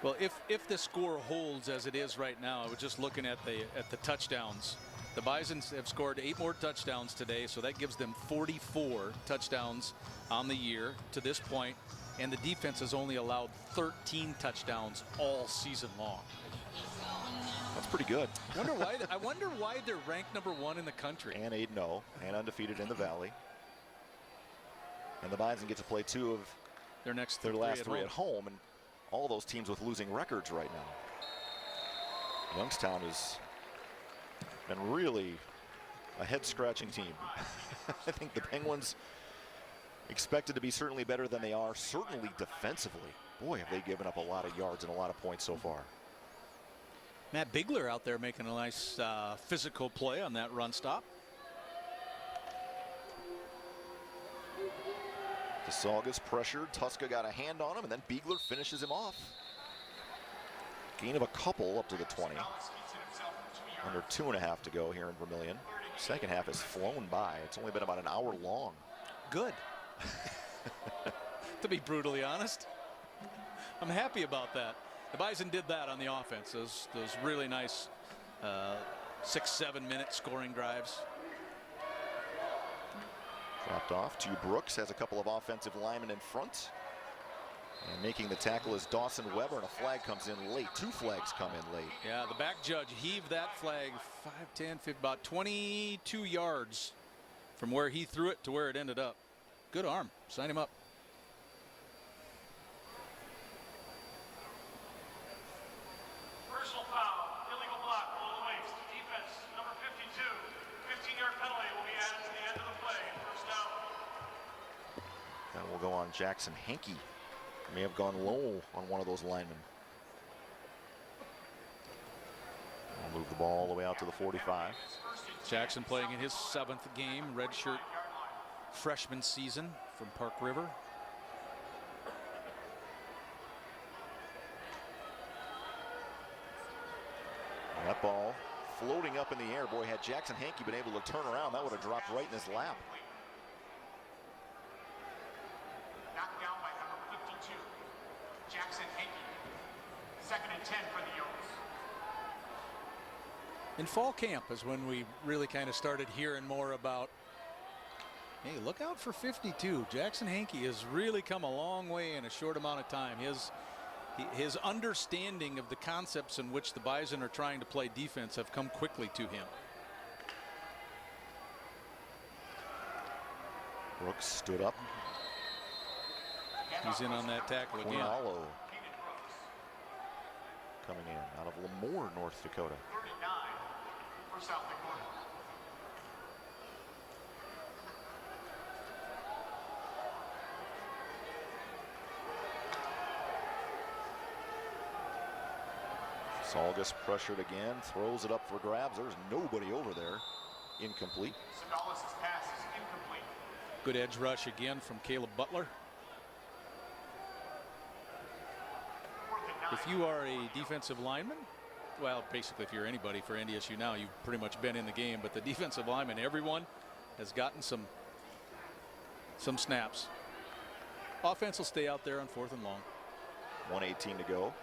Well, if the score holds as it is right now, I was just looking at the touchdowns. The Bisons have scored 8 more touchdowns today, so that gives them 44 touchdowns on the year to this point, and the defense has only allowed 13 touchdowns all season long. That's pretty good. I wonder why they're ranked number 1 in the country. And 8-0 and undefeated in the Valley. And the Bison get to play 2 of their last 3 at home, and all those teams with losing records right now. Youngstown has been really a head-scratching team. I think the Penguins expected to be certainly better than they are, certainly defensively. Boy, have they given up a lot of yards and a lot of points so far. Matt Bigler out there making a nice physical play on that run stop. DeSauga's pressured. Tuska got a hand on him, and then Bigler finishes him off. Gain of a couple up to the 20. Under 2.5 to go here in Vermillion. Second half has flown by. It's only been about an hour long. Good. To be brutally honest, I'm happy about that. The Bison did that on the offense. Those really nice 6-7 minute scoring drives. Dropped off to Brooks, has a couple of offensive linemen in front. And making the tackle is Dawson Weber, and a flag comes in late. 2 flags come in late. Yeah, the back judge heaved that flag 5, 10, 15, about 22 yards from where he threw it to where it ended up. Good arm. Sign him up. Personal foul, illegal block, below the waist. Defense, number 52. 15-yard penalty will be added to the end of the play. First down. That will go on Jackson Hankey. May have gone low on one of those linemen. I'll move the ball all the way out to the 45. Jackson playing in his 7th game, redshirt freshman season from Park River. And that ball floating up in the air. Boy, had Jackson Hankey been able to turn around, that would have dropped right in his lap. Knocked down by number 52, Jackson Hankey. 2nd and 10 for the Yotes. In fall camp is when we really kind of started hearing more about, hey, look out for 52. Jackson Hankey has really come a long way in a short amount of time. his understanding of the concepts in which the Bison are trying to play defense have come quickly to him. Brooks stood up. He's in on that tackle again. Quinalo coming in out of Lemoore, North Dakota. 39 for South Dakota. Salgus pressured again, throws it up for grabs. There's nobody over there. Incomplete. Sodalis's pass is incomplete. Good edge rush again from Caleb Butler. If you are a defensive lineman, well, basically if you're anybody for NDSU now, you've pretty much been in the game, but the defensive lineman, everyone has gotten some snaps. Offense will stay out there on 4th and long. 1:18 to go.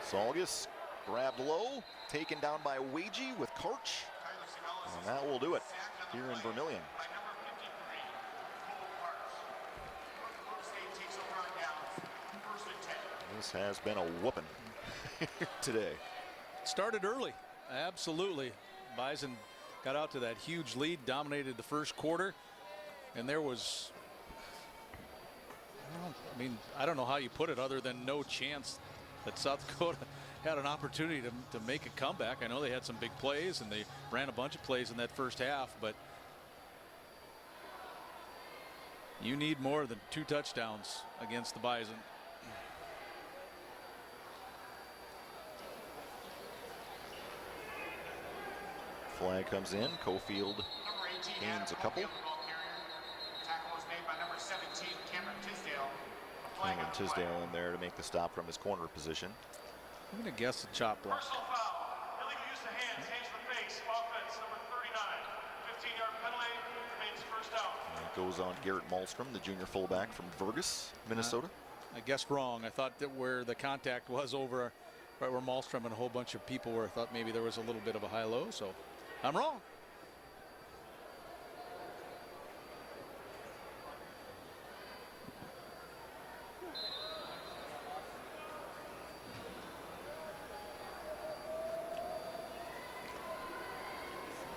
Salgus grabbed low, taken down by Wagee with Karch, and that will do it here in Vermilion. This has been a whooping today. Started early, absolutely. Bison got out to that huge lead, dominated the first quarter, and there was, I mean, I don't know how you put it other than no chance that South Dakota had an opportunity to make a comeback. I know they had some big plays and they ran a bunch of plays in that first half, but you need more than 2 touchdowns against the Bison. Flag comes in. Cofield gains a couple. Tackle was made by number 17, Cameron Tisdale. Cameron Tisdale in there to make the stop from his corner position. I'm going to guess a chop block. Personal foul. Illegal use of hands to the face. Offense number 39. 15-yard penalty. Remains first down. And it goes on Garrett Malmstrom, the junior fullback from Vergus, Minnesota. I guessed wrong. I thought that where the contact was over right where Malmstrom and a whole bunch of people were, I thought maybe there was a little bit of a high-low, so I'm wrong.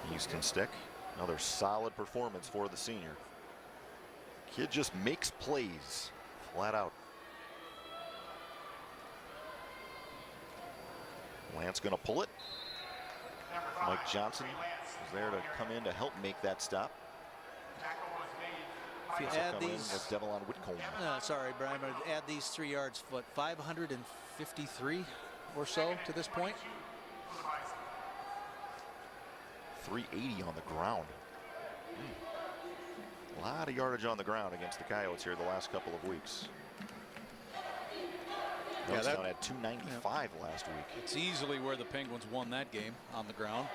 Houston Stick, another solid performance for the senior. Kid just makes plays flat out. Lance gonna pull it. Mike Johnson is there to come in to help make that stop. If you add these, that's Devon Whitcomb. Sorry, Brian, but add these 3 yards, what, 553 or so to this point? 380 on the ground. A lot of yardage on the ground against the Coyotes here the last couple of weeks. Youngstown had 295 last week. It's easily where the Penguins won that game, on the ground.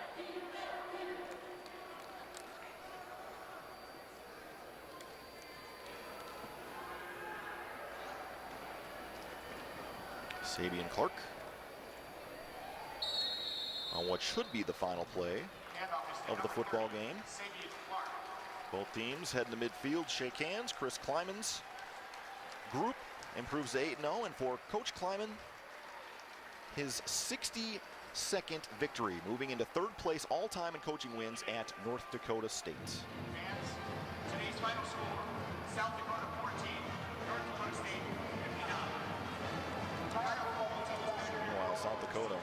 Sabian Clark on what should be the final play of the football game. Both teams head into midfield, shake hands. Chris Kleiman's group improves to 8-0, and for Coach Kleiman, his 62nd victory, moving into 3rd place all-time in coaching wins at North Dakota State. Today's final score, South Dakota 14, North Dakota State 59. Meanwhile, South Dakota